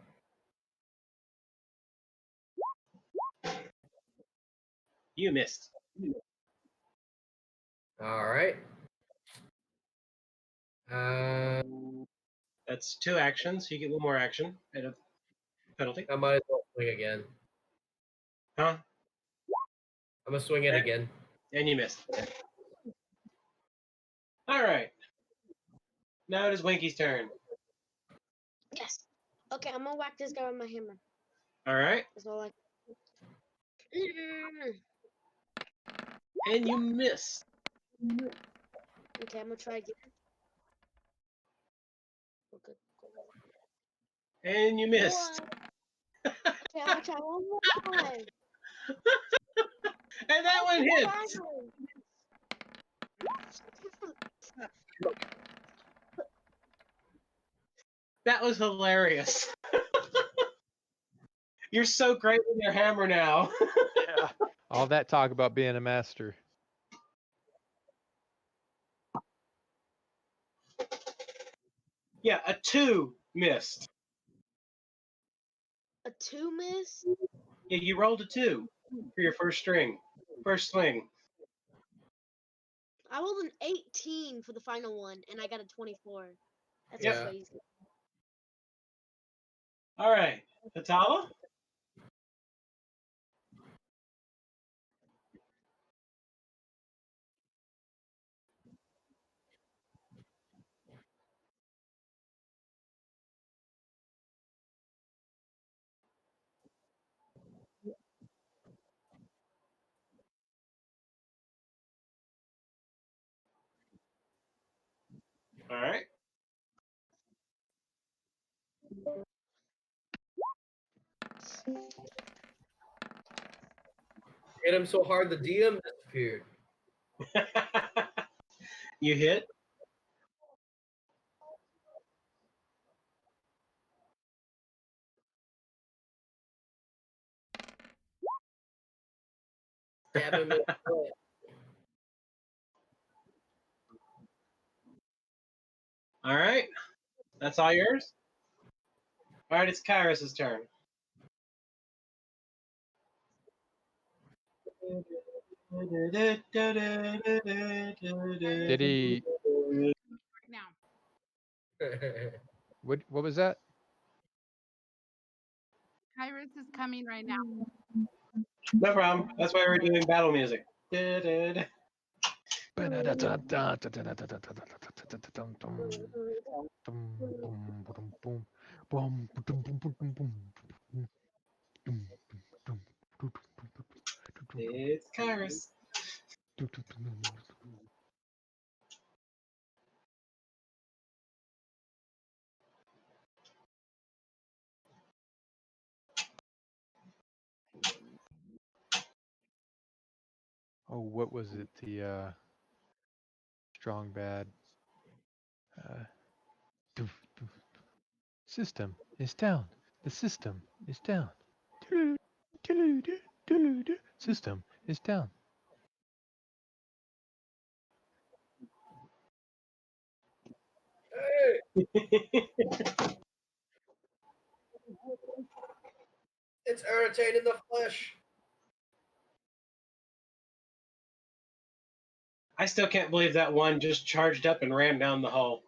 You missed. All right. That's two actions. You get one more action at a penalty. I might as well swing again. Huh? I'm gonna swing it again. And you missed. All right. Now it is Winky's turn. Yes. Okay, I'm gonna whack this guy with my hammer. All right. That's all I. And you miss. Okay, I'm gonna try again. Okay. And you missed. What? Okay, I'm gonna try one more time. And that one hit. Finally. That was hilarious. You're so great with your hammer now. Yeah. All that talk about being a master. Yeah, a 2 missed. A 2 miss? Yeah, you rolled a 2 for your first swing. I rolled an 18 for the final one, and I got a 24. That's Yeah. crazy. All right, Hatala. All right. Hit him so hard the DM disappeared. You hit. Stab him in the foot. All right. That's all yours? All right, it's Kyrus's turn. Did he? Now, What was that? Kyrus is coming right now. No problem. That's why we're doing battle music. It's Kyrus. Oh, what was it? The strong bad. Doof, doof. System is down. The system is down. Doo-doo, doo-doo, doo-doo. System is down. Hey, it's irritating the flesh. I still can't believe that one just charged up and ran down the hole.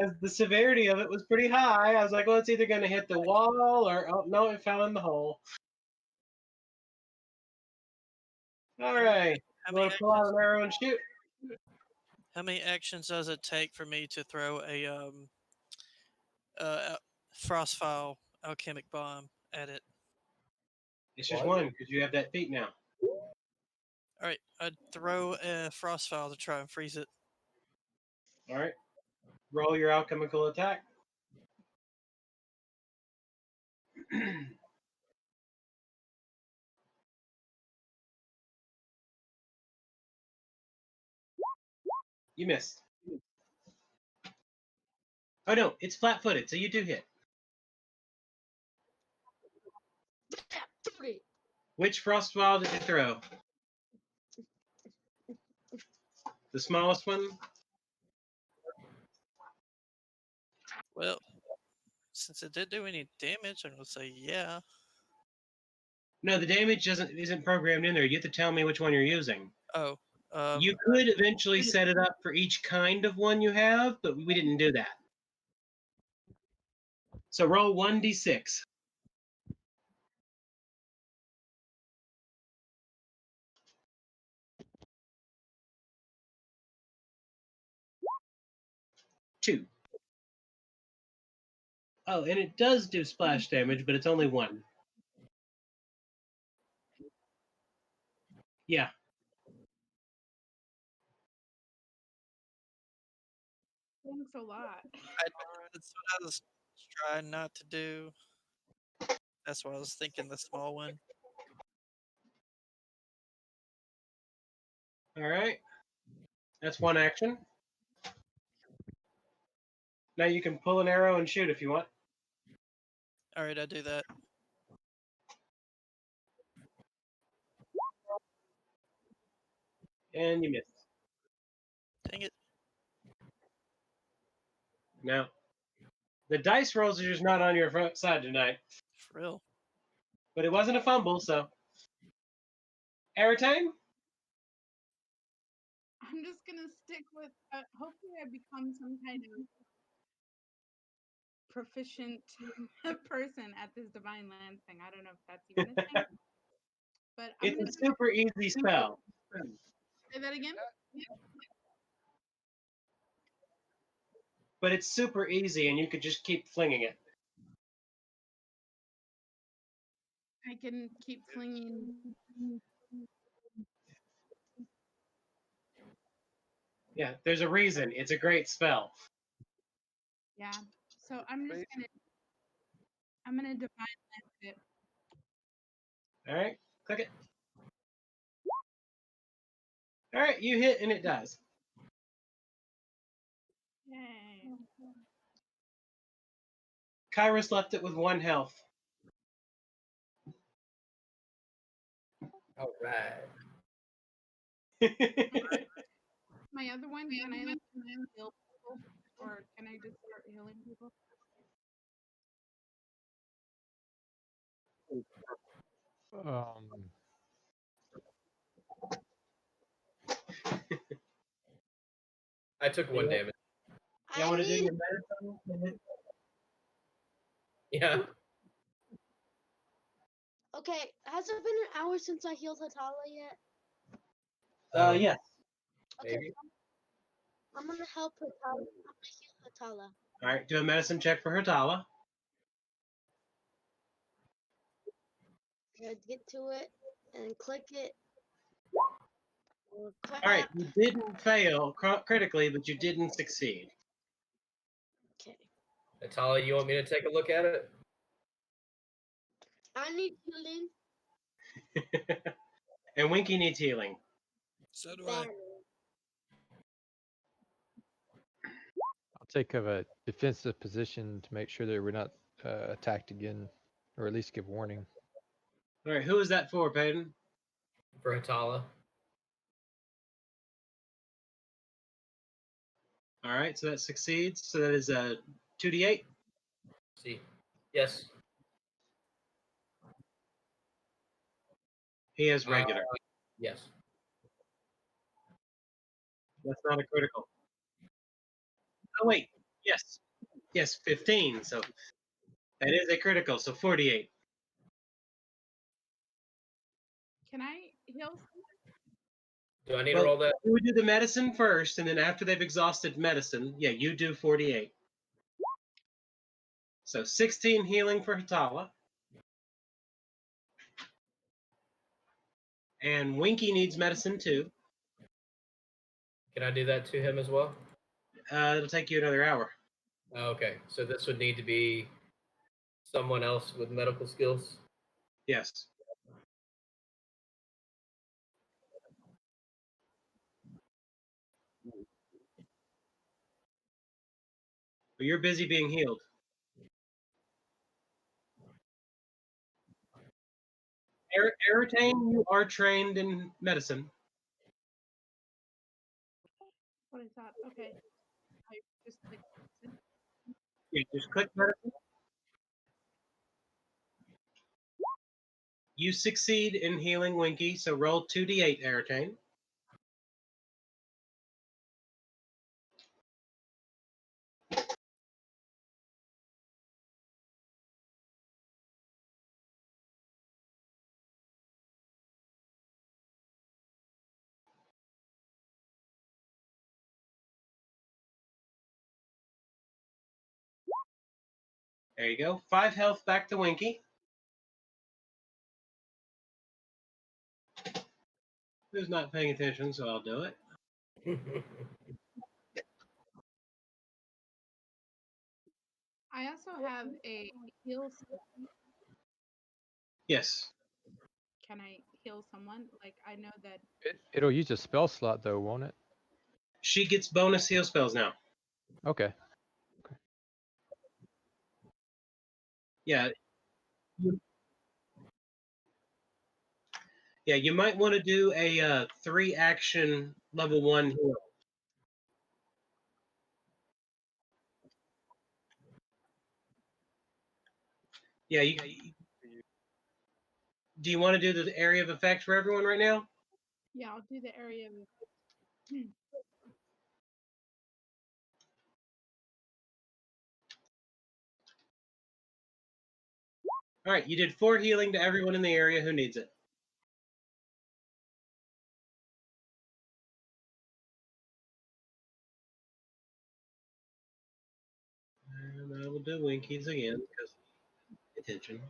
As the severity of it was pretty high. I was like, well, it's either going to hit the wall or, oh, no, it fell in the hole. All right. How You many want to pull out actions? an arrow and shoot? How many actions does it take for me to throw a frostfile alchemic bomb at it? It's just One. one because you have that feat now. All right, I'd throw a frostfile to try and freeze it. All right. Roll your alchemical attack. You missed. Oh no, it's flat-footed, so you do hit. 3. Which frost ball did you throw? The smallest one? Well, since it didn't do any damage, I'm gonna say yeah. No, the damage isn't programmed in there. You have to tell me which one you're using. Oh, You could eventually set it up for each kind of one you have, but we didn't do that. So roll 1d6. Two. Oh, and it does do splash damage, but it's only 1. Yeah. Thanks a lot. that's what I was trying not to do. That's why I was thinking the small one. All right. That's one action. Now you can pull an arrow and shoot if you want. All right, I do that. And you miss. Dang it! Now, the dice rolls are just not on your front side tonight, For real. but it wasn't a fumble, so. Airtime? I'm just gonna stick with. Hopefully, I become some kind of proficient person at this divine land thing. I don't know if that's even a thing. But I'm It's gonna a super easy spell. say that again. But it's super easy, and you could just keep flinging it. I can keep flinging. Yeah, there's a reason. It's a great spell. Yeah. So I'm just gonna. I'm gonna divine land it. All right, click it. All right, you hit, and it does. Yay. Kyrus left it with 1 health. All right. My other one, can I like heal people, or can I just start healing people? I took 1 damage. You I want to do need. your medicine? Yeah. Okay, has it been an hour since I healed Hatala yet? Yeah. Okay, Maybe. I'm gonna help Hatala. I'm gonna heal Hatala. All right, do a medicine check for Hurtala. Gotta get to it and click it. All right, you didn't fail critically, but you didn't succeed. Okay. Natalia, you want me to take a look at it? I need healing And Winky needs healing. So do I. badly. I'll take a defensive position to make sure that we're not attacked again, or at least give warning. All right, who is that for, Peyton? For Hatala. All right, so that succeeds. So that is a 2d8. See. Yes. He has regular. Yes. That's not a critical. Oh wait, yes, 15. So that is a critical. So 48. Can I heal? Do I need Well, to roll that? you would do the medicine first, and then after they've exhausted medicine, yeah, you do 48. So 16 healing for Hatala. And Winky needs medicine too. Can I do that to him as well? It'll take you another hour. Okay. So this would need to be someone else with medical skills. Yes. But you're busy being healed. Aratane, you are trained in medicine. What is that? Okay. I just clicked. You just click medicine. You succeed in healing Winky, so roll 2d8, Aratane. There you go. 5 health back to Winky. Who's not paying attention, so I'll do it. I also have a heal. Yes. Can I heal someone? Like I know that. It'll use a spell slot though, won't it? She gets bonus heal spells now. Okay. Yeah. Yeah, you might want to do a 3-action level 1 heal. Yeah, do you want to do the area of effect for everyone right now? Yeah, I'll do the area of. All right, you did 4 healing to everyone in the area who needs it. And I will do Winkies again because attention.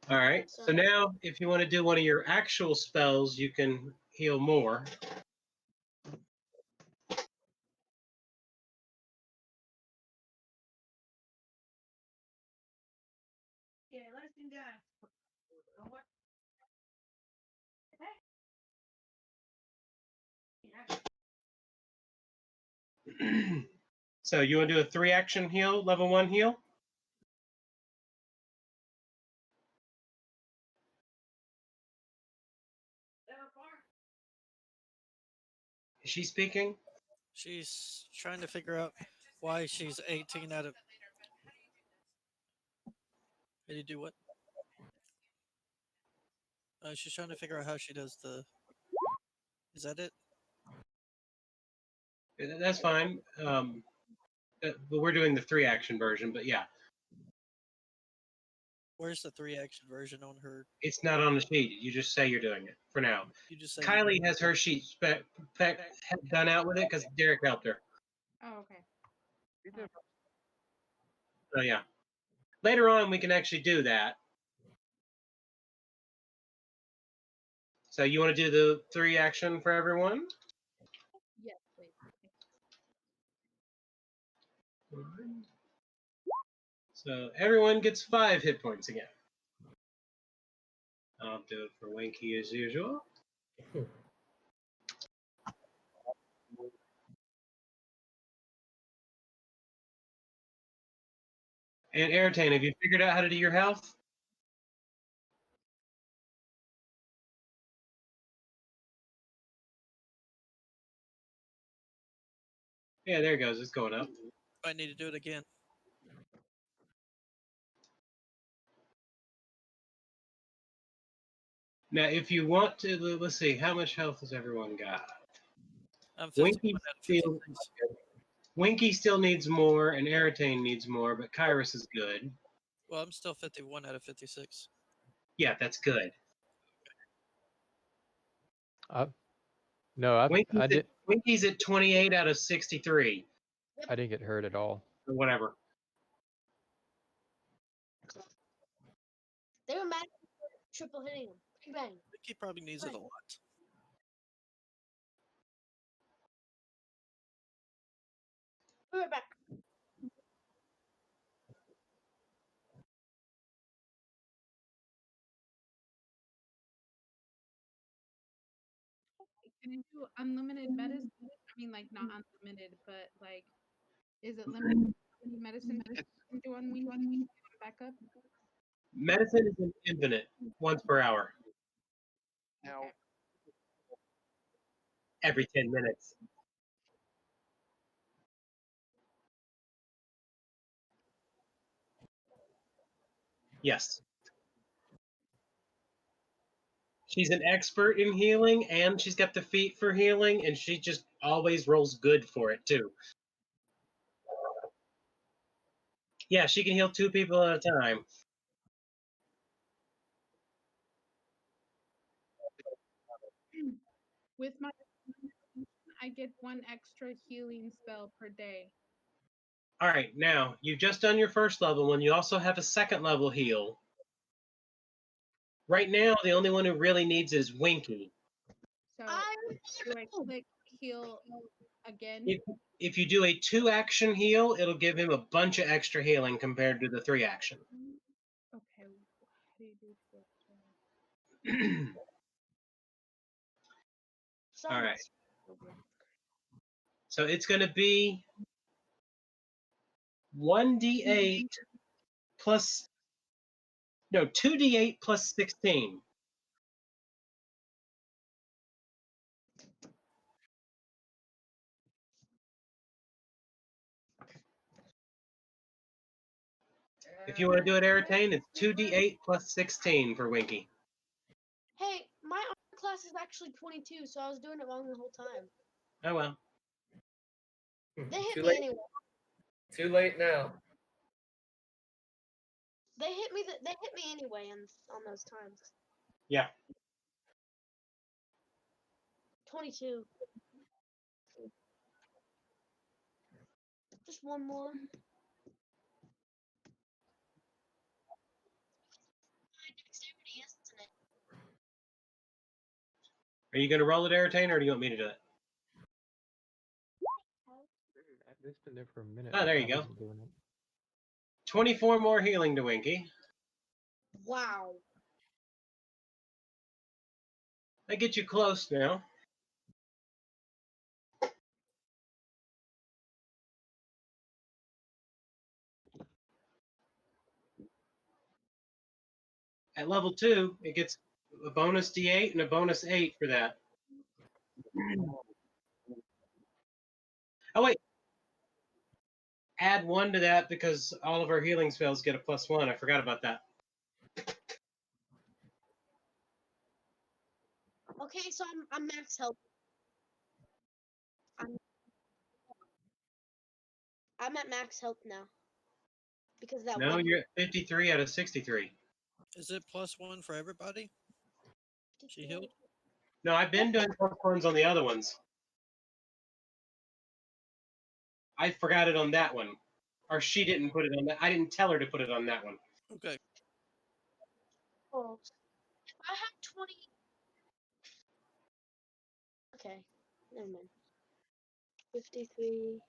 All right, so now if you want to do one of your actual spells, you can heal more. Yeah, let's do that. So you want to do a 3-action heal, level 1 heal? Is she speaking? She's trying to figure out why she's 18 out of. Did you do what? She's trying to figure out how she does the. Is that it? That's fine. But we're doing the 3-action version, but yeah. Where's the 3-action version on her? It's not on the sheet. You just say you're doing it for now. You just say. Kylie has her sheet done out with it because Derek helped her. Oh, okay. So yeah. Later on, we can actually do that. So you want to do the 3-action for everyone? Yes, please. So everyone gets 5 hit points again. I'll do it for Winky as usual. And Airtane, have you figured out how to do your health? Yeah, there it goes. It's going up. I need to do it again. Now, if you want to, let's see, how much health has everyone got? I'm 51 Winky out of still, 56. Winky still needs more, and Airtane needs more, but Kyrus is good. Well, I'm still 51 out of 56. Yeah, that's good. No, Winky's at 28 out of 63, I didn't get hurt at all. or whatever. They were mad for triple hitting him. Bang bang. He probably needs it a lot. Be right back. Can you do unlimited medicine? I mean, like not unlimited, but like, is it limited to how many medicine you can do on weekly backup? Medicine is infinite, once per hour, Okay. every 10 minutes. Yes. She's an expert in healing, and she's got the feat for healing, and she just always rolls good for it, too. Yeah, she can heal 2 people at a time. With my I get 1 extra healing spell per day. All right, now, you've just done your first level one. You also have a second level heal. Right now, the only one who really needs it is Winky. So I do I click heal again? If you do a 2-action heal, it'll give him a bunch of extra healing compared to the 3-action. Okay. How do you do this? All right. So it's going to be 1d8 plus, no, 2d8 plus 16. If you want to do it, Airtane, it's 2d8 plus 16 for Winky. Hey, my armor class is actually 22, so I was doing it wrong the whole time. Oh, well. They hit Too me late. anyway. Too late now. They hit me. They hit me anyway on those times. Yeah. 22. Just one more. Dexterity, isn't it? Are you going to roll it, Airtane, or do you want me to do it? It's been there for a minute. Oh, there but you I go. wasn't doing it. 24 more healing to Winky. Wow. That gets you close now. At level 2, it gets a bonus d8 and a bonus 8 for that. Oh, wait. Add 1 to that because all of our healing spells get a +1. I forgot about that. Okay, so I'm max health. I'm at max health now. Because that No, one. you're at 53 out of 63. Is it +1 for everybody? She healed? No, I've been doing +1s on the other ones. I forgot it on that one. Or she didn't put it on that. I didn't tell her to put it on that one. Okay. Oh. I have 20. Okay. Never mind. 53.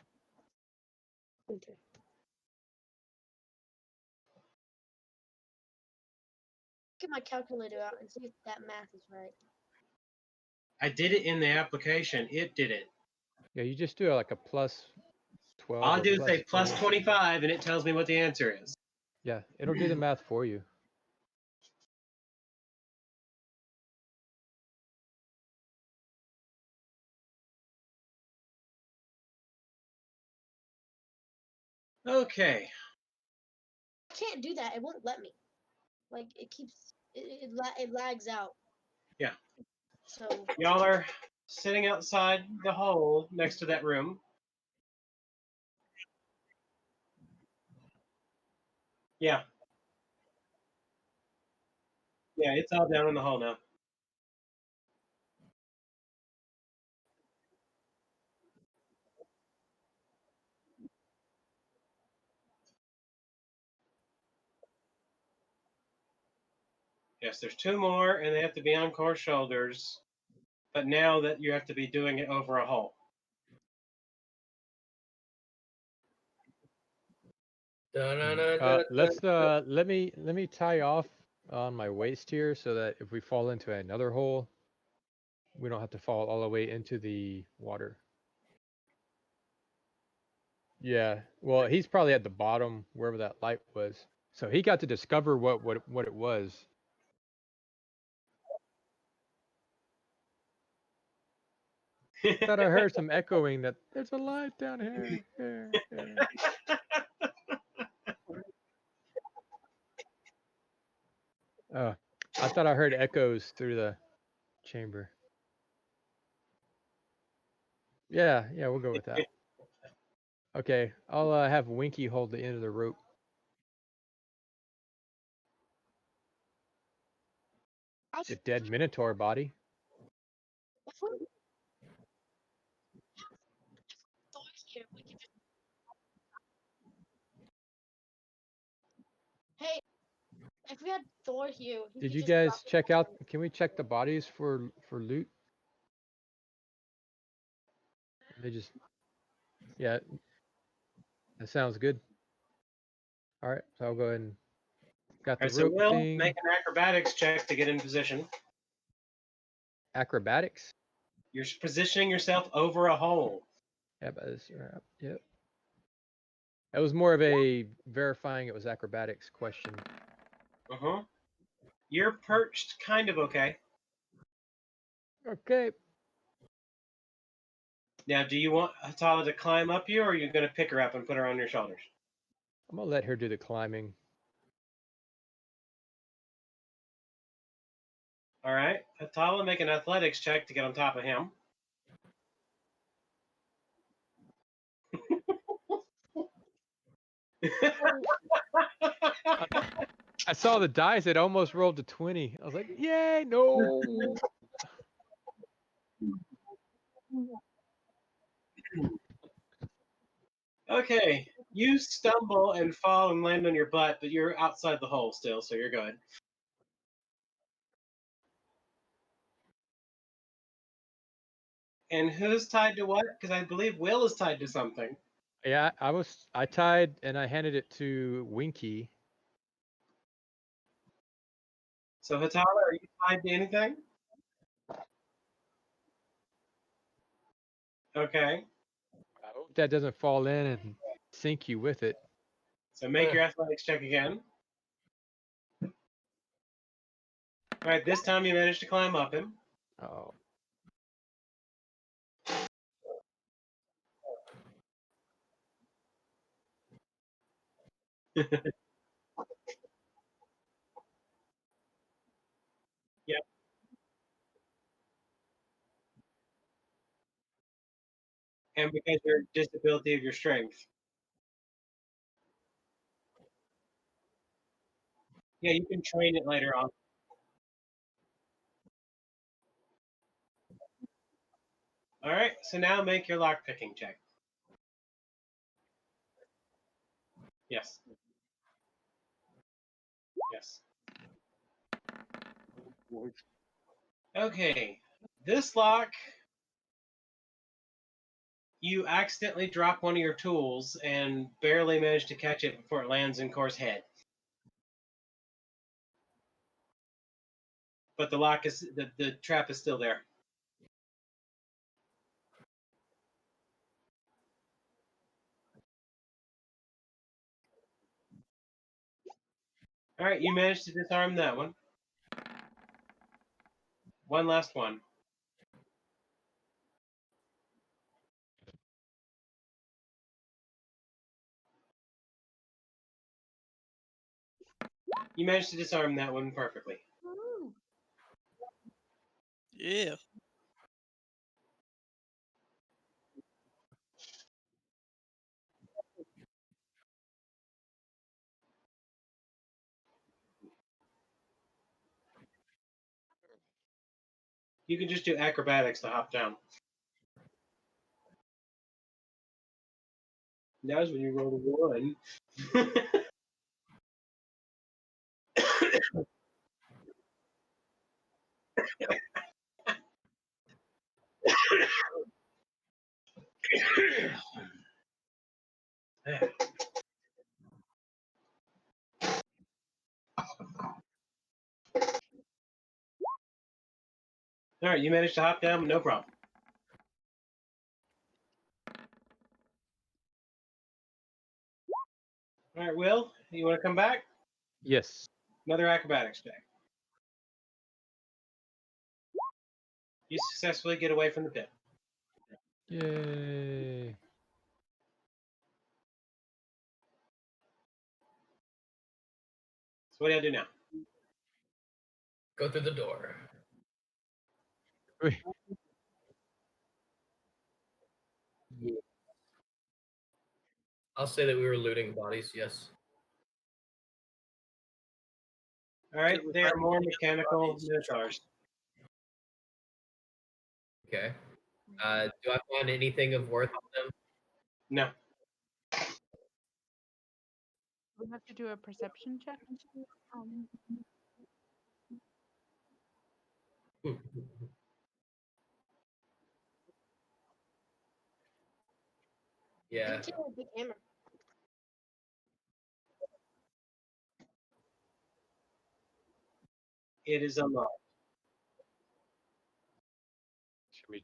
Okay. get my calculator out and see if that math is right. I did it in the application. It did it. Yeah, you just do like a plus 12 All I or do is plus say plus 20. 25, and it tells me what the answer is. Yeah, it'll do the math for you. Okay. I can't do that. It won't let me. Like it keeps it lags out. Yeah. So Y'all are sitting outside the hole next to that room. Yeah. Yeah, it's all down in the hole now. Yes, there's two more, and they have to be on Core's shoulders. But now that you have to be doing it over a hole. Let's let me tie off on my waist here so that if we fall into another hole, we don't have to fall all the way into the water. Yeah. Well, he's probably at the bottom wherever that light was. So he got to discover what it was. I thought I heard some echoing that there's a light down here. Here. Oh, I thought I heard echoes through the chamber. Yeah, we'll go with that. Okay, I'll have Winky hold the end of the rope. The dead Minotaur body. hey, if we had Thor here, he Did could you just guys drop it check down. out? Can we check the bodies for loot? They just, yeah, that sounds good. All right, so I'll go ahead and got All the right, so rope we'll thing. make an acrobatics check to get in position. Acrobatics. You're positioning yourself over a hole. Yep. That was more of a verifying it was acrobatics question. Uh-huh. You're perched kind of okay. Okay. Now, do you want Hatala to climb up you, or are you going to pick her up and put her on your shoulders? I'm gonna let her do the climbing. All right. Hatala, make an athletics check to get on top of him. I saw the dice. It almost rolled to 20. I was like, yay, no. Okay. You stumble and fall and land on your butt, but you're outside the hole still, so you're good. And who's tied to what? Because I believe Will is tied to something. Yeah, I tied and I handed it to Winky. So Hatala, are you tied to anything? Okay. I hope that doesn't fall in and sink you with it. So make your athletics check again. All right, this time you managed to climb up him. Oh. Yep. And because your disability of your strength. Yeah, you can train it later on. All right, so now make your lock picking check. Yes. Yes. Okay, this lock, you accidentally drop one of your tools and barely manage to catch it before it lands in Core's head. but the lock is the trap is still there. All right, you managed to disarm that one. One last one. You managed to disarm that one perfectly. Woo. Yeah. You can just do acrobatics to hop down. Now's when you roll a 1. All right, you managed to hop down, no problem. All right, Will, you want to come back? Yes. Another acrobatics check. You successfully get away from the pit. Yay. So what do I do now? Go through the door. Wait, I'll say that we were looting bodies. Yes. All right, Did we they are find more any other mechanical bodies? minotaurs. Okay. Do I find anything of worth on them? No, We have to do a perception check. Um, Yeah. Into a big hammer. it is unlocked. should we? I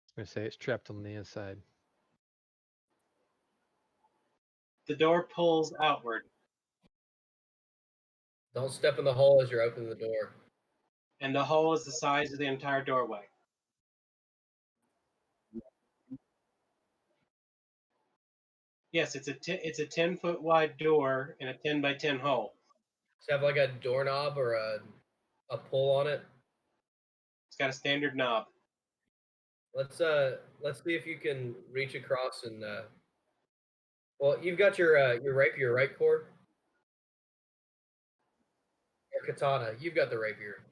was gonna say it's trapped on the inside. The door pulls outward, Don't step in the hole as you're opening the door. and the hole is the size of the entire doorway. Yes, it's a 10-foot wide door in a 10 by 10 hole. Does it have like a doorknob or a pull on it? It's got a standard knob. Let's see if you can reach across and well, you've got your rapier, right, Core? Or katana. You've got the rapier.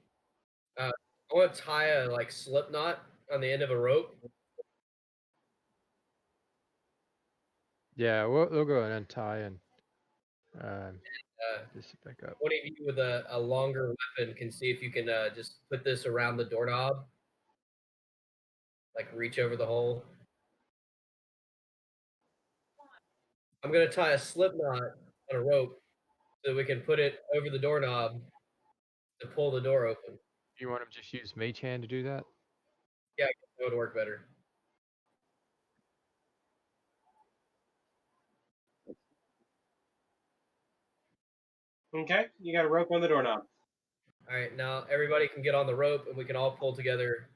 I want to tie a like slip knot on the end of a rope. Yeah, we'll go and untie and Uh, just back up. one of you with a longer weapon can see if you can just put this around the doorknob, like reach over the hole. I'm gonna tie a slip knot on a rope so we can put it over the doorknob to pull the door open. You want him to just use Mage Hand to do that? That would work better. Okay, you got a rope on the doorknob. All right, now everybody can get on the rope and we can all pull together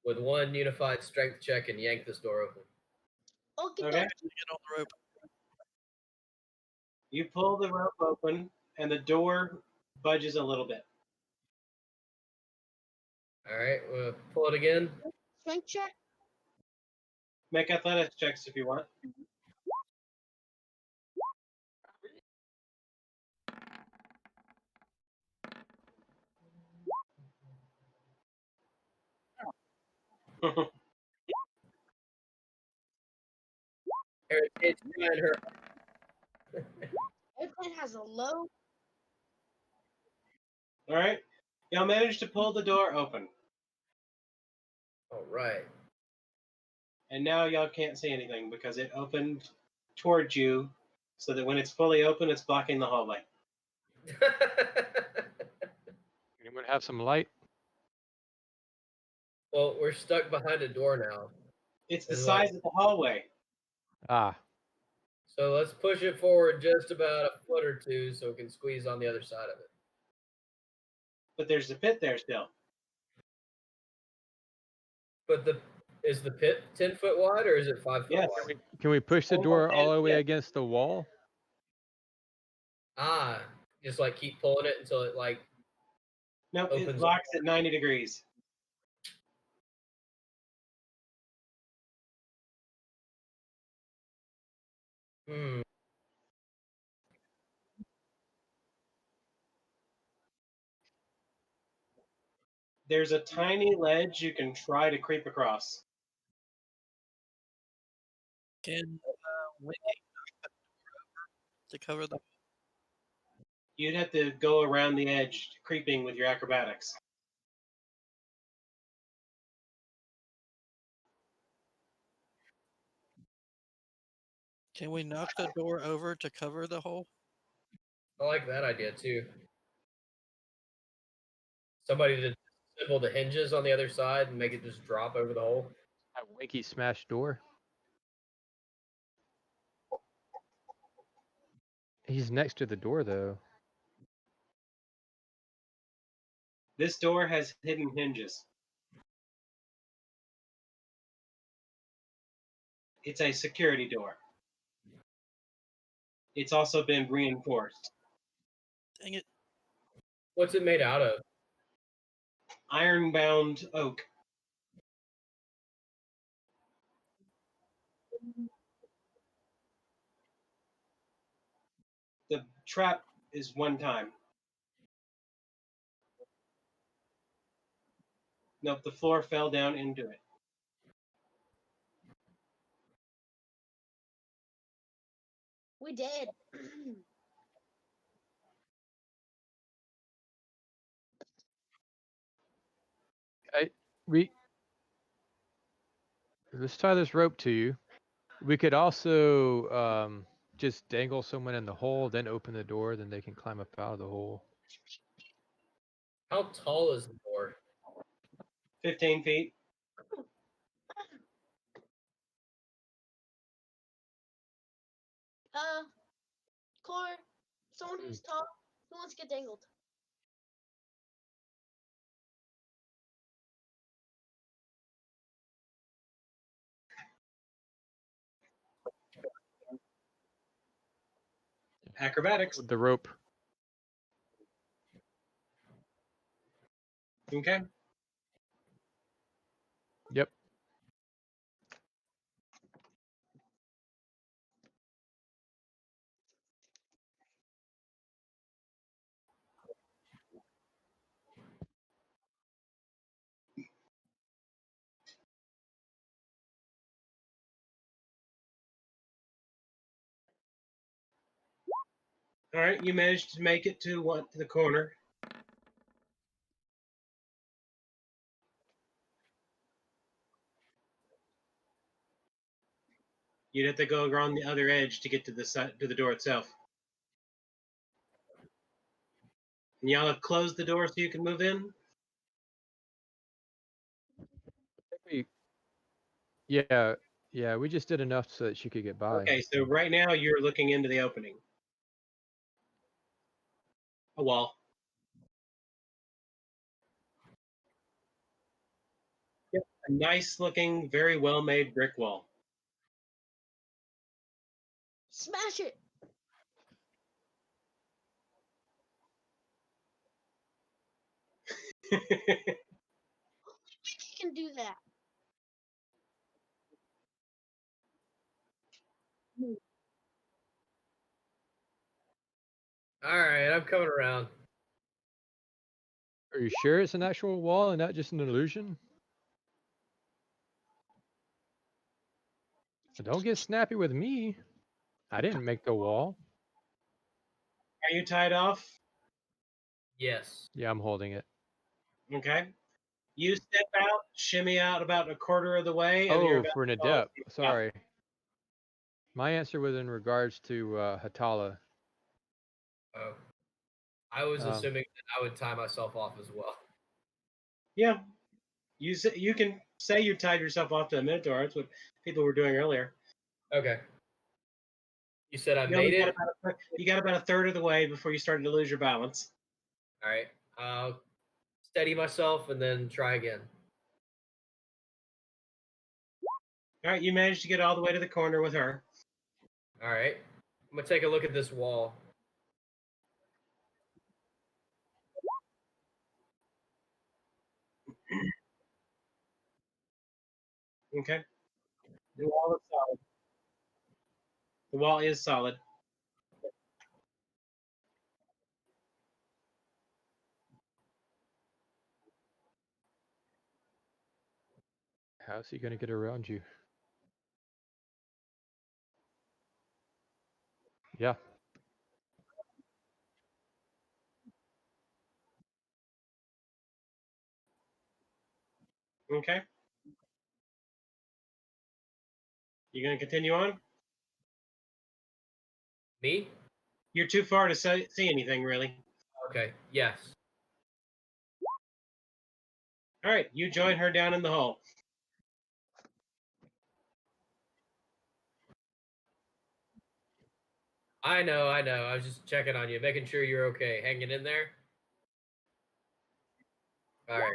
with one unified strength check and yank this door open. Okay, Okay. Get on the rope. You pull the rope open, and the door budges a little bit. All right, we'll pull it again. strength check. Make athletics checks if you want. It's behind her. Airplane has a low. All right, y'all managed to pull the door open, All right. and now y'all can't see anything because it opened towards you, so that when it's fully open, it's blocking the hallway. Anyone have some light? Well, we're stuck behind a door now. It's the And size like- of the hallway. Ah, So let's push it forward just about a foot or two so we can squeeze on the other side of it. But there's a pit there still. But is the pit 10 foot wide or is it 5 foot Yes. wide? can we push the Hold door on, all the way yeah. against the wall? Ah, just like keep pulling it until it like Nope, it Opens locks at 90 degrees. hmm. There's a tiny ledge you can try to creep across. Can Winnie to cover the? You'd have to go around the edge, creeping with your acrobatics. Can we knock the door over to cover the hole? I like that idea too. Somebody to disassemble the hinges on the other side and make it just drop over the hole. That Winky smash door. He's next to the door though. This door has hidden hinges. It's a security door. It's also been reinforced. Dang it! What's it made out of? Iron-bound oak. The trap is one time. Nope, the floor fell down into it. We did. Let's tie this rope to you. We could also just dangle someone in the hole, then open the door, then they can climb up out of the hole. How tall is the door? 15 feet. Core, someone who's tall, who wants to get dangled? Acrobatics. With the rope. Okay. Yep. All right, you managed to make it to the corner. You'd have to go around the other edge to get to the side, to the door itself. And y'all have closed the door so you can move in. Yeah, we just did enough so that she could get by. Okay, so right now you're looking into the opening. A wall. Yep, a nice looking, very well made brick wall. Smash it. You can do that. All right, I'm coming around. Are you sure it's an actual wall and not just an illusion? Don't get snappy with me. I didn't make the wall. Are you tied off? Yes. Yeah, I'm holding it. Okay. You step out, shimmy out about a quarter of the way, and you're Oh, about for an to fall adept. asleep. Sorry. My answer was in regards to Hatala. Oh. I was Um, assuming that I would tie myself off as well. Yeah, you can say you tied yourself off to a minotaur. That's what people were doing earlier. Okay. You said I You only made got it. you got about a third of the way before you started to lose your balance. All right. I'll steady myself and then try again. All right, you managed to get all the way to the corner with her. All right. I'm gonna take a look at this wall. Okay. The wall is solid. The wall is solid. how's he gonna get around you? Yeah. Okay. You gonna continue on? Me? You're too far to see anything really. Okay. Yes. All right, you join her down in the hole. I know. I know. I was just checking on you, making sure you're okay. Hanging in there. All right.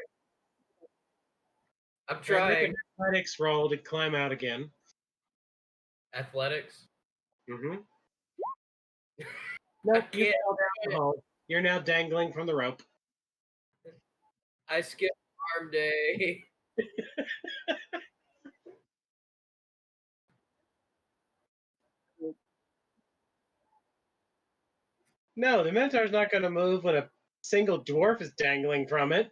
I'm All right, trying. make an athletics roll to climb out again. Athletics. Mm-hmm. I Nope, you can't. fell down the hole. You're now dangling from the rope. I skipped arm day. No, the Minotaur's not going to move when a single dwarf is dangling from it.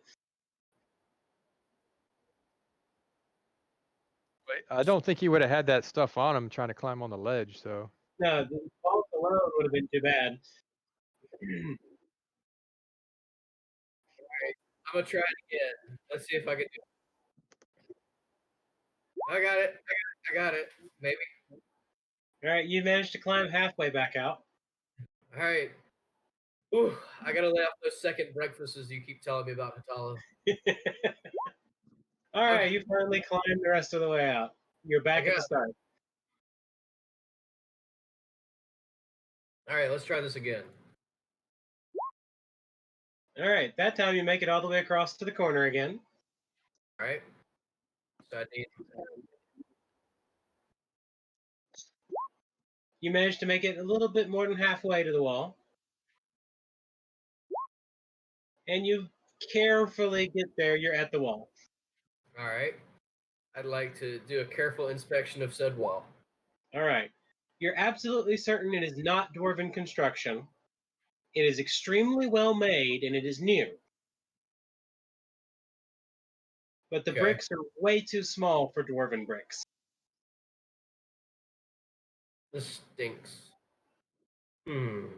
I don't think he would have had that stuff on him trying to climb on the ledge. So No, the fall alone would have been too bad. I'm gonna try it again. Let's see if I can do it. I got it. I got it. Maybe. All right, you managed to climb halfway back out. All right. Ooh, I gotta lay off those second breakfasts you keep telling me about, Hatala. All right, Okay. you finally climbed the rest of the way out. You're back at got the it. start. All right, let's try this again. All right, that time you make it all the way across to the corner again. All right. So I need. You managed to make it a little bit more than halfway to the wall. And you carefully get there. You're at the wall. All right. I'd like to do a careful inspection of said wall. All right. You're absolutely certain it is not dwarven construction. It is extremely well made and it is new. But the Okay. bricks are way too small for dwarven bricks. This stinks. Well,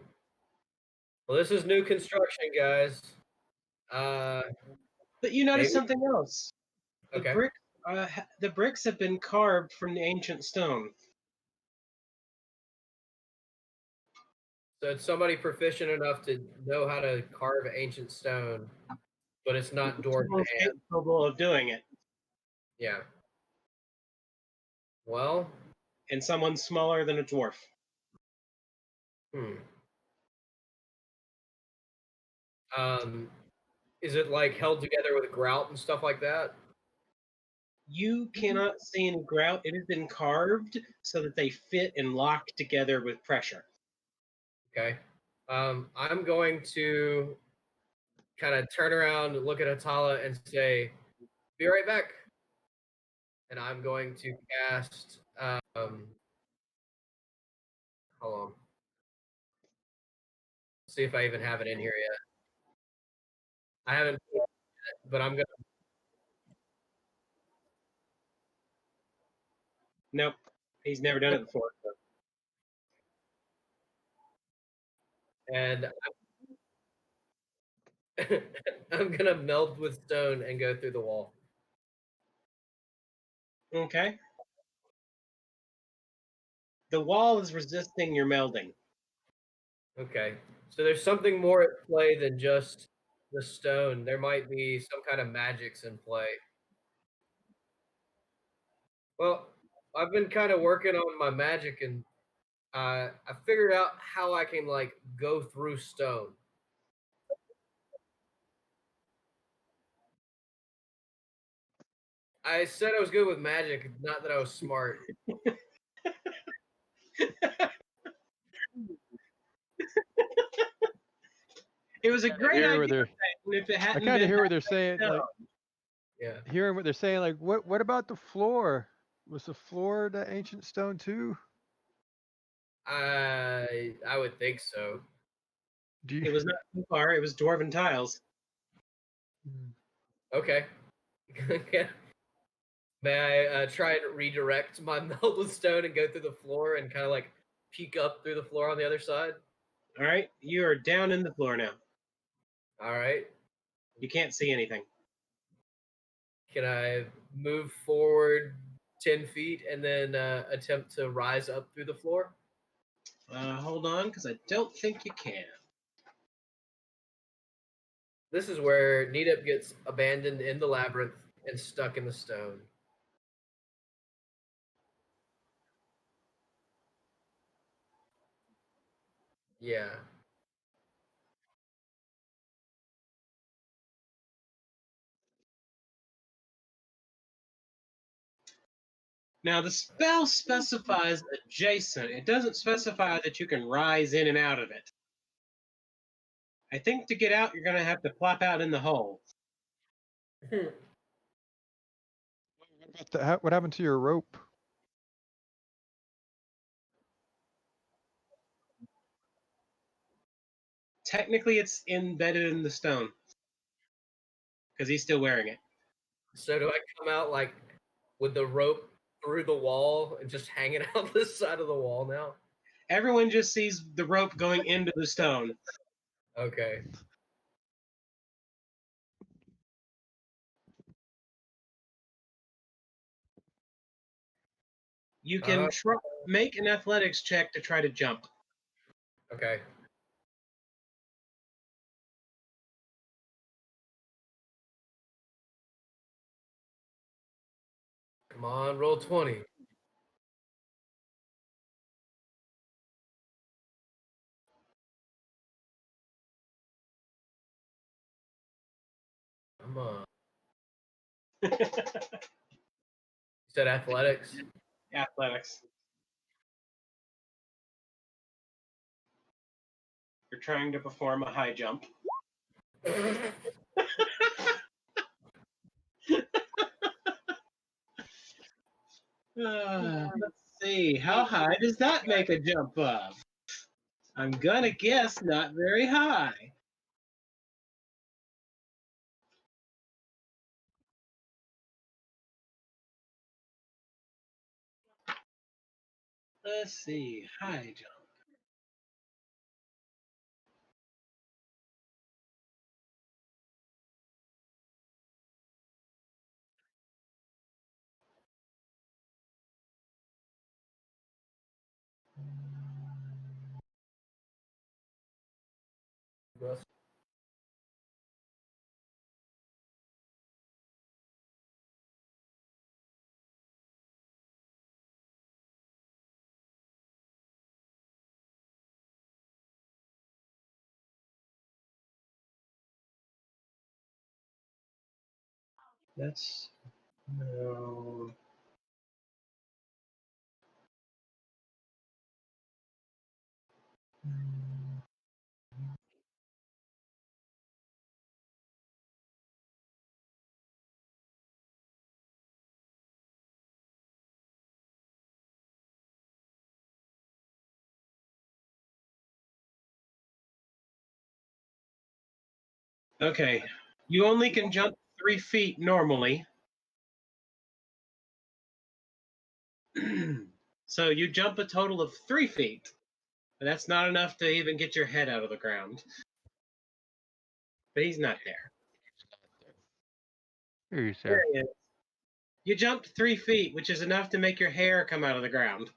this is new construction, guys. But you notice Maybe. something else. Okay. The bricks have been carved from the ancient stone. So it's somebody proficient enough to know how to carve ancient stone, but it's not dwarven Someone's hand. capable of doing it. Yeah. Well. And someone's smaller than a dwarf. Is it like held together with grout and stuff like that? You cannot see any grout. It has been carved so that they fit and lock together with pressure. Okay. I'm going to kind of turn around, look at Atala, and say, "Be right back." And I'm going to cast. Hold on. See if I even have it in here yet. I haven't, but I'm gonna. Nope. He's never done it before. And I'm gonna meld with stone and go through the wall. Okay. The wall is resisting your melding. Okay. So there's something more at play than just the stone. There might be some kind of magics in play. Well, I've been kind of working on my magic, and I figured out how I can like go through stone. I said I was good with magic, not that I was smart. It was a great Hear idea. what they're, If it I hadn't kind of been hear that what they're saying. stone. Like Yeah. hearing what they're saying. Like what about the floor? Was the floor the ancient stone too? I would think so. Do you? It was not too far. It was dwarven tiles. Okay. May I try and redirect my melted stone and go through the floor and kind of like peek up through the floor on the other side? All right, you are down in the floor now. All right. You can't see anything. Can I move forward 10 feet and then attempt to rise up through the floor? Hold on, because I don't think you can. This is where Neetup gets abandoned in the labyrinth and stuck in the stone. Yeah. Now, the spell specifies adjacent. It doesn't specify that you can rise in and out of it. I think to get out, you're going to have to plop out in the hole. What happened to your rope? Technically, it's embedded in the stone because he's still wearing it. So do I come out like with the rope through the wall and just hanging out this side of the wall now? Everyone just sees the rope going into the stone. Okay. You can make an athletics check to try to jump. Okay. Come on, roll 20. Come on. You said athletics? Athletics. You're trying to perform a high jump. Let's see. How high does that make a jump up? I'm gonna guess not very high. Let's see. High jump. That's no. Okay. You only can jump 3 feet normally. So you jump a total of 3 feet. But that's not enough to even get your head out of the ground. But he's not there. Here you There sir. he is. You jumped 3 feet, which is enough to make your hair come out of the ground.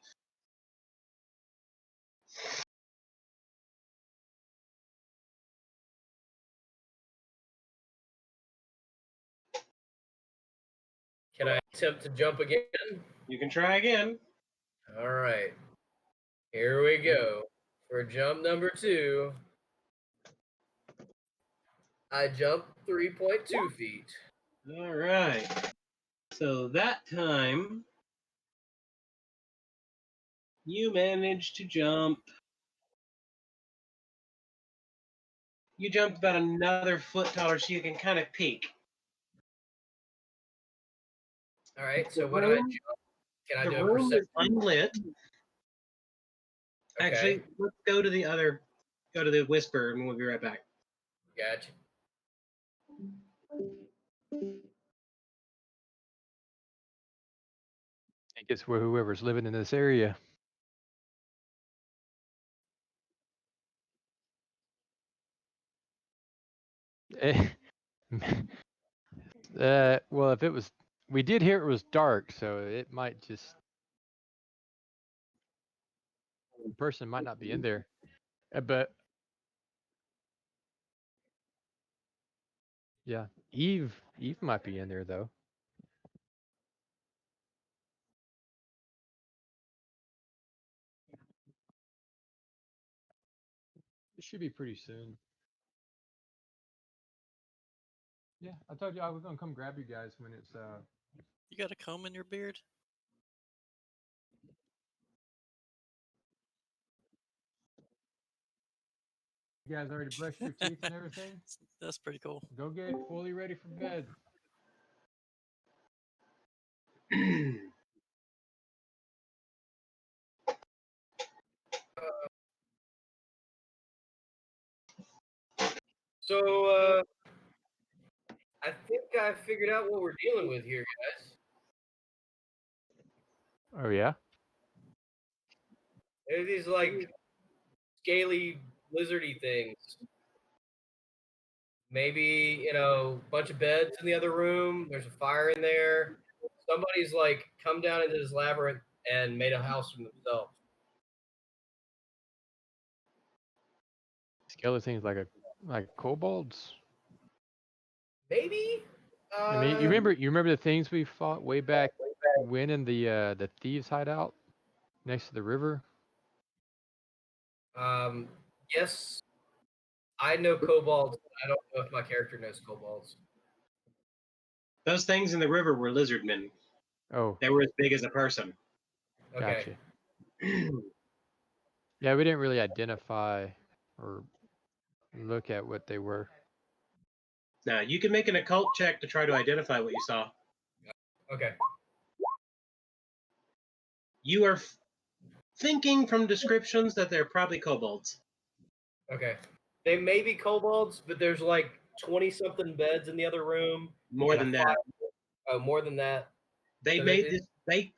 Can I attempt to jump again? You can try again. All right. Here we go. For jump number 2, I jumped 3.2 feet. All right. So that time, you managed to jump. You jumped about another foot taller so you can kind of peek. All right. So The when I room- jump, can I The do a room is perception? unlit. Okay. Actually, let's go to the whisper, and we'll be right back. Gotcha. I think it's where whoever's living in this area. Eh, well, if it was, we did hear it was dark, so it might just, the person might not be in there. But yeah, Eve might be in there though. It should be pretty soon. Yeah, I told you I was gonna come grab you guys when it's You got a comb in your beard? you guys already brushed your teeth and everything. That's pretty cool. Go get fully ready for bed. So I think I figured out what we're dealing with here, guys. Oh yeah. There's these like scaly lizardy things. Maybe, a bunch of beds in the other room. There's a fire in there. Somebody's like come down into this labyrinth and made a house for themselves. Skeletons like kobolds. Maybe. I mean, you remember the things we fought way back when in the thieves' hideout next to the river. Yes, I know kobolds. I don't know if my character knows kobolds. Those things in the river were lizard men. Oh, They were as big as a person. Okay. gotcha. Yeah, we didn't really identify or look at what they were. Now, you can make an occult check to try to identify what you saw. Okay. You are thinking from descriptions that they're probably kobolds. Okay. They may be kobolds, but there's like 20 something beds in the other room. More and a than that. fire- Oh, more than that. They So made it- this.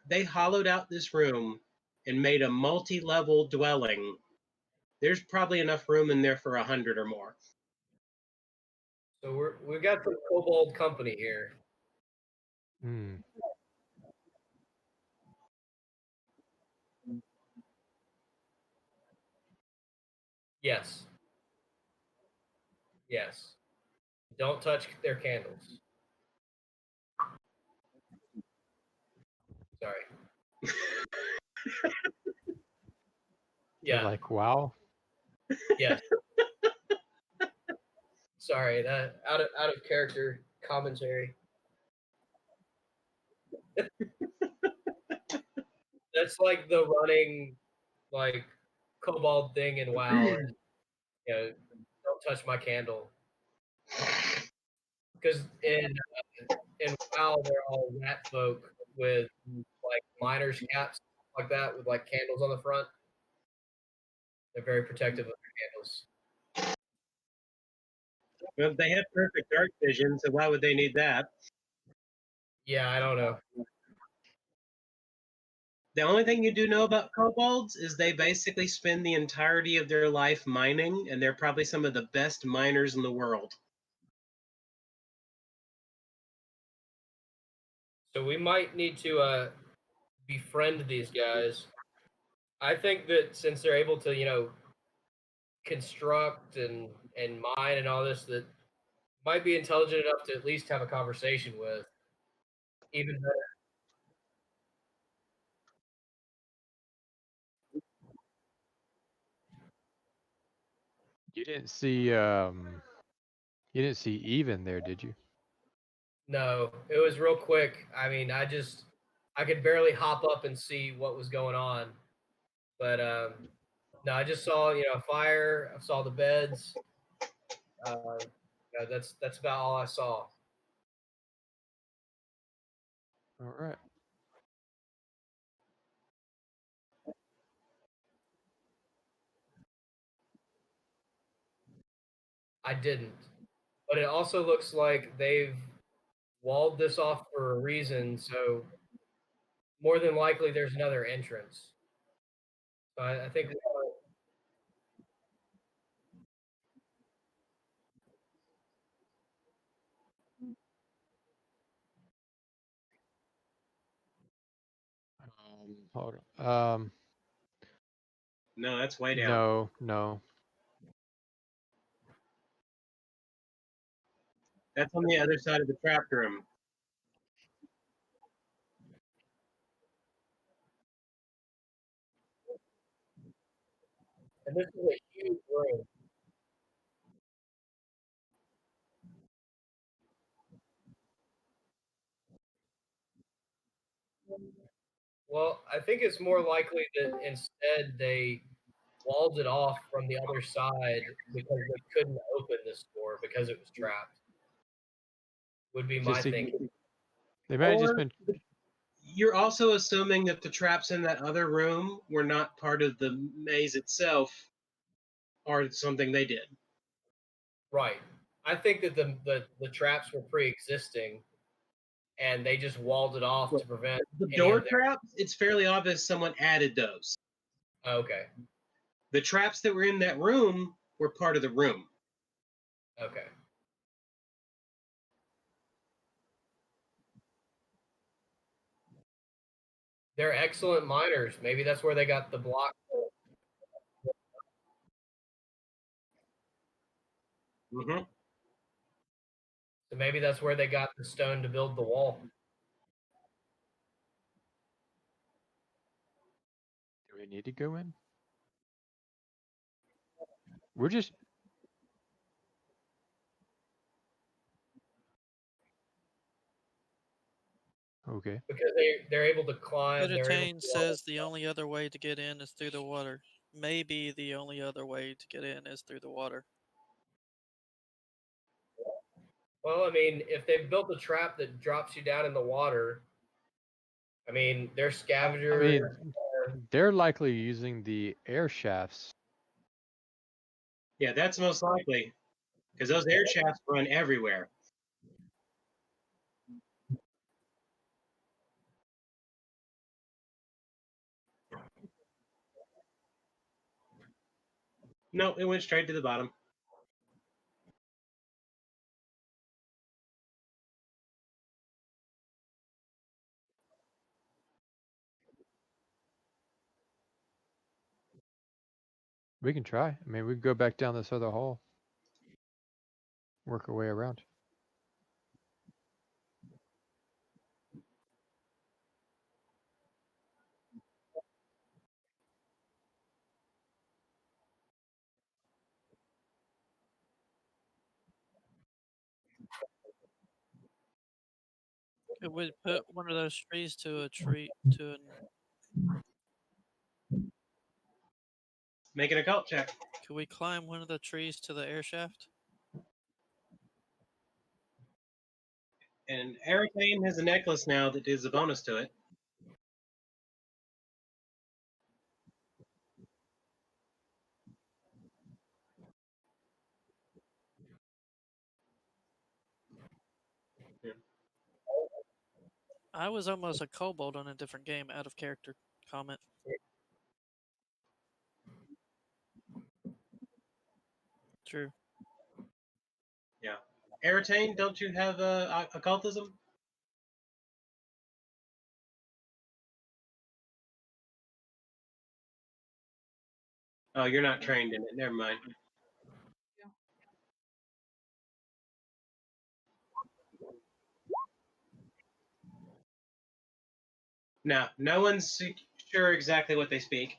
They hollowed out this room and made a multi-level dwelling. There's probably enough room in there for 100 or more. So we've got some kobold company here. Hmm. Yes. Yes. Don't touch their candles. Sorry. They're Yeah. like, wow. Yes. Sorry, that out of character commentary. That's like the running like kobold thing in WoW. Is, don't touch my candle. Because in WoW they're all rat folk with like miners caps like that with like candles on the front. They're very protective of their candles. Well, they have perfect dark vision, so why would they need that? Yeah, I don't know. The only thing you do know about kobolds is they basically spend the entirety of their life mining, and they're probably some of the best miners in the world. So we might need to befriend these guys. I think that since they're able to, construct and mine and all this, that might be intelligent enough to at least have a conversation with. Even better. You didn't see even there, did you? No, it was real quick. I mean, I could barely hop up and see what was going on. But no, I just saw, a fire. I saw the beds. That's about all I saw. All right. I didn't. But it also looks like they've walled this off for a reason, so more than likely there's another entrance. So I think Hold on. No, that's way down. No. That's on the other side of the trap room. and this is a huge room. Well, I think it's more likely that instead they walled it off from the other side because they couldn't open this door because it was trapped. Would be my Just to- thinking. They might have just Or- been. You're also assuming that the traps in that other room were not part of the maze itself, or something they did. Right. I think that the traps were pre-existing, and they just walled it off to prevent The any door of their. traps, it's fairly obvious someone added those. Okay. The traps that were in that room were part of the room. Okay. They're excellent miners. Maybe that's where they got the block. Mm-hmm. So maybe that's where they got the stone to build the wall. Do we need to go in? We're just. Okay. Because they're able to climb. They're able Entertain to says the only other way to get in is through the water. Maybe the only other way to get in is through the water. Well, I mean, if they've built a trap that drops you down in the water, I mean, their I scavenger. mean, they're likely using the air shafts. Yeah, that's most likely, because those air shafts run everywhere. No, it went straight to the bottom. We can try. I mean, we can go back down this other hall. Work our way around. Could we put one of those trees to a tree to an? Make an occult check. Could we climb one of the trees to the air shaft? And Arcane has a necklace now that is a bonus to it. I was almost a kobold on a different game. Out of character comment. True. Yeah. Arcane, don't you have occultism? Oh, you're not trained in it. Never mind. No, no one's sure exactly what they speak.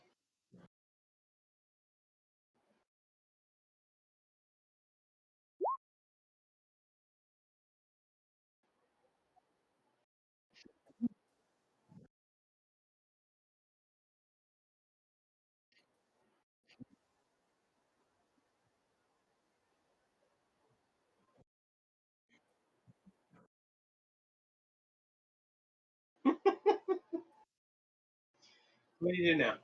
What do you do now?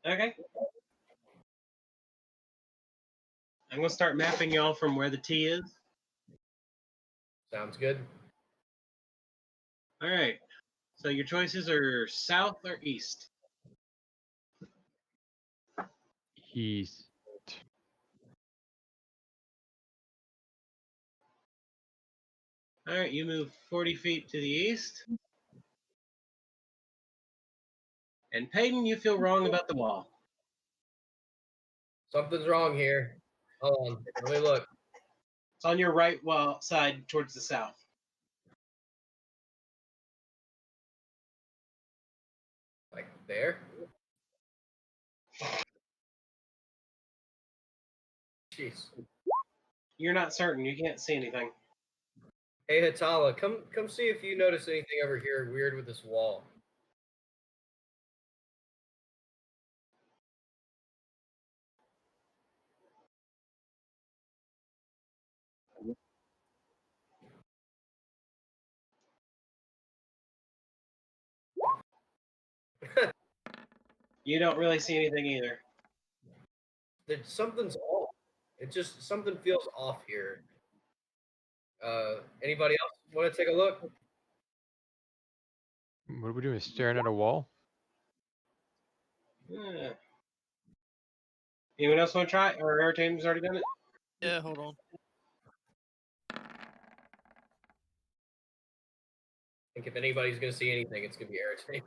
Okay. I'm going to start mapping y'all from where the T is. Sounds good. All right. So your choices are south or east. East. All right, you move 40 feet to the east. And Peyton, you feel wrong about the wall. Something's wrong here. Hold on. Let me look. It's on your right wall side towards the south. Like there? Jeez. You're not certain. You can't see anything. Hey Hatala, come see if you notice anything over here weird with this wall. You don't really see anything either. Something's off. Something feels off here. Anybody else want to take a look? What are we doing? Staring at a wall? Yeah. Anyone else want to try? Or Airtame's already done it? Yeah, hold on. I think if anybody's gonna see anything, it's gonna be Airtame.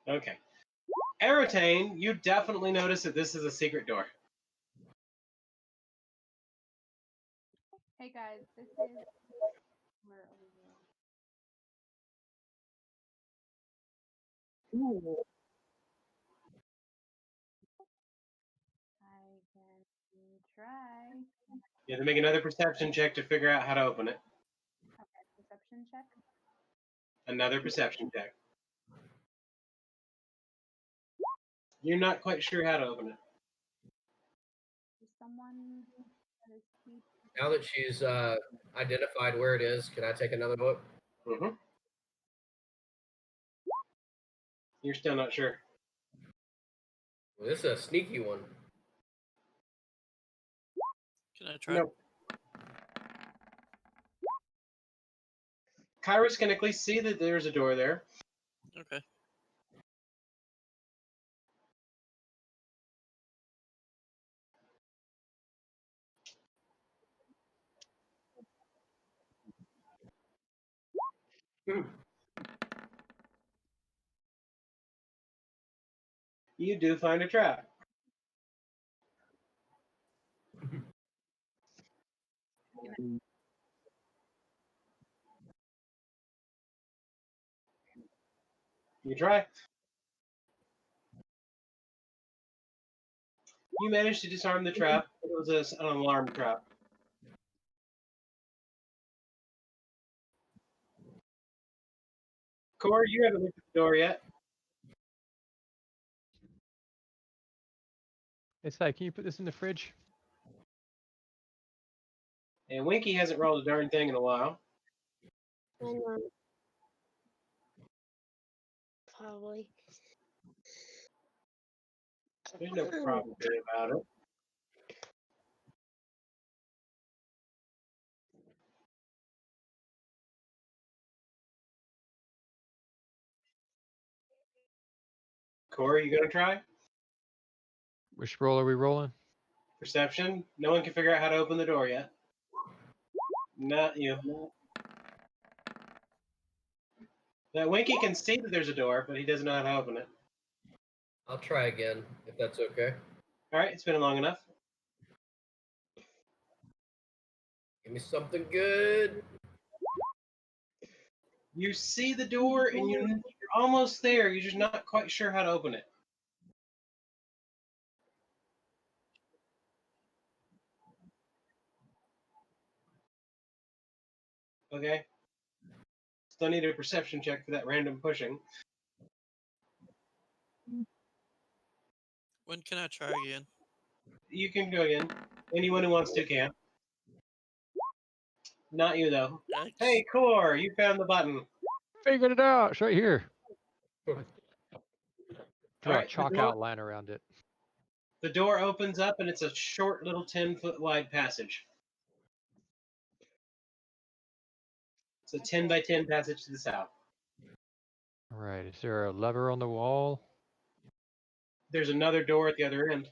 Okay. Aerotane, you definitely notice that this is a secret door. Hey guys, this is where are we going? I can try. You have to make another perception check to figure out how to open it. Okay, perception check. Another perception check. You're not quite sure how to open it. Is someone that is speed? Now that she's identified where it is, can I take another look? Mm-hmm. You're still not sure. Well, this is a sneaky one. Can I try? Nope. Kairos can at least see that there's a door there. Okay. You do find a trap. You try. You managed to disarm the trap. It was an alarm trap. Corey, you haven't looked at the door yet. It's like, can you put this in the fridge? And Winky hasn't rolled a darn thing in a while. I know. Probably. There's no probability about it. Corey, you gonna try? Which roll are we rolling? Perception? No one can figure out how to open the door yet. Not you. Winky can see that there's a door, but he doesn't know how to open it. I'll try again, if that's okay. All right, it's been long enough. Give me something good. You see the door, and you're almost there. You're just not quite sure how to open it. Okay. Still need a perception check for that random pushing. When can I try again? You can go again. Anyone who wants to can. Not you, though. Yikes. Hey, Core, you found the button. Figured it out. It's right here. Draw Alright, a chalk outline around it. The door opens up, and it's a short little 10-foot wide passage. It's a 10 by 10 passage to the south. All right. Is there a lever on the wall? There's another door at the other end.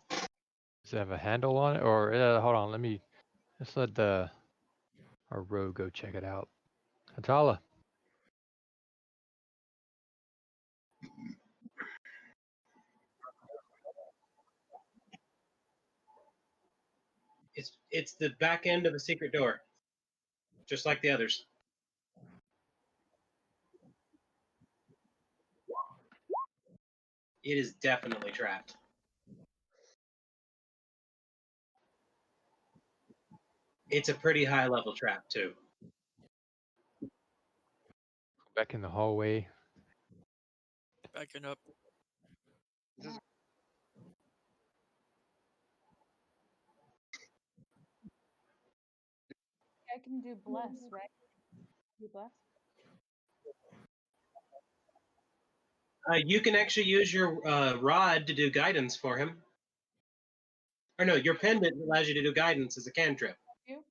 Does it have a handle on it? Or hold on, let's let our rogue go check it out. Atala. It's the back end of a secret door, just like the others. It is definitely trapped. It's a pretty high level trap too. Back in the hallway. Backing up. I can do bless, right? Do bless. You can actually use your rod to do guidance for him. Or no, your pendant allows you to do guidance as a cantrip. You?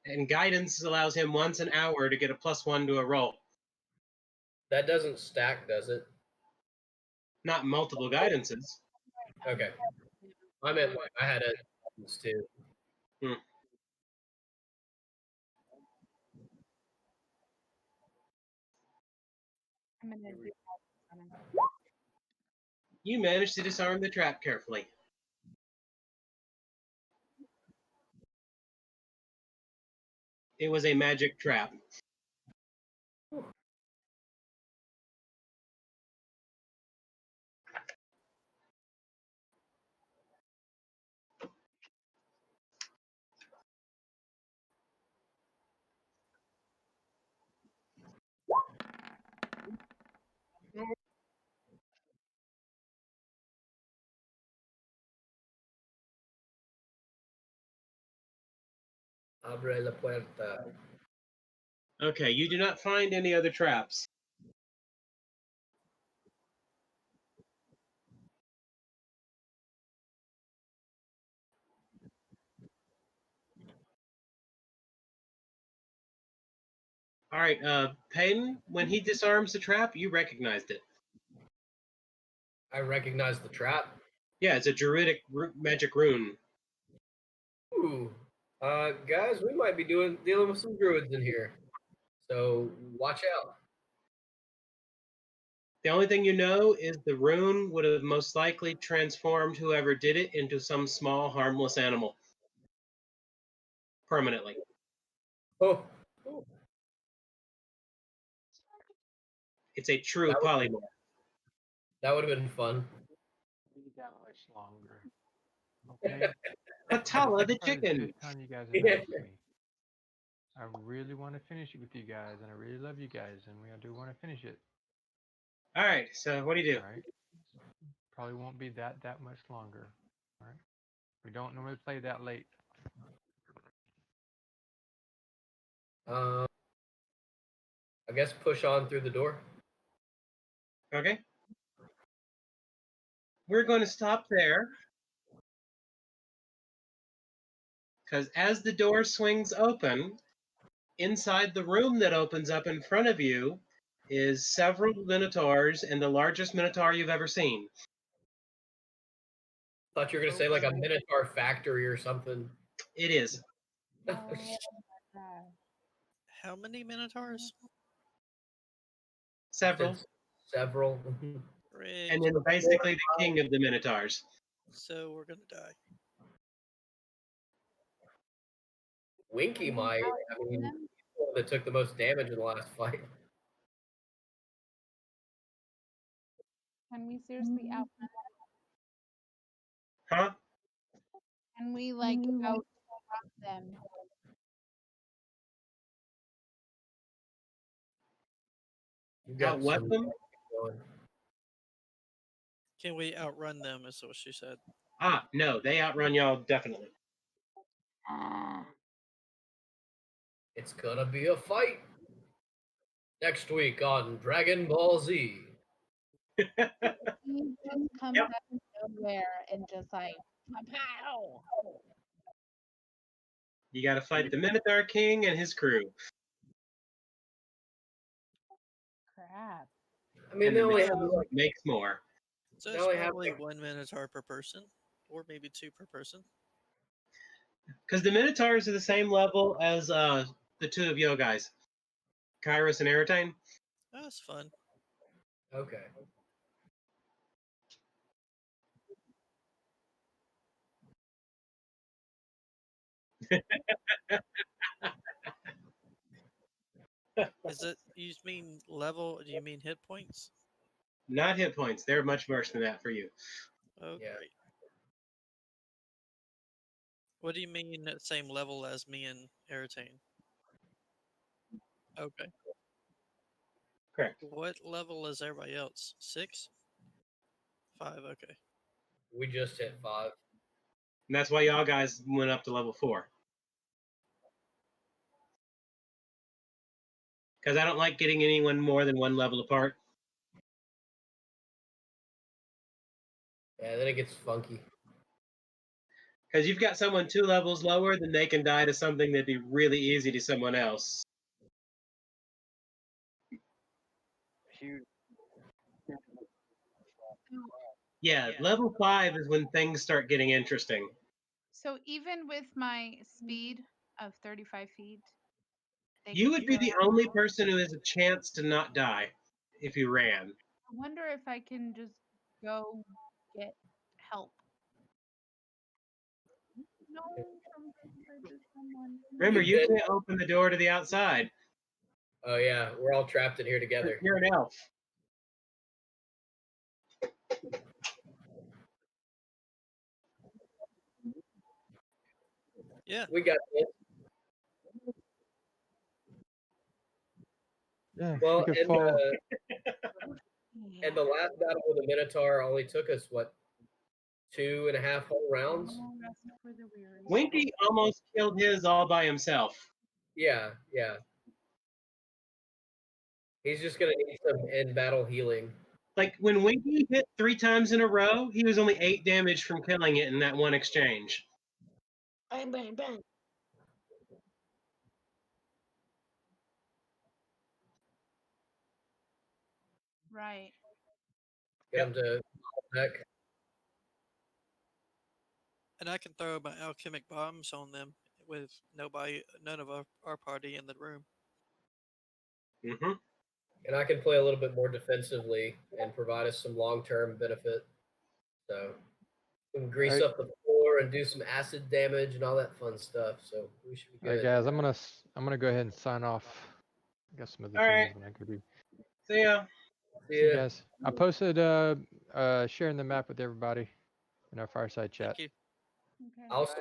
And guidance allows him once an hour to get a +1 to a roll. That doesn't stack, does it? Not multiple guidances. Okay. I meant I had a too. I'm gonna do You managed to disarm the trap carefully. It was a magic trap. Abre la puerta. Okay, you do not find any other traps. All right, Payton, when he disarms the trap, you recognized it. I recognize the trap. Yeah, it's a druidic magic rune. Ooh. Guys, we might be dealing with some druids in here. So watch out. The only thing you know is the rune would have most likely transformed whoever did it into some small, harmless animal. Permanently. Oh. It's a true That would- polymorph. That would have been fun. That much longer. Okay. Atala the Probably chicken. fifth time you guys have Yeah. asked me. I really want to finish it with you guys, and I really love you guys, and we do want to finish it. All right, so what do you do? All right. Probably won't be that much longer. All right. We don't normally play that late. I guess push on through the door. Okay. We're going to stop there. Because as the door swings open, inside the room that opens up in front of you is several minotaurs and the largest minotaur you've ever seen. Thought you were gonna say like a Minotaur factory or something. It is. How many Minotaurs? Several. Since several. Rigged. And then basically the king of the Minotaurs. So we're gonna die. Winky might. I mean, he's the one that took the most damage in the last fight. Can we seriously out? Huh? Can we like out them? You got Outweapon some them? going. Can we outrun them? Is what she said. Ah, no, they outrun y'all definitely. It's gonna be a fight next week on Dragon Ball Z. He just comes Yep. out of nowhere and just like pow. You got to fight the Minotaur King and his crew. Crap. I mean, And they the only have Minotaur like, makes more. So They it's only have, probably like- one Minotaur per person, or maybe two per person. Because the Minotaurs are the same level as the two of you guys, Kairos and Aratine. Oh, that's fun. okay. Is it? You mean level? Do you mean hit points? Not hit points. They're much worse than that for you. Oh, Yeah. great. What do you mean at same level as me and Aratane? Okay. Correct. What level is everybody else? 6? 5, okay. We just hit 5. And that's why y'all guys went up to level 4. Because I don't like getting anyone more than one level apart. Yeah, then it gets funky. Because you've got someone 2 levels lower, then they can die to something that'd be really easy to someone else. Yeah, level 5 is when things start getting interesting. So even with my speed of 35 feet, they You could would be still- the only person who has a chance to not die if you ran. I wonder if I can just go get help. No, there's someone. Remember, You you did. can't open the door to the outside. Oh yeah, we're all trapped in here together. You're an elf. Yeah. We got this. Yeah. Well, we could and fall. and the last battle with the Minotaur only took us what, 2.5 whole rounds? No rest for the weary. Winky almost killed his all by himself. Yeah, yeah. He's just gonna need some in battle healing. Like when Winky hit 3 times in a row, he was only 8 damage from killing it in that one exchange. Bang, bang, bang. Right. Get him to back. And I can throw my alchemic bombs on them with none of our party in the room. Hmm. And I can play a little bit more defensively and provide us some long-term benefit. So we can grease Alright. up the floor and do some acid damage and all that fun stuff. So we should be All right, good. guys. I'm gonna go ahead and sign off. I got some other All things right. that I could do. See ya. See you Yeah. guys. I posted sharing the map with everybody in our fireside chat. Thank you. Okay. Also,